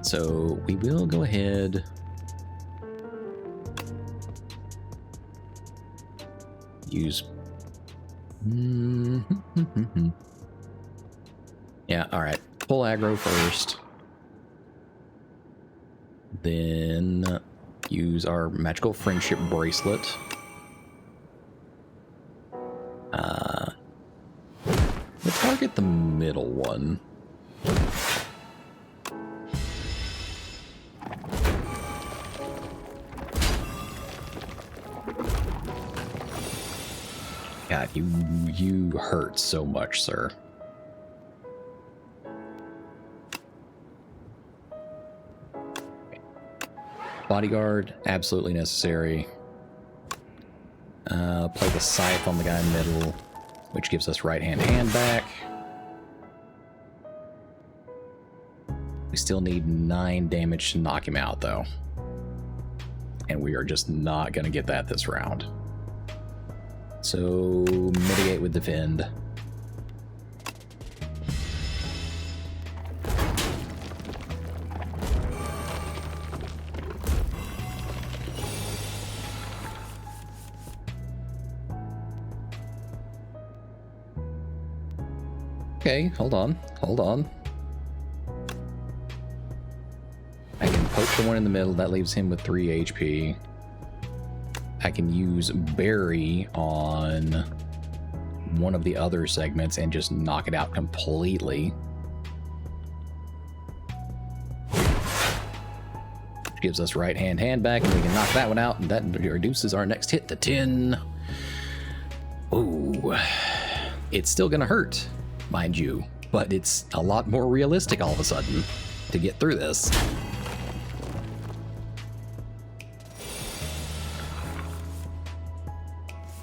So we will go ahead. Use. Yeah, alright. Pull aggro first. Then use our magical friendship bracelet. We'll target the middle one. God, you hurt so much, sir. Bodyguard, absolutely necessary. Play the scythe on the guy in the middle, which gives us right-hand hand back. We still need 9 damage to knock him out, though. And we are just not going to get that this round. So, mitigate with defend. Okay, hold on. I can poke the one in the middle, that leaves him with 3 HP. I can use Barry on one of the other segments and just knock it out completely. Gives us right hand back, and we can knock that one out, and that reduces our next hit to 10. Ooh. It's still gonna hurt, mind you, but it's a lot more realistic all of a sudden to get through this.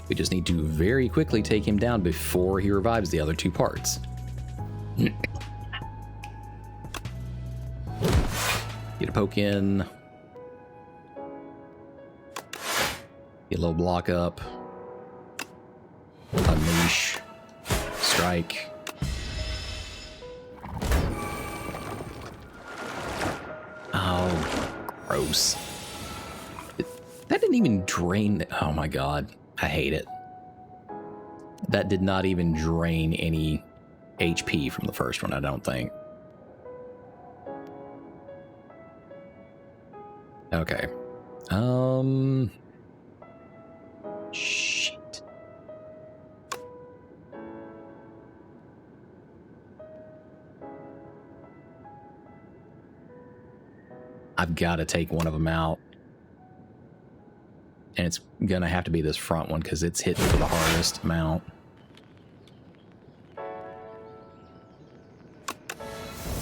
We just need to very quickly take him down before he revives the other two parts. Get a poke in. Get a little block up. Unleash. Strike. Oh, gross. That didn't even drain. Oh my god. I hate it. That did not even drain any HP from the first one, I don't think. Okay. Shit. I've got to take one of them out. And it's gonna have to be this front one because it's hitting for the hardest amount. I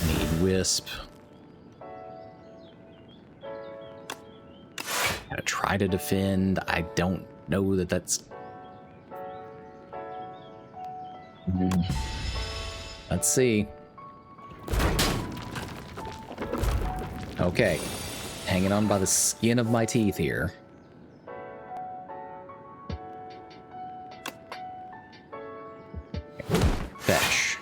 need Wisp. Gotta try to defend. I don't know that that's... Let's see. Okay. Hanging on by the skin of my teeth here. Fetch.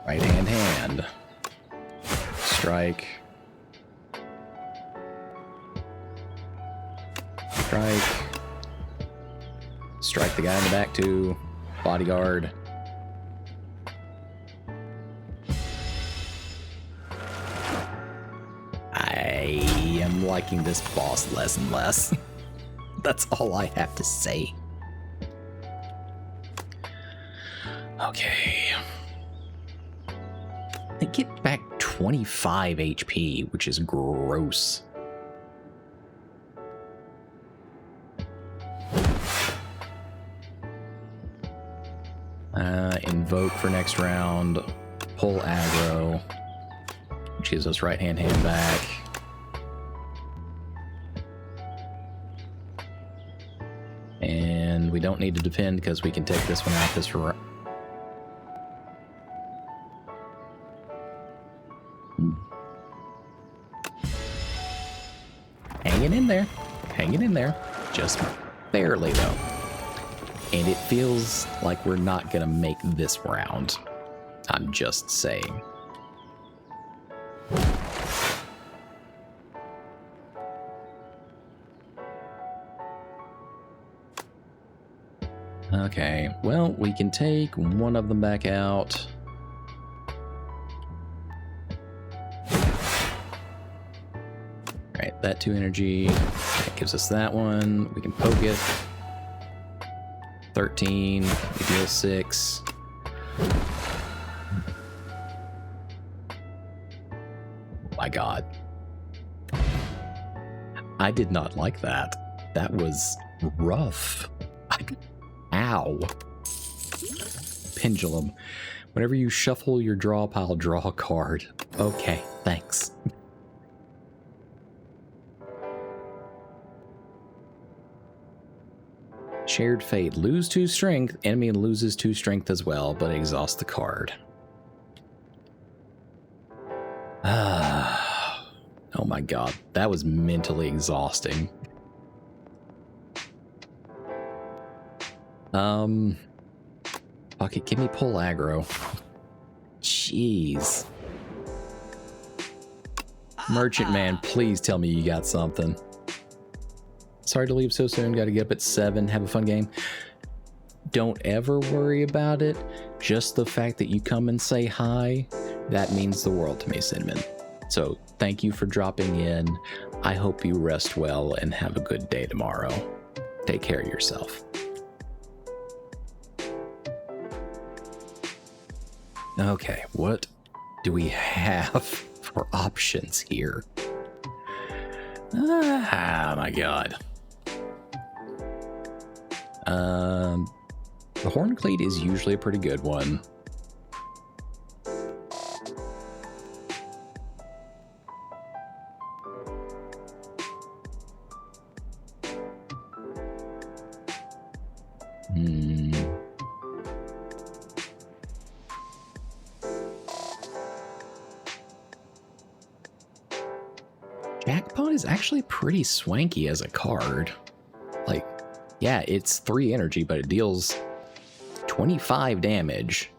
Right hand. Strike. Strike. Strike the guy in the back too. Bodyguard. I am liking this boss less and less. That's all I have to say. Okay. They get back 25 HP, which is gross. Invoke for next round. Pull aggro. Which gives us right hand back. And we don't need to defend because we can take this one out this round. Hanging in there. Hanging in there. Just barely, though. And it feels like we're not going to make this round. I'm just saying. Okay, well, we can take one of them back out. Alright, that 2 energy. That gives us that one. We can poke it. 13. We deal 6. Oh my god. I did not like that. That was rough. Ow. Pendulum. Whenever you shuffle your draw pile, draw a card. Okay, thanks. Shared Fate. Lose 2 strength. Enemy loses 2 strength as well, but exhaust the card. Oh my god. That was mentally exhausting. Fuck it, give me pull aggro. Jeez. Merchant Man, please tell me you got something. Sorry to leave so soon, gotta get up at 7, have a fun game. Don't ever worry about it. Just the fact that you come and say hi, that means the world to me, Cinnamon. So thank you for dropping in. I hope you rest well and have a good day tomorrow. Take care of yourself. Okay, what do we have for options here. Ah, my God. The Horn Cleat is usually a pretty good one. Jackpot is actually pretty swanky as a card. Like, yeah, it's 3 energy, but it deals 25 damage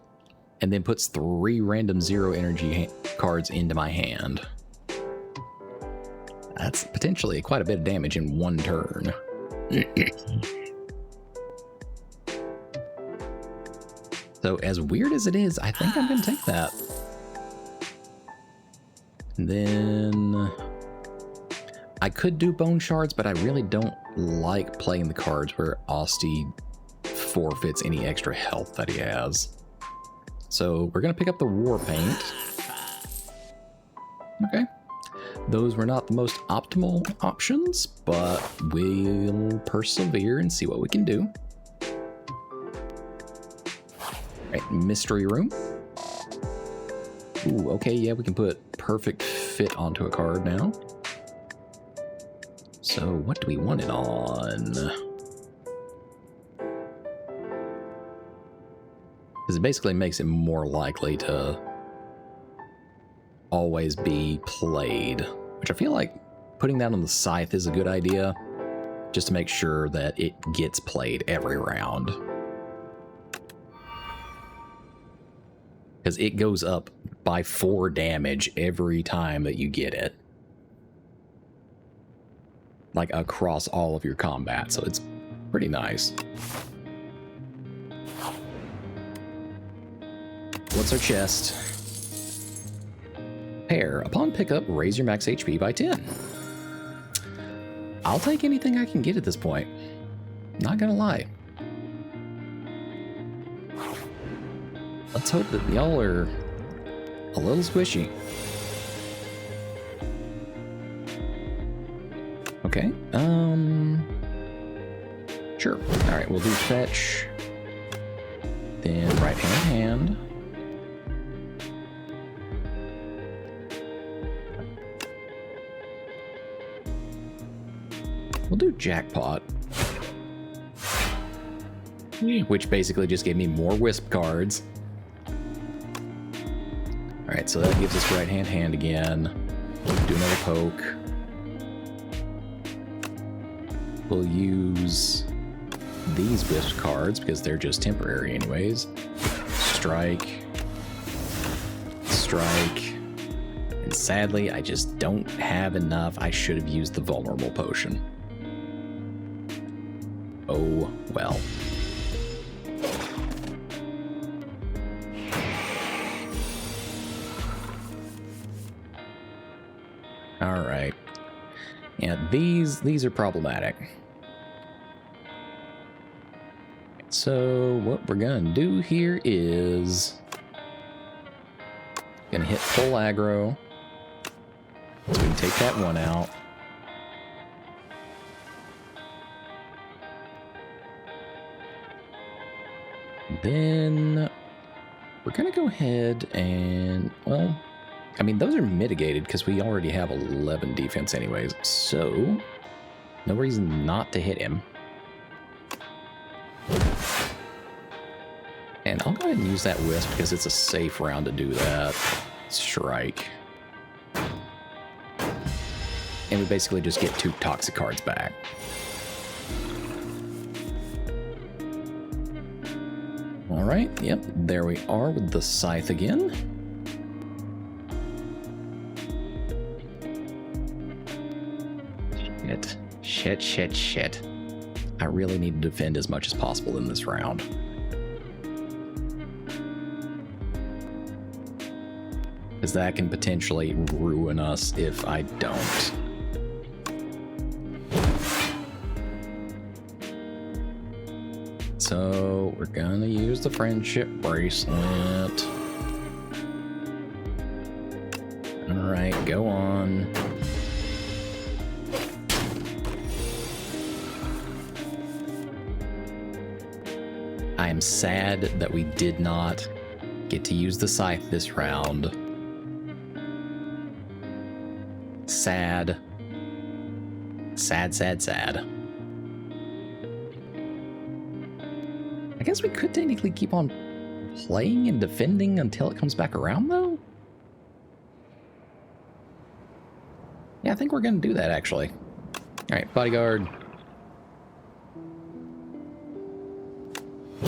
and then puts 3 random 0 energy cards into my hand. That's potentially quite a bit of damage in one turn. So as weird as it is, I think I'm going to take that. And then I could do Bone Shards, but I really don't like playing the cards where Asti forfeits any extra health that he has. So we're going to pick up the War Paint. Okay. Those were not the most optimal options, but we'll persevere and see what we can do. Right, Mystery Room. Ooh, okay, yeah, we can put Perfect Fit onto a card now. So what do we want it on? Because it basically makes it more likely to always be played, which I feel like putting that on the Scythe is a good idea, just to make sure that it gets played every round. Because it goes up by 4 damage every time that you get it. Like across all of your combat, so it's pretty nice. What's our chest? Pair. Upon pickup, raise your max HP by 10. I'll take anything I can get at this point. Not gonna lie. Let's hope that y'all are a little squishy. Okay, sure. All right, we'll do fetch, then right hand. We'll do jackpot, which basically just gave me more wisp cards. All right, so that gives us right hand again. Do another poke. We'll use these wisp cards because they're just temporary anyways. Strike. Strike. And sadly, I just don't have enough. I should have used the vulnerable potion. Oh, well. All right. Yeah, these are problematic. So what we're gonna do here is gonna hit full aggro, so we can take that one out. Then we're gonna go ahead and, well, I mean, those are mitigated because we already have 11 defense anyways, so no reason not to hit him. And I'll go ahead and use that wisp because it's a safe round to do that. Strike. And we basically just get 2 toxic cards back. All right, yep, there we are with the Scythe again. Shit. I really need to defend as much as possible in this round. Because that can potentially ruin us if I don't. So we're gonna use the friendship bracelet. Alright, go on. I am sad that we did not get to use the scythe this round. Sad. Sad, sad, sad. I guess we could technically keep on playing and defending until it comes back around, though? Yeah, I think we're going to do that, actually. Alright, bodyguard.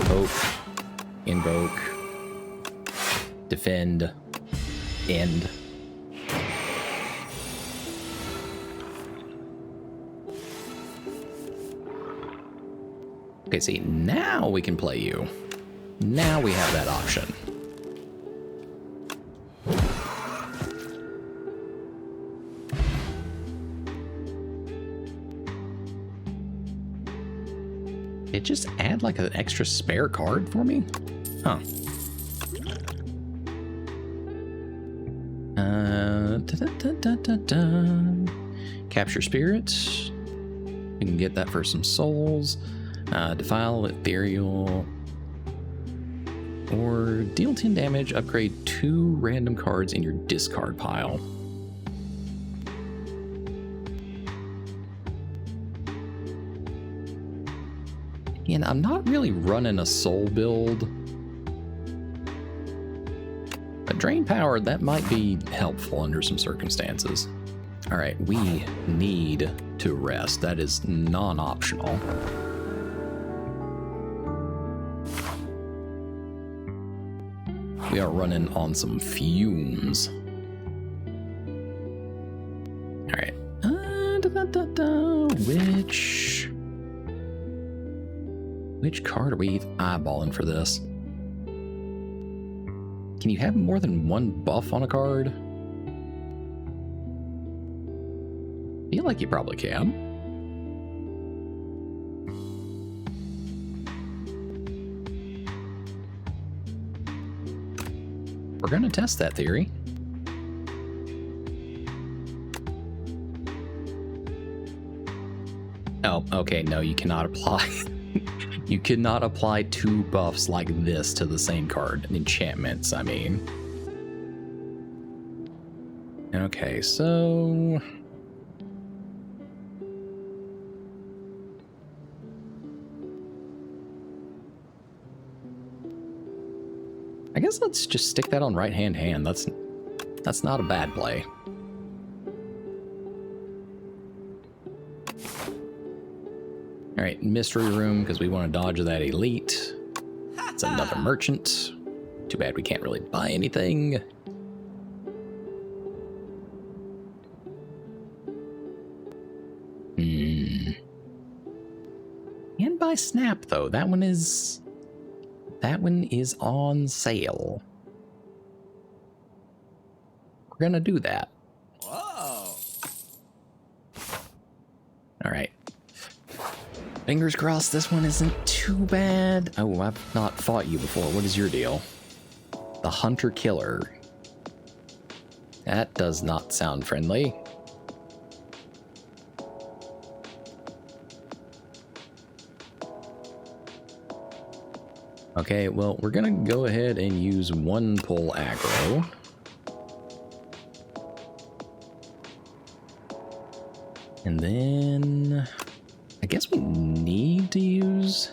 Hope. Invoke. Defend. End. Okay, see, now we can play you. Now we have that option. It just add like an extra spare card for me? Huh. Capture spirits. We can get that for some souls. Defile, ethereal, or deal 10 damage, upgrade 2 random cards in your discard pile. And I'm not really running a soul build. But drain power, that might be helpful under some circumstances. All right, we need to rest. That is non-optional. We are running on some fumes. All right. Which card are we eyeballing for this? Can you have more than one buff on a card? I feel like you probably can. We're going to test that theory. Oh, okay, no, you cannot apply. You cannot apply 2 buffs like this to the same card. Enchantments, I mean. Okay, so... I guess let's just stick that on right-hand hand. That's not a bad play. All right, mystery room, because we want to dodge that elite. It's another merchant. Too bad we can't really buy anything. And buy Snap, though. That one is on sale. We're gonna do that. Whoa. All right. Fingers crossed this one isn't too bad. Oh, I've not fought you before. What is your deal? The Hunter Killer. That does not sound friendly. Okay, well, we're gonna go ahead and use 1 pull aggro. And then I guess we need to use...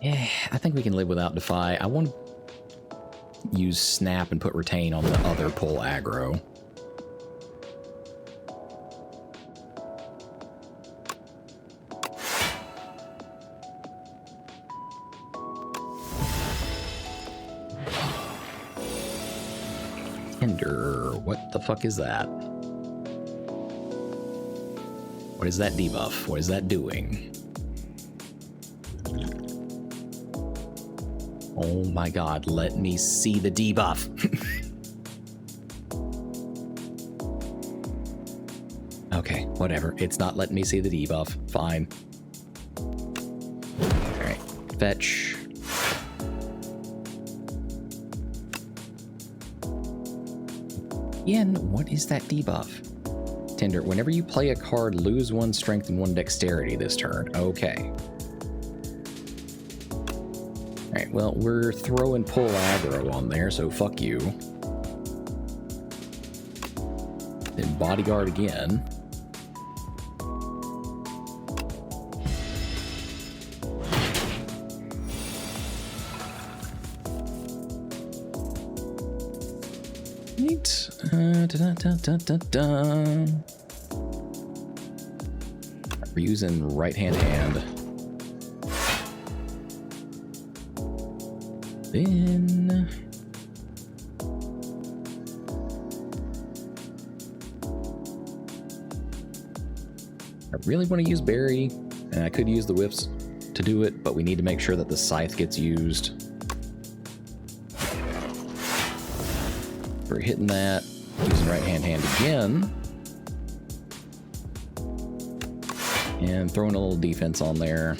Yeah, I think we can live without Defy. I want to use Snap and put Retain on the other pull aggro. Tender, what the fuck is that? What is that debuff? What is that doing? Oh my god, let me see the debuff. Okay, whatever. It's not letting me see the debuff. Fine. Alright, fetch. Again, what is that debuff? Tender, whenever you play a card, lose 1 strength and 1 dexterity this turn. Okay. Alright, well, we're throwing pull aggro on there, so fuck you. Then bodyguard again. Neat. We're using right hand. Then I really want to use Berry, and I could use the whiffs to do it, but we need to make sure that the scythe gets used. We're hitting that, using right hand again, and throwing a little defense on there.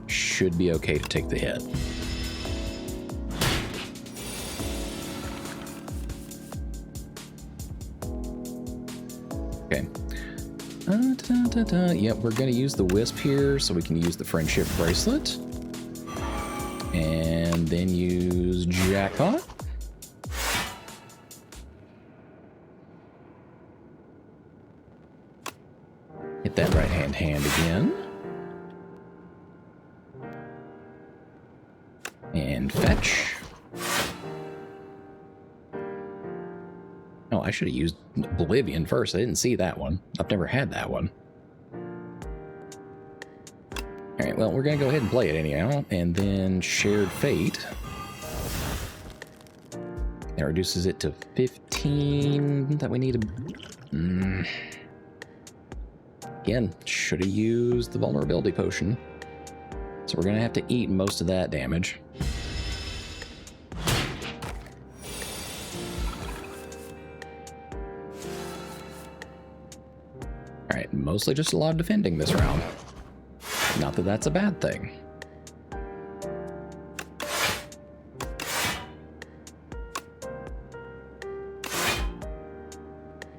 Should be okay to take the hit. Okay. Yep, we're going to use the wisp here so we can use the friendship bracelet. And then use jackpot. Hit that right hand again. And fetch. Oh, I should have used Oblivion first. I didn't see that one. I've never had that one. Alright, well, we're going to go ahead and play it anyhow. And then Shared Fate. That reduces it to 15 that we need to... Again, should have used the Vulnerability Potion. So we're going to have to eat most of that damage. Alright, mostly just a lot of defending this round. Not that that's a bad thing.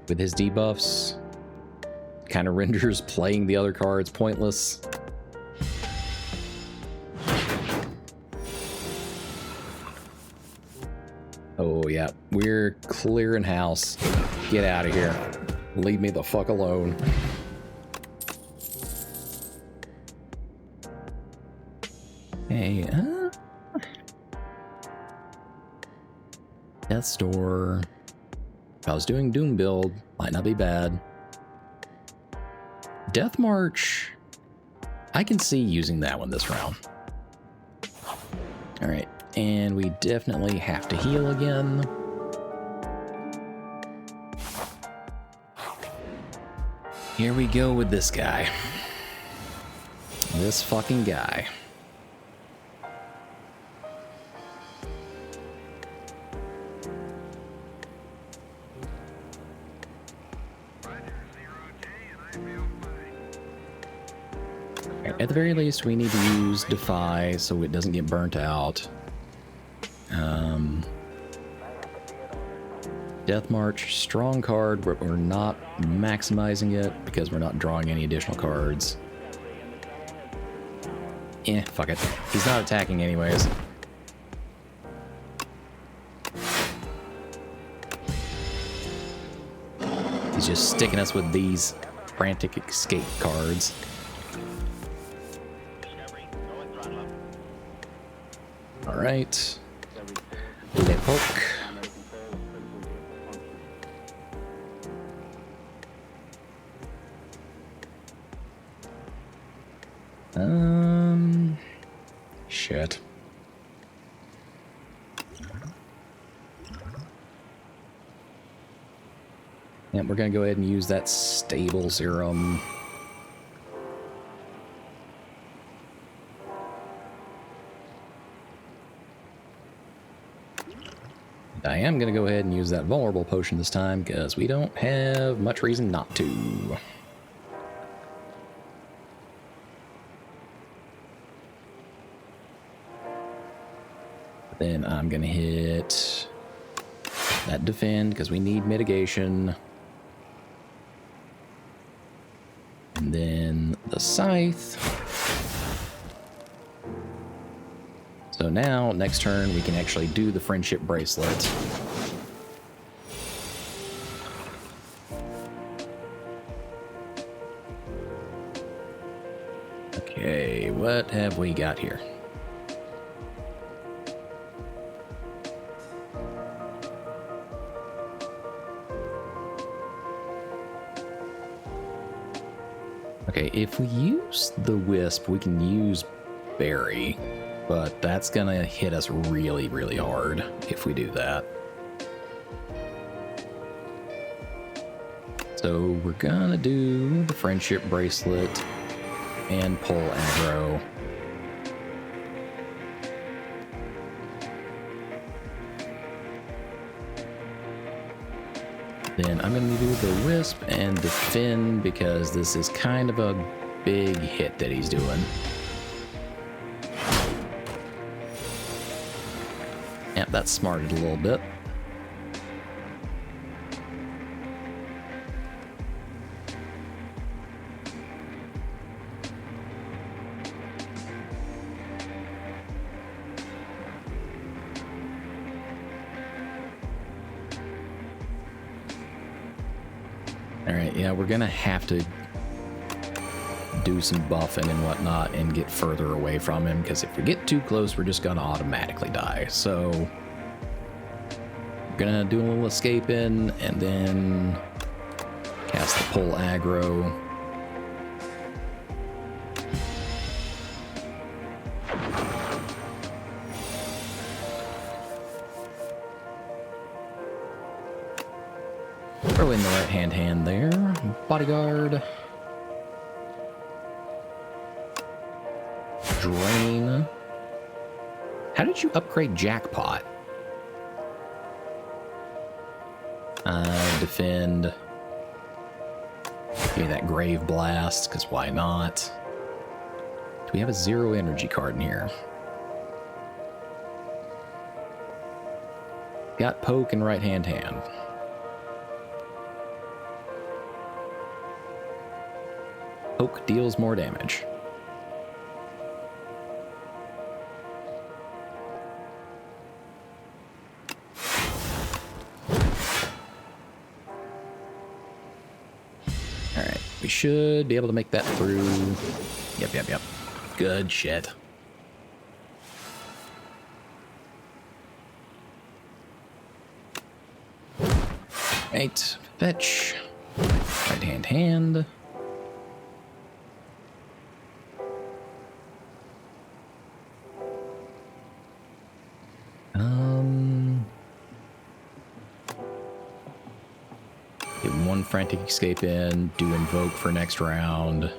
With his debuffs, kind of renders playing the other cards pointless. Oh yeah, we're clearing house. Get out of here. Leave me the fuck alone. Hey, Death's Door. If I was doing Doom build, might not be bad. Death March, I can see using that one this round. Alright, and we definitely have to heal again. Here we go with this guy. This fucking guy. At the very least, we need to use Defy so it doesn't get burnt out. Death March, strong card, but we're not maximizing it because we're not drawing any additional cards. Fuck it. He's not attacking anyways. He's just sticking us with these frantic escape cards. Alright. Le poke. Shit. Yeah, we're gonna go ahead and use that stable serum. I am going to go ahead and use that vulnerable potion this time because we don't have much reason not to. Then I'm going to hit That defend, because we need mitigation. And then the scythe. So now, next turn, we can actually do the friendship bracelet. Okay, what have we got here? Okay, if we use the wisp, we can use berry, but that's gonna hit us really, really hard if we do that. So we're gonna do the friendship bracelet and pull aggro. Then I'm going to do the wisp and defend because this is kind of a big hit that he's doing. Yep, that smarted a little bit. Alright, yeah, we're gonna have to do some buffing and whatnot and get further away from him, because if we get too close, we're just gonna automatically die. So, we're gonna do a little escaping and then cast the pull aggro. Throw in the right hand there. Bodyguard. Drain. How did you upgrade Jackpot? Defend. Give me that Grave Blast, because why not? Do we have a 0 energy card in here? Got Poke and right hand. Poke deals more damage. Alright, we should be able to make that through. Yep. Good shit. Right, fetch. Right hand. Get one frantic escape in, do invoke for next round.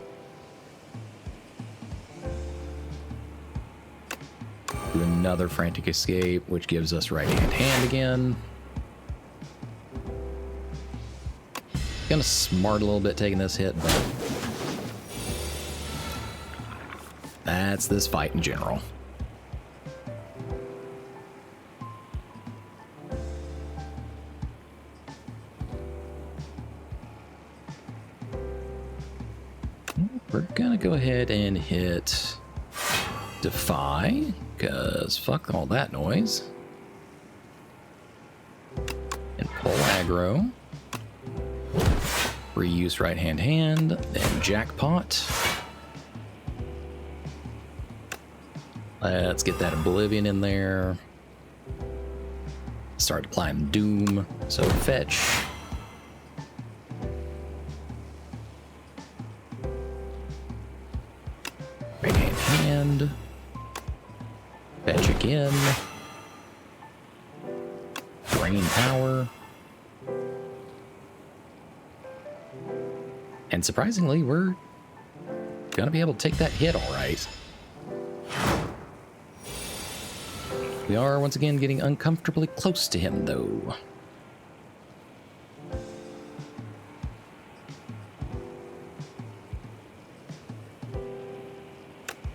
Do another frantic escape, which gives us right hand again. Gonna smart a little bit taking this hit, but that's this fight in general. We're gonna go ahead and hit Defy, because fuck all that noise. And pull aggro. Reuse right hand, then Jackpot. Let's get that Oblivion in there. Start applying Doom, so fetch. Right hand. Fetch again. Drain power. And surprisingly, we're gonna be able to take that hit all right. We are once again getting uncomfortably close to him, though.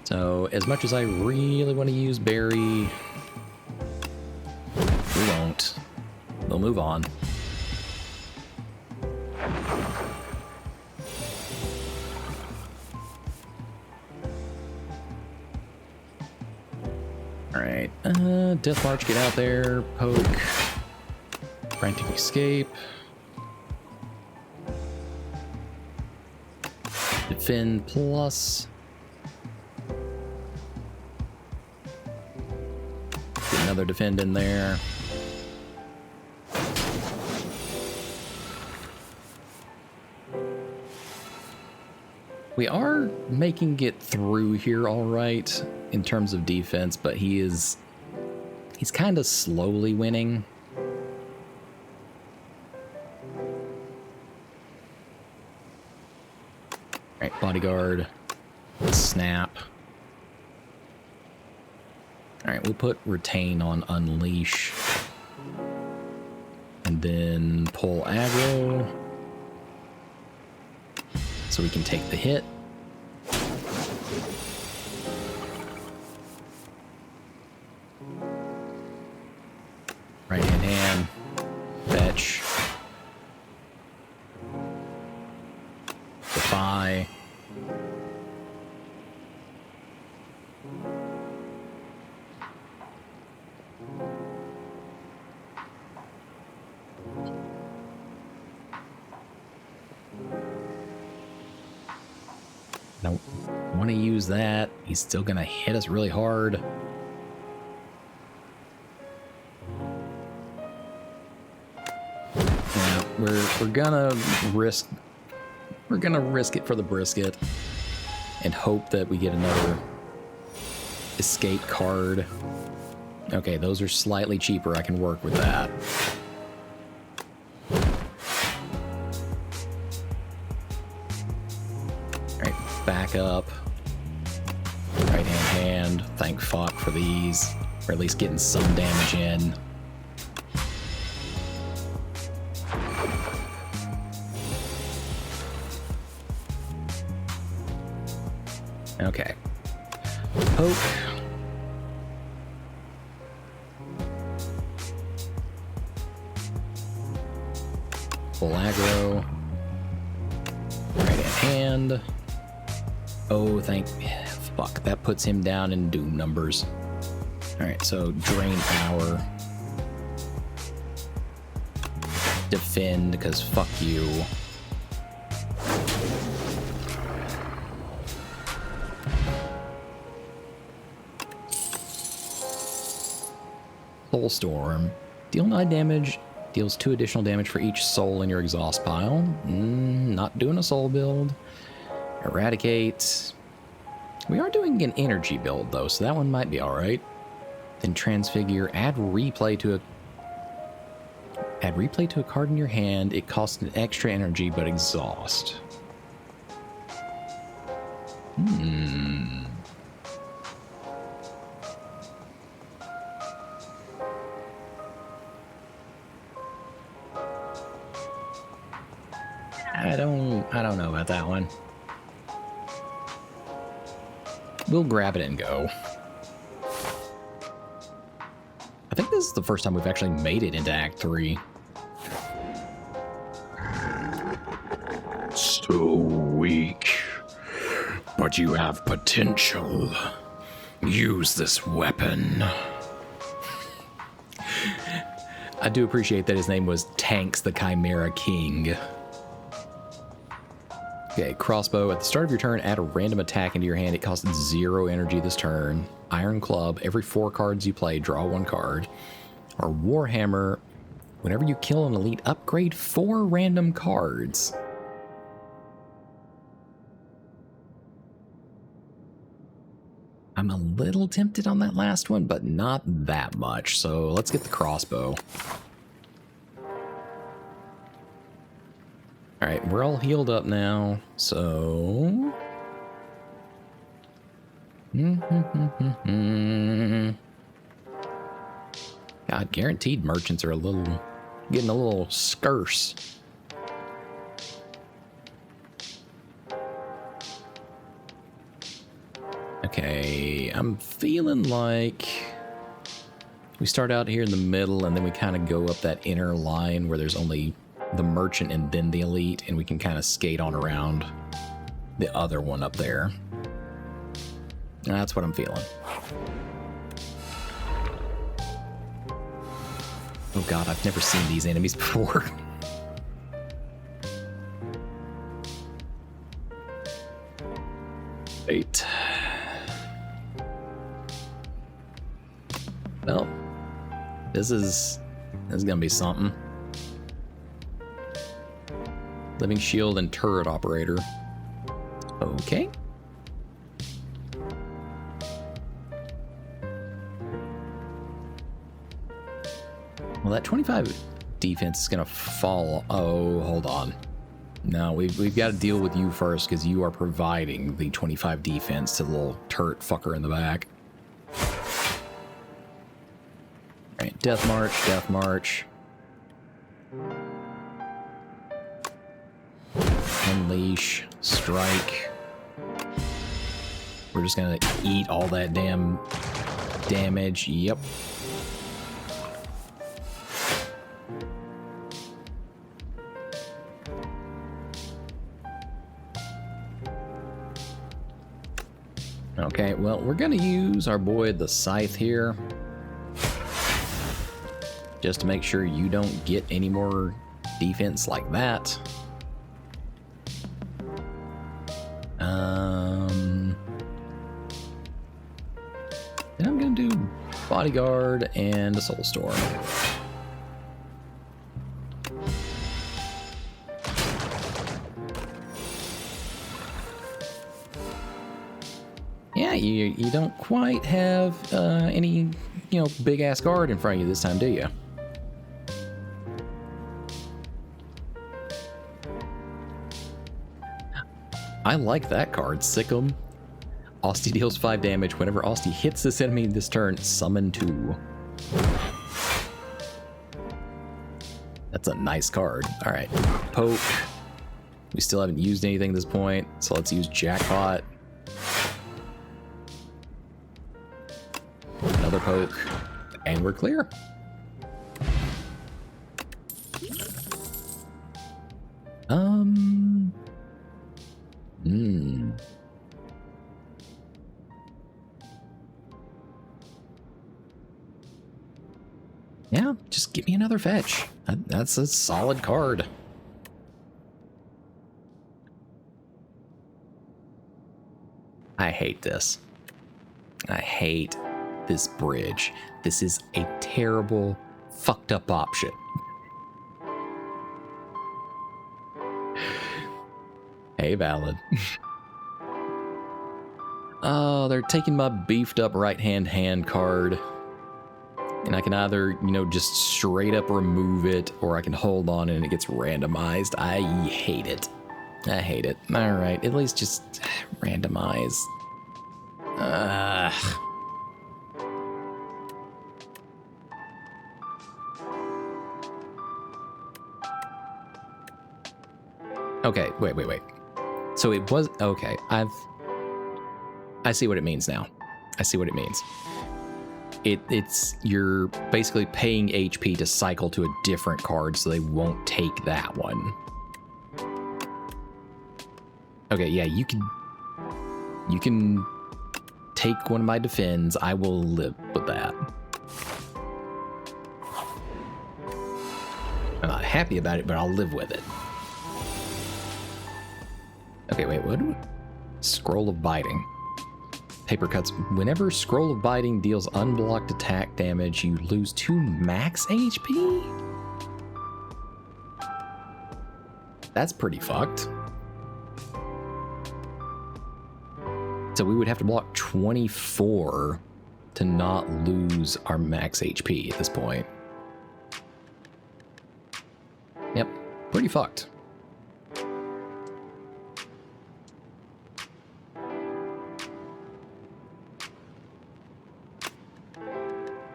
So, as much as I really want to use Barry, we won't. they'll move on. Alright, Death March, get out there, poke, frantic escape, defend plus, get another defend in there. We are making it through here all right in terms of defense, but he's kind of slowly winning. All right, bodyguard, snap. All right, we'll put retain on unleash, and then pull aggro, so we can take the hit. Right hand, fetch, defy. Don't want to use that. He's still gonna hit us really hard. Yeah, we're gonna risk it for the brisket and hope that we get another escape card. Okay, those are slightly cheaper. I can work with that. Back up. Right hand. Thank fuck for these. Or at least getting some damage in. Okay. Poke. Full aggro. Right hand. Oh, fuck, that puts him down in doom numbers. Alright, so drain power. Defend, because fuck you. Soul Storm. Deal 9 damage, deals 2 additional damage for each soul in your exhaust pile. Not doing a soul build. Eradicate. We are doing an energy build though, so that one might be alright. Then transfigure, add replay to a card in your hand. It costs an extra energy but exhaust. I don't know about that one. We'll grab it and go. I think this is the first time we've actually made it into Act 3. So weak. But you have potential. Use this weapon. I do appreciate that his name was Tanks the Chimera King. Okay, crossbow. At the start of your turn, add a random attack into your hand. It costs 0 energy this turn. Iron Club. Every 4 cards you play, draw 1 card. Or Warhammer. Whenever you kill an elite, upgrade 4 random cards. I'm a little tempted on that last one, but not that much. So let's get the crossbow. Alright, we're all healed up now, so... God, guaranteed merchants are getting a little scarce. Okay, I'm feeling like We start out here in the middle, and then we kind of go up that inner line where there's only the merchant and then the elite, and we can kind of skate on around the other one up there. And that's what I'm feeling. Oh god, I've never seen these enemies before. Eight. Well, this is gonna be something. Living shield and turret operator. Okay. Well, that 25 defense is gonna fall. Oh, hold on. No, we've got to deal with you first because you are providing the 25 defense to the little turret fucker in the back. Alright, Death March, Death March. Unleash, strike. We're just gonna eat all that damn damage. Yep. Okay, well, we're gonna use our boy the Scythe here. Just to make sure you don't get any more defense like that. Then I'm gonna do Bodyguard and a Soul Storm. Yeah, you don't quite have any, big ass guard in front of you this time, do you? I like that card, Sick'em. Austie deals 5 damage. Whenever Austie hits this enemy this turn, summon 2. That's a nice card. Alright, Poke. We still haven't used anything at this point, so let's use Jackpot. Another Poke, and we're clear. Yeah, just give me another fetch. That's a solid card. I hate this. I hate this bridge. This is a terrible, fucked up option. Hey, Valid. Oh, they're taking my beefed up right-hand card. And I can either, just straight up remove it, or I can hold on and it gets randomized. I hate it. I hate it. Alright, at least just randomize. Okay, wait. So it was... Okay, I see what it means now. I see what it means. It's you're basically paying HP to cycle to a different card so they won't take that one. Okay, yeah, you can take one of my defends. I will live with that. I'm not happy about it, but I'll live with it. Okay, wait, what? Scroll of Biting. Paper cuts. Whenever Scroll of Biting deals unblocked attack damage, you lose 2 max HP? That's pretty fucked. So we would have to block 24 to not lose our max HP at this point. Yep, pretty fucked.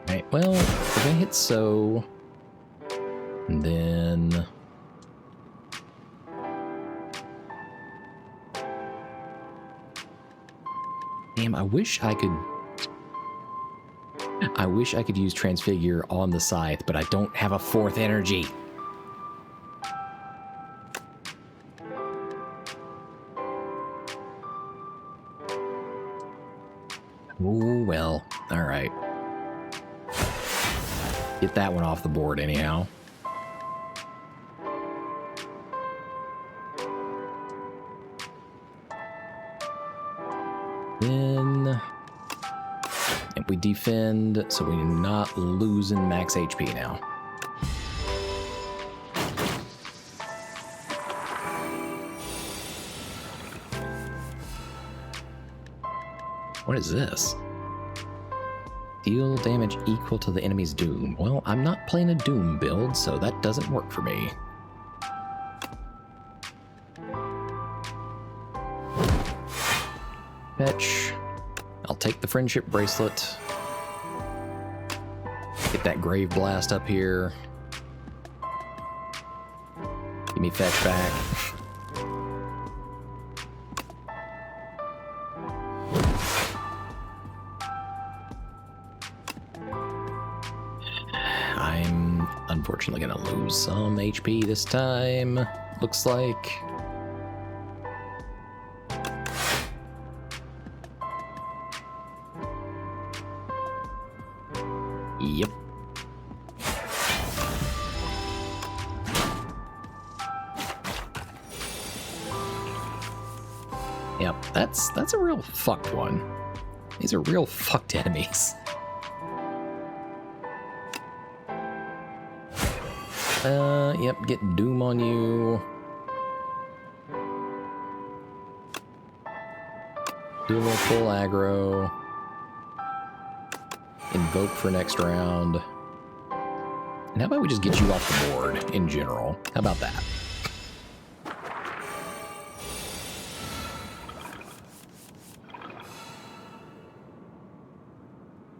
Right, well, we're gonna hit so, and then damn, I wish I could. I wish I could use Transfigure on the scythe, but I don't have a 4th energy. Oh, well. All right. Get that one off the board anyhow. Then if we defend, so we're not losing max HP now. What is this? Deal damage equal to the enemy's doom. Well, I'm not playing a doom build, so that doesn't work for me. Fetch. I'll take the friendship bracelet. Get that grave blast up here. Give me fetch back. I'm unfortunately gonna lose some HP this time. Looks like. Yep. Yep, that's a real fucked one. These are real fucked enemies. Yep, get Doom on you. Do a little full aggro. Invoke for next round. And how about we just get you off the board in general? How about that?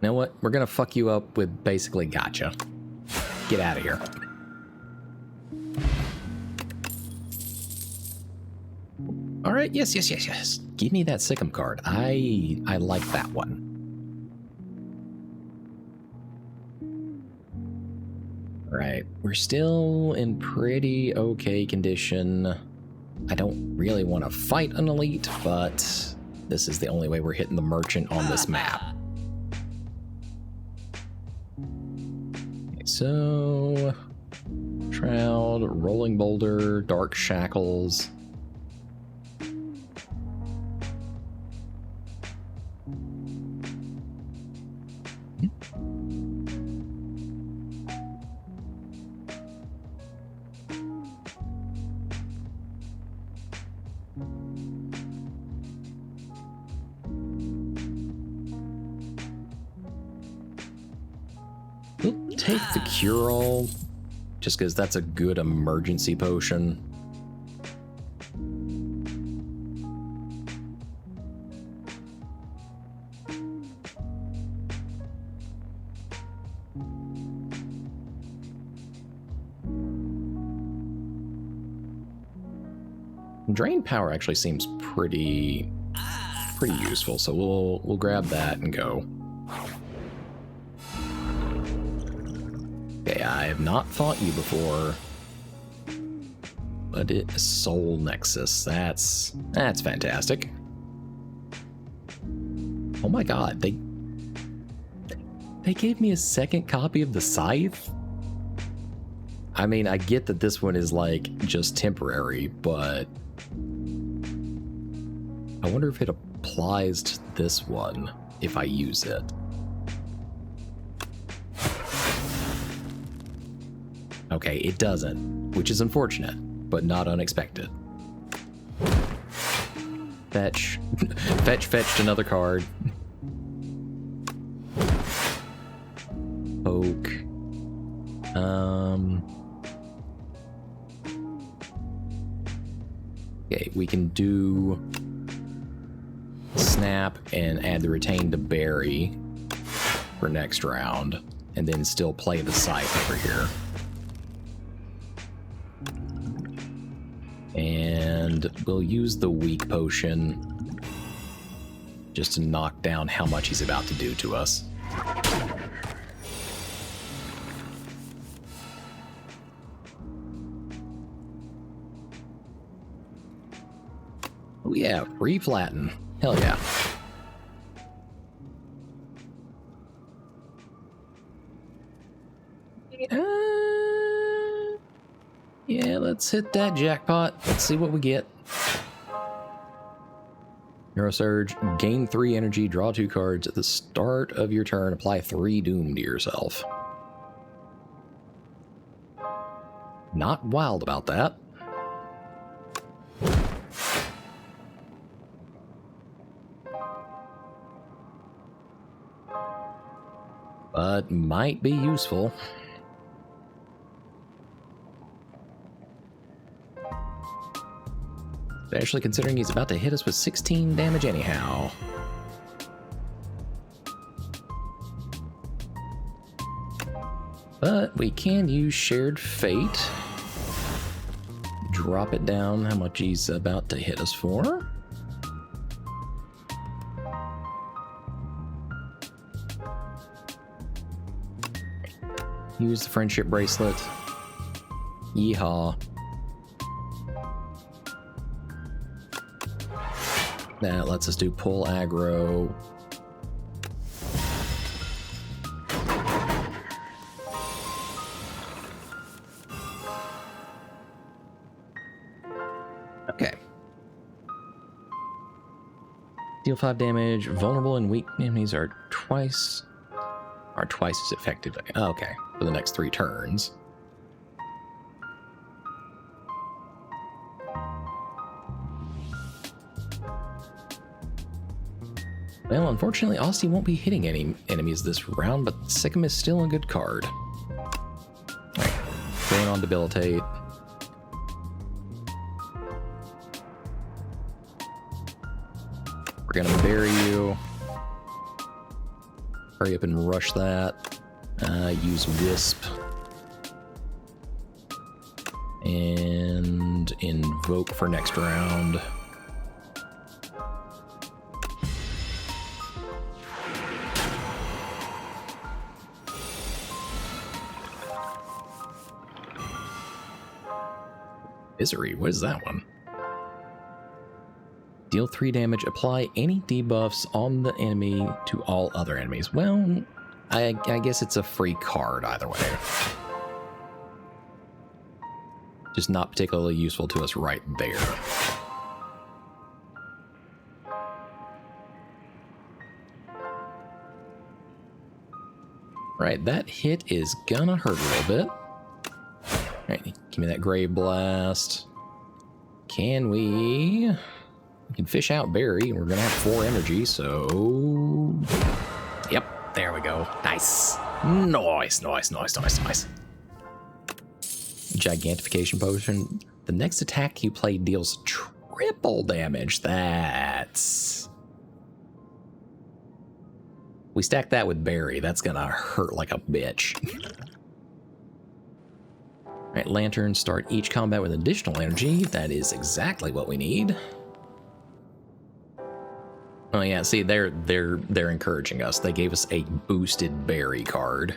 You know what? We're gonna fuck you up with basically gotcha. Get out of here. All right, yes. Give me that Sikkim card. I like that one. All right, we're still in pretty okay condition. I don't really want to fight an elite, but this is the only way we're hitting the merchant on this map. Okay, so Shroud, Rolling Boulder, Dark Shackles. We'll take the cure-all, just because that's a good emergency potion. Drain power actually seems pretty useful, so we'll grab that and go. Okay, I have not fought you before, but Soul Nexus. That's fantastic. Oh my god, they gave me a second copy of the Scythe? I mean, I get that this one is like just temporary, but I wonder if it applies to this one if I use it. Okay, it doesn't, which is unfortunate, but not unexpected. Fetch. Fetched another card. Poke. Okay, we can do Snap and add the Retain to Berry for next round, and then still play the Scythe over here. And we'll use the Weak Potion just to knock down how much he's about to do to us. yeah, reflatten. Hell yeah. Yeah, let's hit that jackpot. Let's see what we get. Neurosurge, gain 3 energy, draw 2 cards at the start of your turn, apply 3 doom to yourself. Not wild about that. But might be useful. Especially considering he's about to hit us with 16 damage anyhow. But we can use Shared Fate. Drop it down how much he's about to hit us for. Use the Friendship Bracelet. Yeehaw. That lets us do pull aggro. Okay. Deal 5 damage. Vulnerable and weak enemies are twice as effective. Oh, okay, for the next 3 turns. Well, unfortunately, Austin won't be hitting any enemies this round, but Sikkim is still a good card. Alright, going on Debilitate. We're gonna bury you. Hurry up and rush that. Use Wisp. And invoke for next round. Misery, what is that one? Deal 3 damage, apply any debuffs on the enemy to all other enemies. Well, I guess it's a free card either way. Just not particularly useful to us right there. Right, that hit is gonna hurt a little bit. Alright, give me that Grave Blast. Can we... We can fish out Barry. We're gonna have 4 energy, so... Yep, there we go. Nice. Nice. Gigantification Potion. The next attack you play deals triple damage. That's... We stack that with Barry. That's gonna hurt like a bitch. Alright, Lantern, start each combat with additional energy. That is exactly what we need. Oh yeah, see, they're encouraging us. They gave us a boosted Barry card.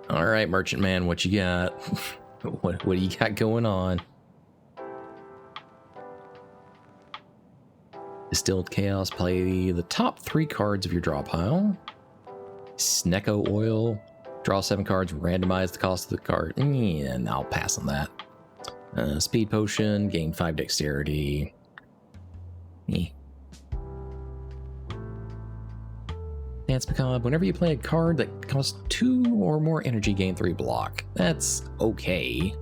Alright, Merchant Man, what you got? What do you got going on? Distilled Chaos, play the top 3 cards of your draw pile. Snecko Oil, draw 7 cards, randomize the cost of the card. Yeah, I'll pass on that. Speed Potion, gain 5 dexterity. Dance Macabre, whenever you play a card that costs 2 or more energy, gain 3 block. That's okay.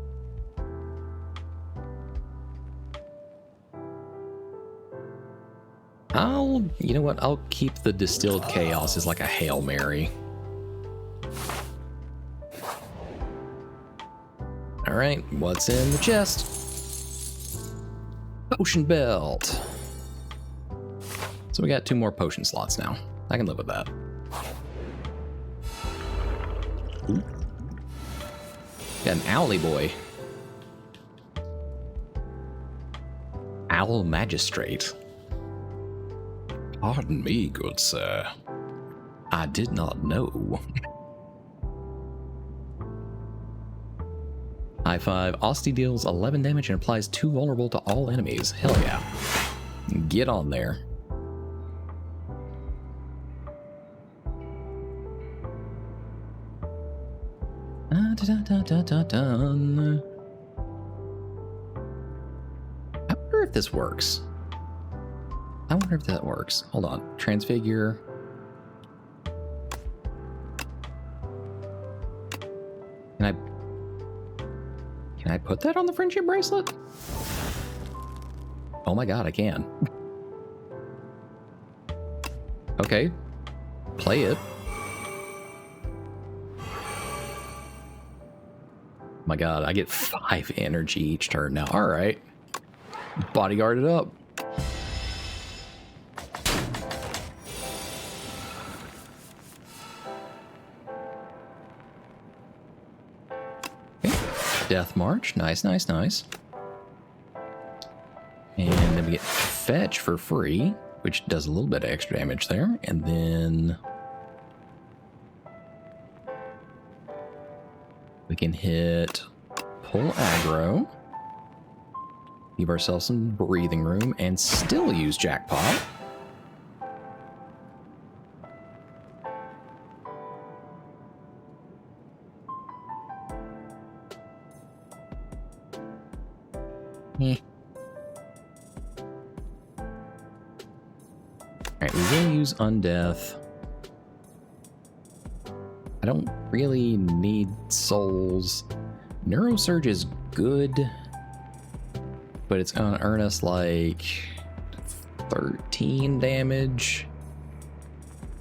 You know what, I'll keep the Distilled Chaos as like a Hail Mary. Alright, what's in the chest? Potion Belt. So we got 2 more potion slots now. I can live with that. Ooh. Got an Owly Boy. Owl Magistrate. Pardon me, good sir. I did not know. High five. Austin deals 11 damage and applies 2 vulnerable to all enemies. Hell yeah. Get on there. Dun. I wonder if this works. I wonder if that works. Hold on. Transfigure. Can I put that on the friendship bracelet? Oh my god, I can. Okay. Play it. My god, I get 5 energy each turn now. Alright. Bodyguard it up. Okay. Death March. Nice, nice, nice. And then we get Fetch for free, which does a little bit of extra damage there. And then we can hit Pull Aggro, give ourselves some breathing room, and still use Jackpot. Alright, we will use Undeath. I don't really need souls. Neurosurge is good, but it's gonna earn us like 13 damage.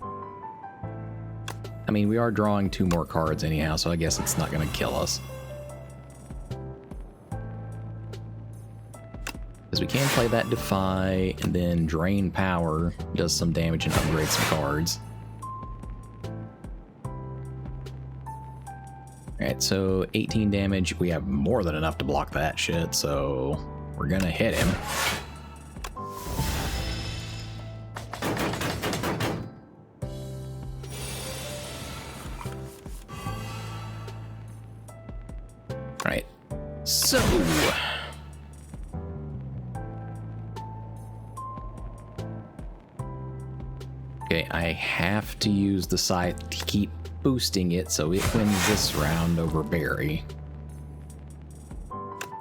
I mean, we are drawing 2 more cards anyhow, so I guess it's not gonna kill us. Because we can play that Defy, and then Drain Power does some damage and upgrade some cards. Alright, so 18 damage. We have more than enough to block that shit, so we're gonna hit him. Alright, so okay, I have to use the scythe to keep boosting it so it wins this round over Barry.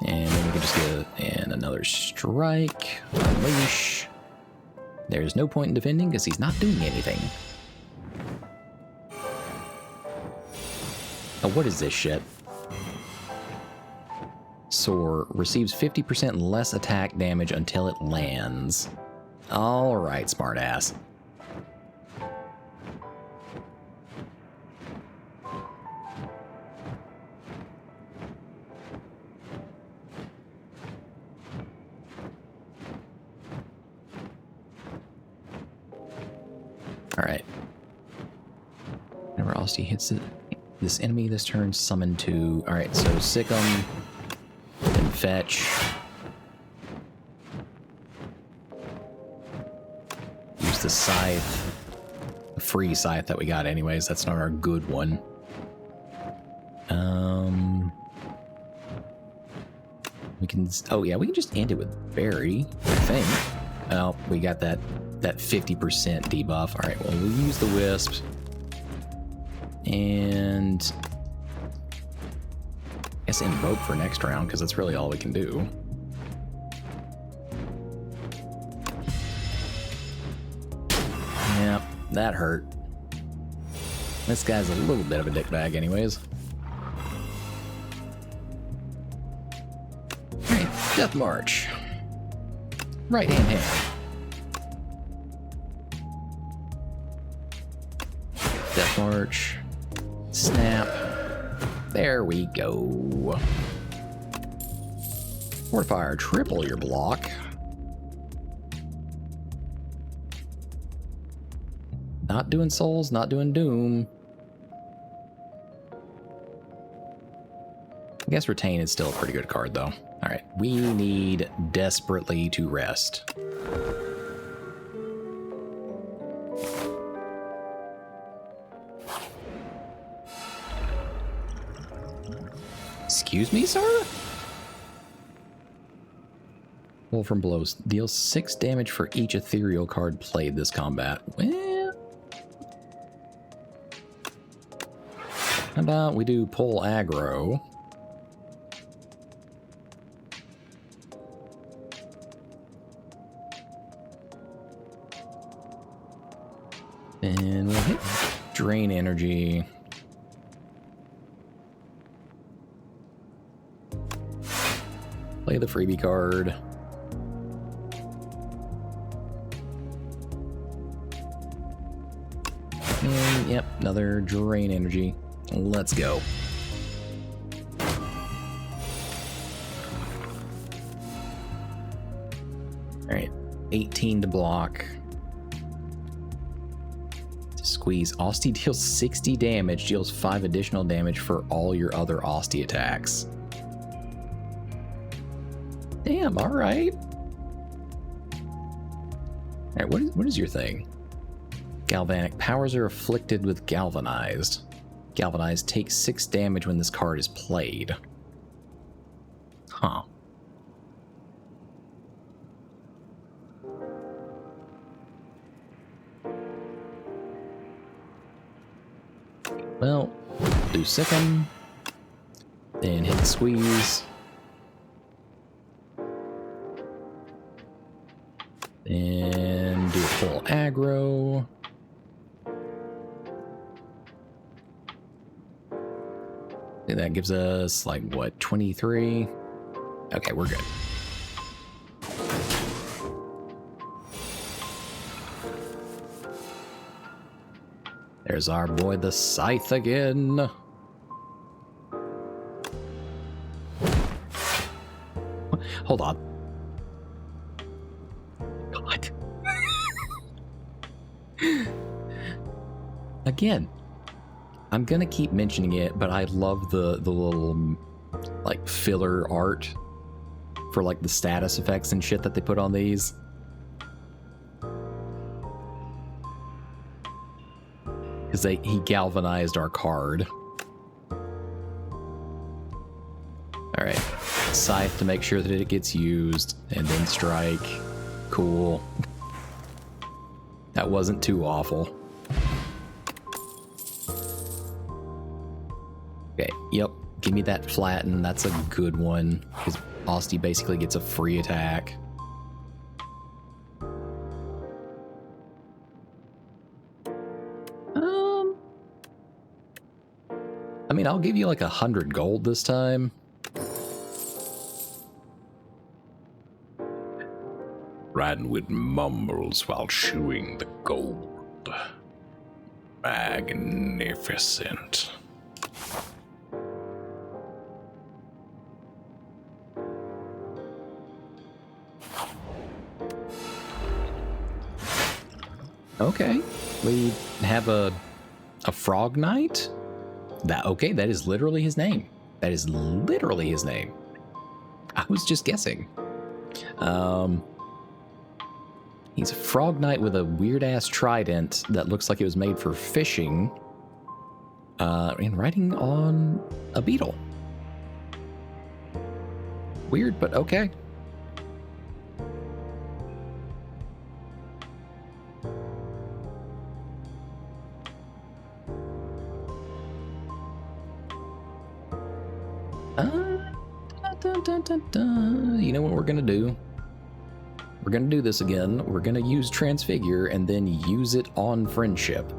And then we can just get in another strike, unleash. There's no point in defending because he's not doing anything. Oh, what is this shit? Soar receives 50% less attack damage until it lands. Alright, smartass. Alright. Whenever Austin hits this enemy this turn, summon 2. Alright, so sick 'em, then fetch. Use the scythe. The free scythe that we got anyways, that's not our good one. We can, oh yeah, we can just end it with Barry, I think. Oh, we got that 50% debuff. All right, well, we'll use the Wisp. And I guess Invoke for next round, because that's really all we can do. Yeah, that hurt. This guy's a little bit of a dickbag anyways. All right, Death March. Right hand. Death March. Snap. There we go. Fortifier, triple your block. Not doing souls, not doing doom. I guess Retain is still a pretty good card though. Alright, we need desperately to rest. Excuse me, sir? Pull from blows. Deals 6 damage for each ethereal card played this combat. Well, how about we do pull aggro? And we'll hit drain energy. Play the freebie card. And yep, another drain energy. Let's go. Alright, 18 to block. Squeeze. Austie deals 60 damage, deals 5 additional damage for all your other Austie attacks. Damn, alright. Alright, what is your thing? Galvanic. Powers are afflicted with Galvanized. Galvanized takes 6 damage when this card is played. Huh. Well, do Sicken, then hit Squeeze, then do a full aggro. And that gives us, like, what, 23? Okay, we're good. There's our boy the Scythe again. Hold on. God. Again, I'm gonna keep mentioning it, but I love the little like filler art for like the status effects and shit that they put on these. Because he galvanized our card. Alright. Scythe to make sure that it gets used, and then strike. Cool. That wasn't too awful. Okay, yep. Give me that flatten. That's a good one. Because Austie basically gets a free attack. I mean, I'll give you like 100 gold this time. Riding with mumbles while chewing the gold. Magnificent. Okay. We have a frog knight? Okay, that is literally his name. That is literally his name. I was just guessing. He's a frog knight with a weird-ass trident that looks like it was made for fishing. And riding on a beetle. Weird, but okay. You know what we're gonna do? We're gonna do this again. We're gonna use Transfigure and then use it on Friendship.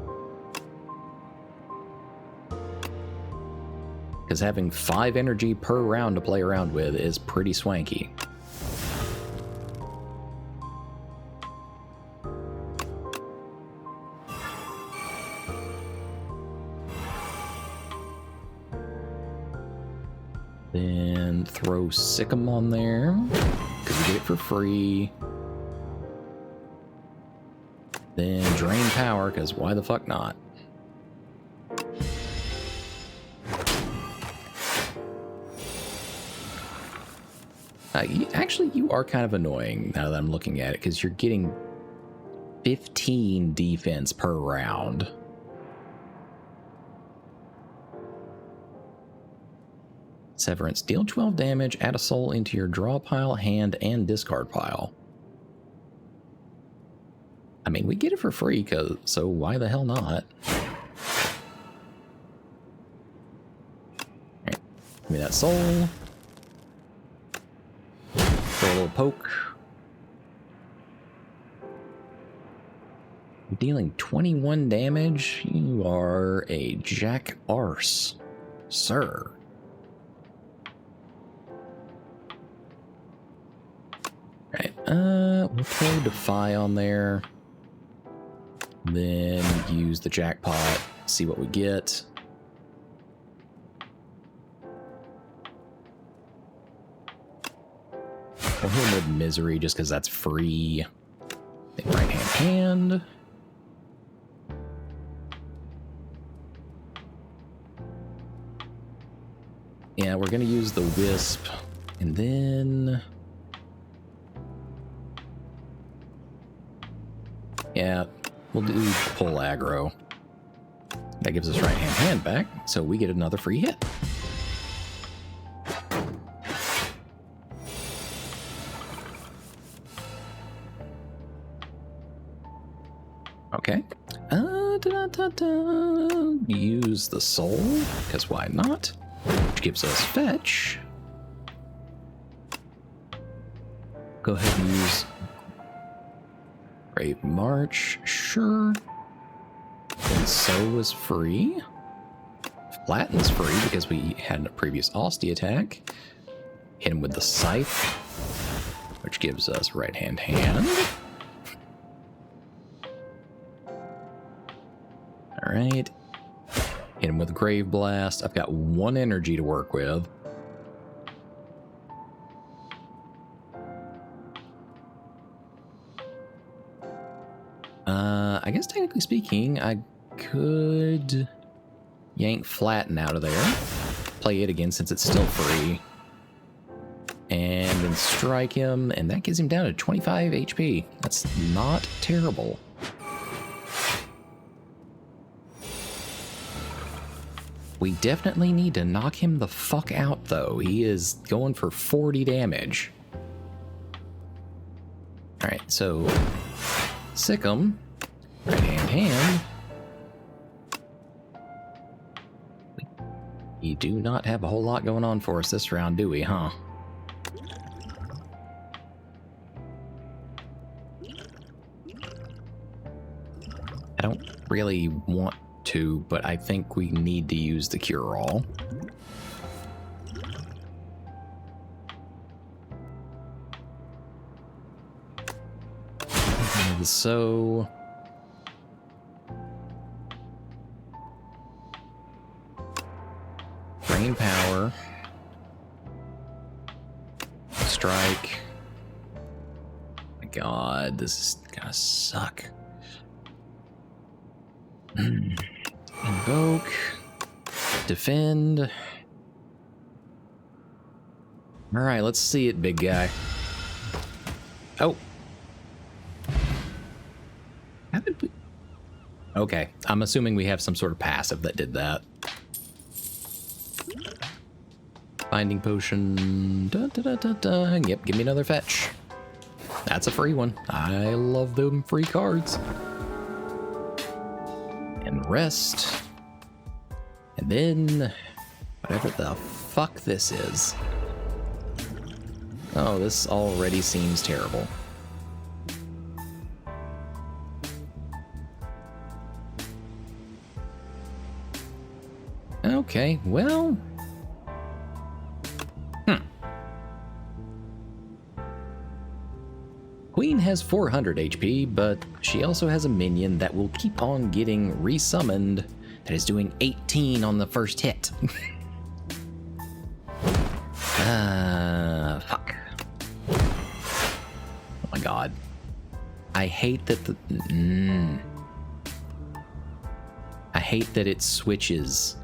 Because having 5 energy per round to play around with is pretty swanky. Then throw Sick'em on there, because we get it for free. Then drain power, because why the fuck not? Actually, you are kind of annoying now that I'm looking at it, because you're getting 15 defense per round. Severance. Deal 12 damage, add a soul into your draw pile, hand, and discard pile. I mean, we get it for free, so why the hell not? Alright, give me that soul. Throw a little poke. Dealing 21 damage? You are a jack arse, sir. Right, we'll throw Defy on there. Then use the jackpot, see what we get. We'll hit him with Misery just because that's free. Then right hand. Yeah, we're gonna use the Wisp, and then... yeah, we'll do pull aggro. That gives us right hand back, so we get another free hit. Okay. Use the soul, because why not? Which gives us fetch. Go ahead and use Brave March, sure. And so is free. Flatten's free because we had a previous Austie attack. Hit him with the Scythe, which gives us right hand. Alright. Hit him with Grave Blast. I've got 1 energy to work with. I guess technically speaking, I could yank Flatten out of there. Play it again since it's still free. And then strike him, and that gets him down to 25 HP. That's not terrible. We definitely need to knock him the fuck out, though. He is going for 40 damage. Alright, so... sick him. Right hand. We do not have a whole lot going on for us this round, do we, huh? I don't really want to, but I think we need to use the cure-all. So... brain power. Strike. My god, this is gonna suck. Invoke. Defend. Alright, let's see it, big guy. Oh. How did we... okay, I'm assuming we have some sort of passive that did that. Binding potion. Yep, give me another fetch. That's a free one. I love them free cards. And rest. And then whatever the fuck this is. Oh, this already seems terrible. Okay, well... Queen has 400 HP, but she also has a minion that will keep on getting resummoned that is doing 18 on the first hit. Fuck. Oh my god. I hate that the... I hate that it switches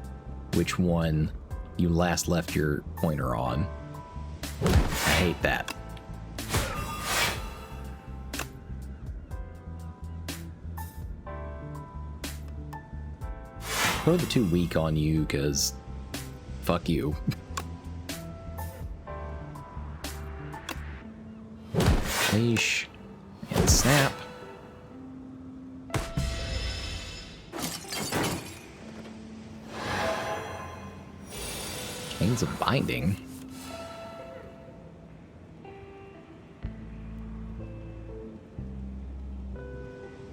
which one you last left your pointer on. I hate that. Throw the 2 weak on you, because fuck you. Leash. And snap. Chains of binding.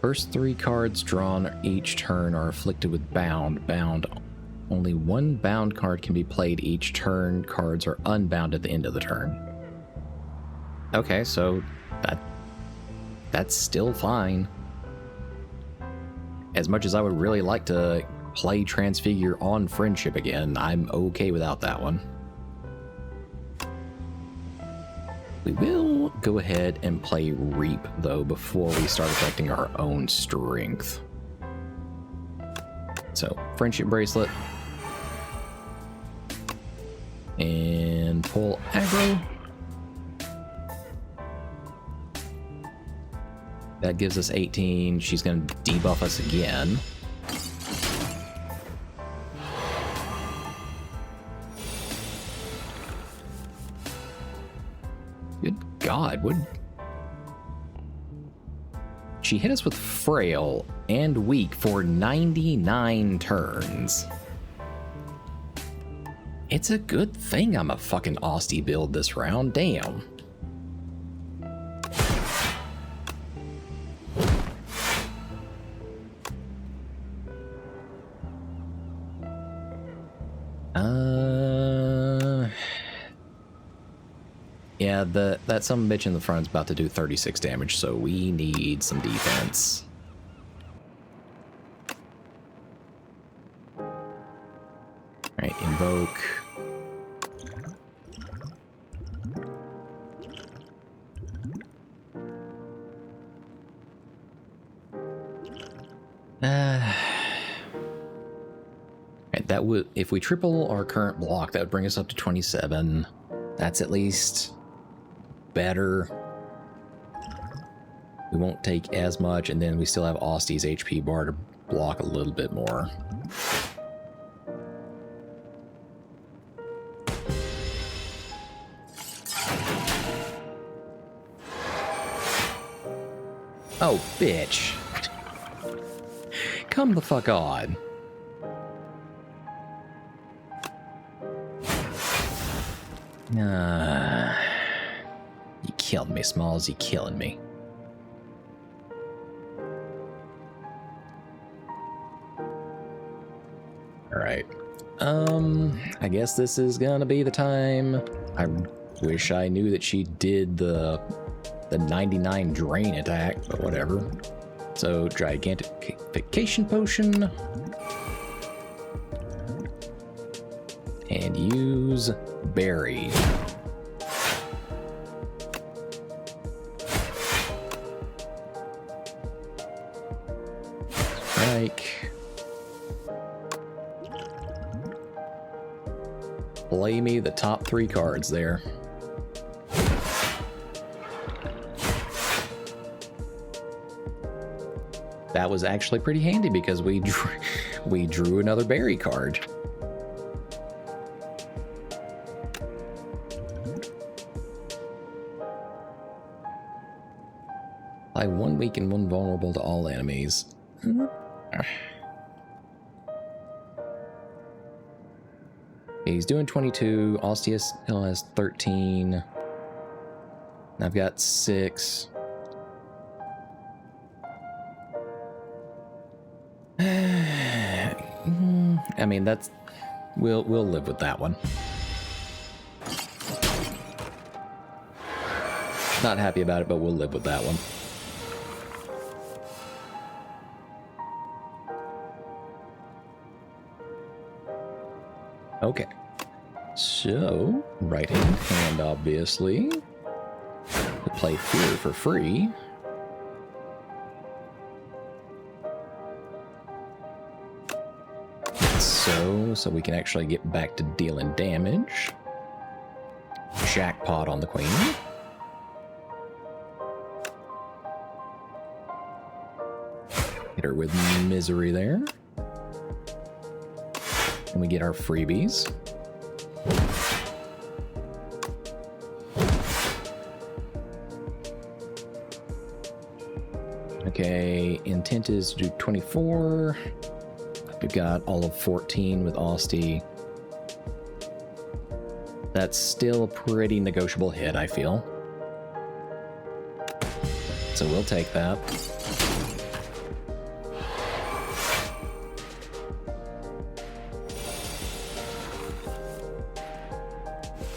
First 3 cards drawn each turn are afflicted with bound. Bound. Only 1 bound card can be played each turn. Cards are unbound at the end of the turn. Okay, so that's still fine. As much as I would really like to play Transfigure on Friendship again, I'm okay without that one. We will go ahead and play Reap, though, before we start affecting our own strength. So, Friendship Bracelet. And pull aggro. That gives us 18. She's going to debuff us again. Good God, what? She hit us with Frail and Weak for 99 turns. It's a good thing I'm a fucking Austie build this round, damn. Yeah, that some bitch in the front is about to do 36 damage, so we need some defense. Alright, invoke. Alright, that would, if we triple our current block, that would bring us up to 27. That's at least better. We won't take as much, and then we still have Austie's HP bar to block a little bit more. Oh, bitch. Come the fuck on. You killed me, Smalls. You killing me. Alright. I guess this is gonna be the time. I wish I knew that she did the 99 drain attack, but whatever. So, Gigantification Potion. And use Berry. Strike. Play me the top 3 cards there. That was actually pretty handy because we drew another berry card. Apply 1 weak and 1 vulnerable to all enemies. He's doing 22. Ostia still has 13. I've got 6. I mean, that's we'll live with that one. Not happy about it, but we'll live with that one. Okay. So, right hand, obviously. To play Fear for free. So we can actually get back to dealing damage. Jackpot on the queen. Hit her with misery there. And we get our freebies. intent is to do 24. We've got all of 14 with Austie. That's still a pretty negotiable hit, I feel. So we'll take that.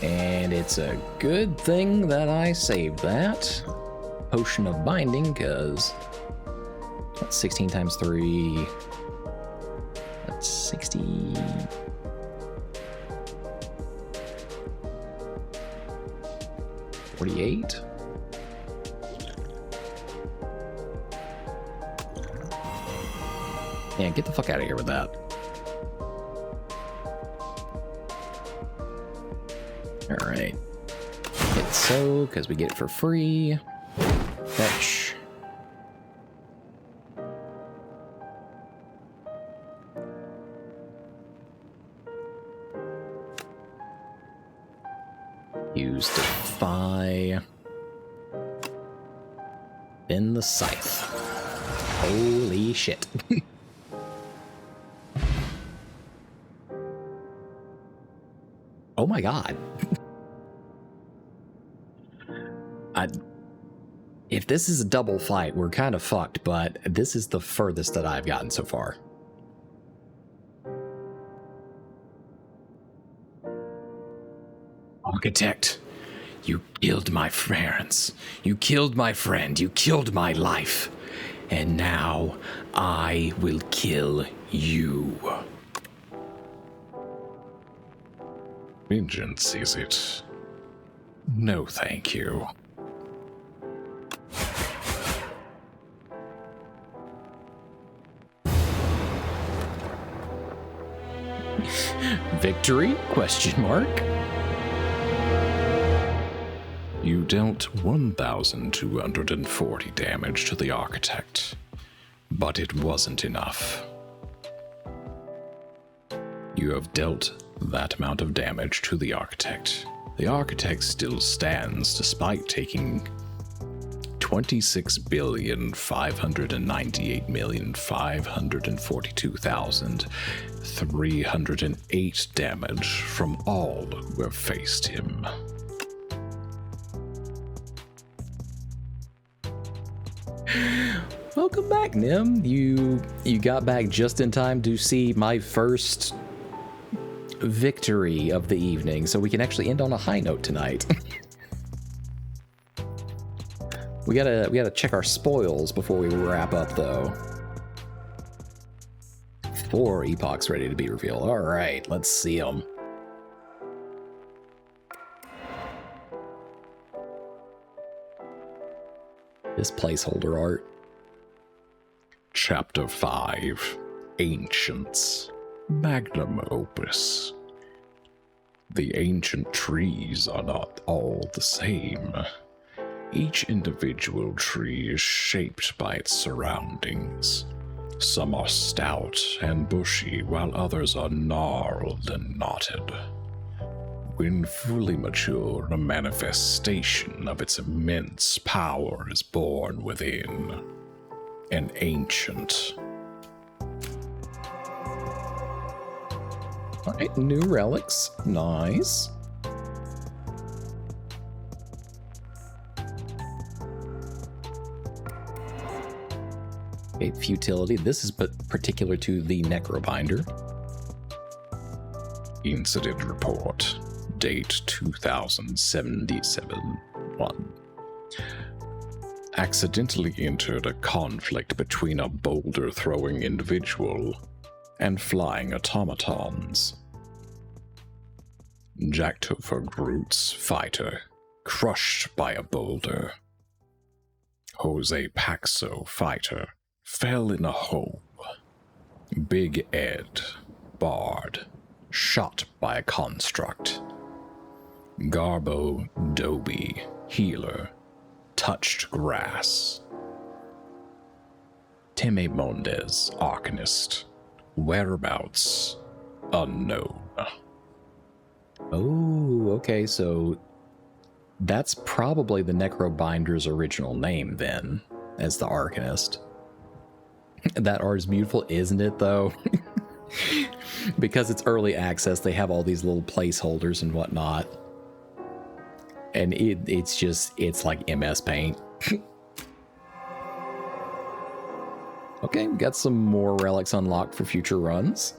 And it's a good thing that I saved that potion of binding, because that's 16 times 3. That's 60. 48. Yeah, get the fuck out of here with that. Alright. Hit so, because we get it for free. Fetch. Use Defy. Then the Scythe. Holy shit. Oh my god. If this is a double fight, we're kind of fucked, but this is the furthest that I've gotten so far. Architect, you killed my parents. You killed my friend. You killed my life. And now I will kill you. Vengeance, is it? No, thank you. Victory? Question mark. You dealt 1,240 damage to the Architect, but it wasn't enough. You have dealt that amount of damage to the Architect. The Architect still stands despite taking 26,598,542,308 damage from all who have faced him. Welcome back, Nim. You got back just in time to see my first victory of the evening, so we can actually end on a high note tonight. we gotta check our spoils before we wrap up, though. 4 epochs ready to be revealed. All right, let's see them. This placeholder art. Chapter 5, Ancients, Magnum Opus. The ancient trees are not all the same. Each individual tree is shaped by its surroundings. Some are stout and bushy, while others are gnarled and knotted. When fully mature, a manifestation of its immense power is born within. An ancient. All right, new relics. Nice. Okay, futility. This is particular to the Necrobinder. Incident report. Date 2077-1. Accidentally entered a conflict between a boulder-throwing individual and flying automatons. Jacktopher Groot's fighter crushed by a boulder. Jose Paxo fighter fell in a hole. Big Ed Bard shot by a construct. Garbo Doby healer touched grass. Tememondes Arcanist whereabouts unknown. Oh, okay, so that's probably the Necrobinder's original name then, as the Arcanist. That art is beautiful, isn't it, though? Because it's early access, they have all these little placeholders and whatnot. And it's like MS Paint. Okay, we got some more relics unlocked for future runs.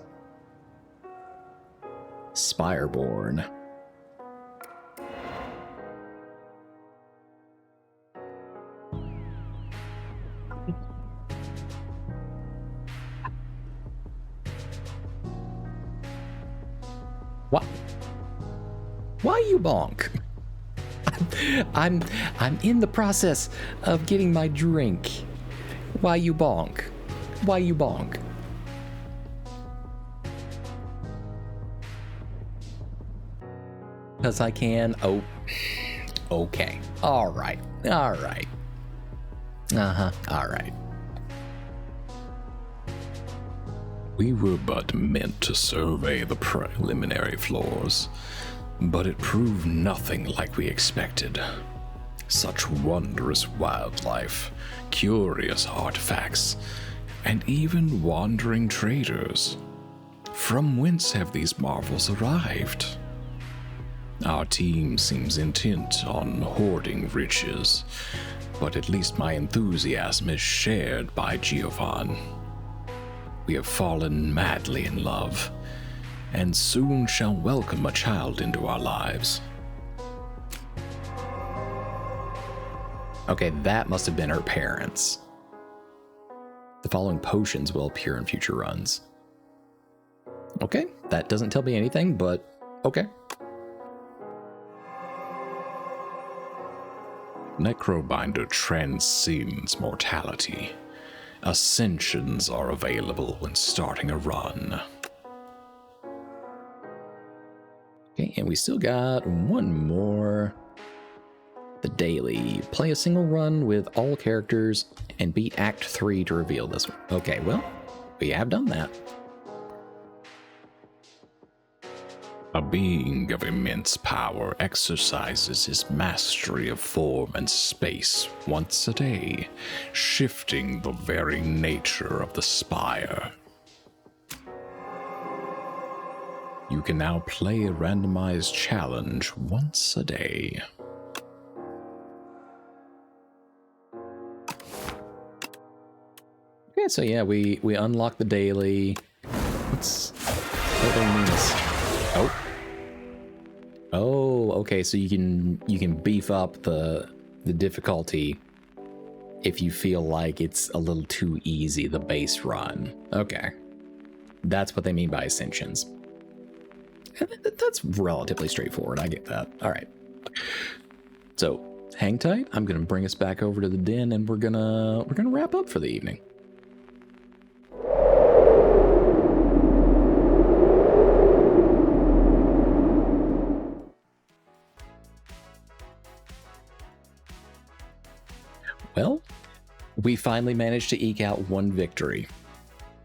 Spireborn. What? Why you bonk? I'm in the process of getting my drink. Why you bonk? Why you bonk? Because I can. Oh, okay. All right. All right. Uh-huh. All right. We were but meant to survey the preliminary floors, but it proved nothing like we expected. Such wondrous wildlife, curious artifacts, and even wandering traders. From whence have these marvels arrived? Our team seems intent on hoarding riches, but at least my enthusiasm is shared by Giovanni. We have fallen madly in love, and soon shall welcome a child into our lives. Okay, that must have been her parents. The following potions will appear in future runs. Okay, that doesn't tell me anything, but okay. Necrobinder transcends mortality. Ascensions are available when starting a run. Okay, and we still got one more. The daily. Play a single run with all characters and beat Act 3 to reveal this one. Okay, well, we have done that. A being of immense power exercises his mastery of form and space once a day, shifting the very nature of the Spire. You can now play a randomized challenge once a day. Okay, so yeah, we unlock the daily. What do they mean is? Oh, okay. So you can beef up the difficulty if you feel like it's a little too easy, the base run. Okay, that's what they mean by ascensions. That's relatively straightforward. I get that. All right. So hang tight. I'm gonna bring us back over to the den, and we're gonna wrap up for the evening. Well, we finally managed to eke out one victory.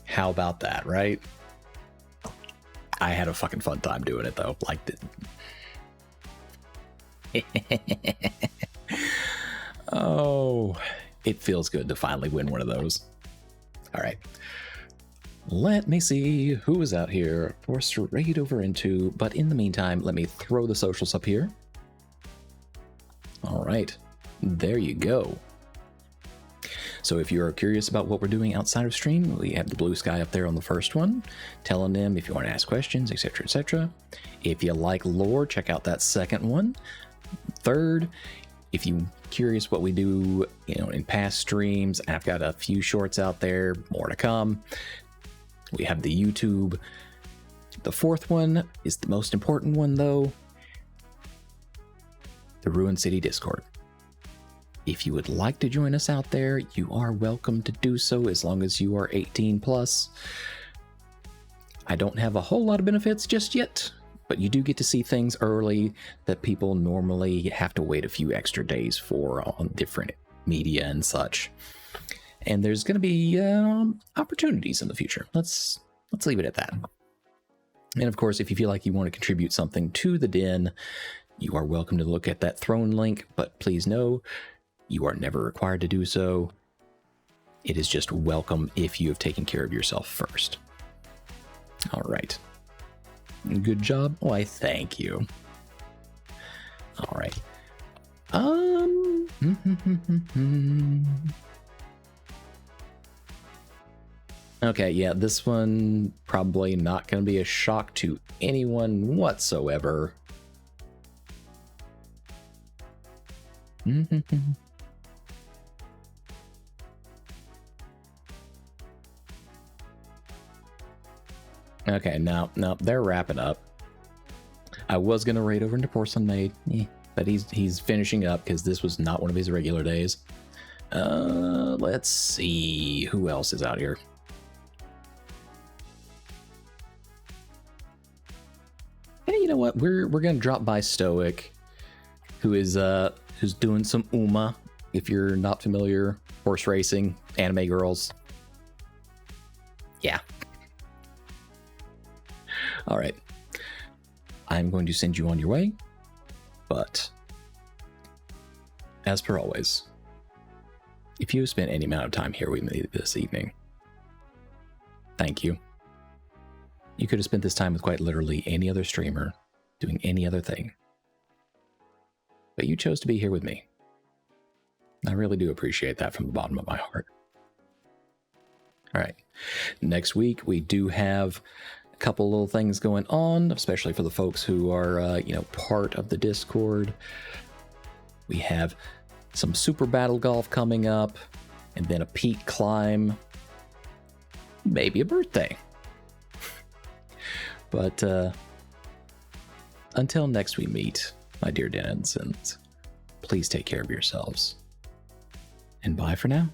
How about that, right? I had a fucking fun time doing it, though. Like, oh, it feels good to finally win one of those. All right. Let me see who is out here for straight over into, but in the meantime, let me throw the socials up here. All right. There you go. So if you're curious about what we're doing outside of stream, we have the blue sky up there on the first one, telling them if you want to ask questions, etc., etc. If you like lore, check out that second one. Third, if you're curious what we do, in past streams, I've got a few shorts out there, more to come. We have the YouTube. The fourth one is the most important one, though. The Ruin City Discord. If you would like to join us out there, you are welcome to do so as long as you are 18 plus. I don't have a whole lot of benefits just yet, but you do get to see things early that people normally have to wait a few extra days for on different media and such. And there's going to be opportunities in the future. Let's leave it at that. And of course, if you feel like you want to contribute something to the den, you are welcome to look at that throne link, but please know, you are never required to do so. It is just welcome if you have taken care of yourself first. All right. Good job. Why, thank you. All right. Okay, yeah, this one probably not going to be a shock to anyone whatsoever. Okay, now they're wrapping up. I was gonna raid over into Porcelain Maid, but he's finishing up because this was not one of his regular days. Let's see who else is out here. Hey, you know what? We're gonna drop by Stoic, who's doing some Uma. If you're not familiar, horse racing, anime girls. Yeah. All right. I'm going to send you on your way, but as per always, if you have spent any amount of time here with me this evening, thank you. You could have spent this time with quite literally any other streamer doing any other thing, but you chose to be here with me. I really do appreciate that from the bottom of my heart. All right. Next week, we do have a couple little things going on, especially for the folks who are, part of the Discord. We have some super battle golf coming up, and then a peak climb, maybe a birthday. But until next we meet, my dear denizens, please take care of yourselves. And bye for now.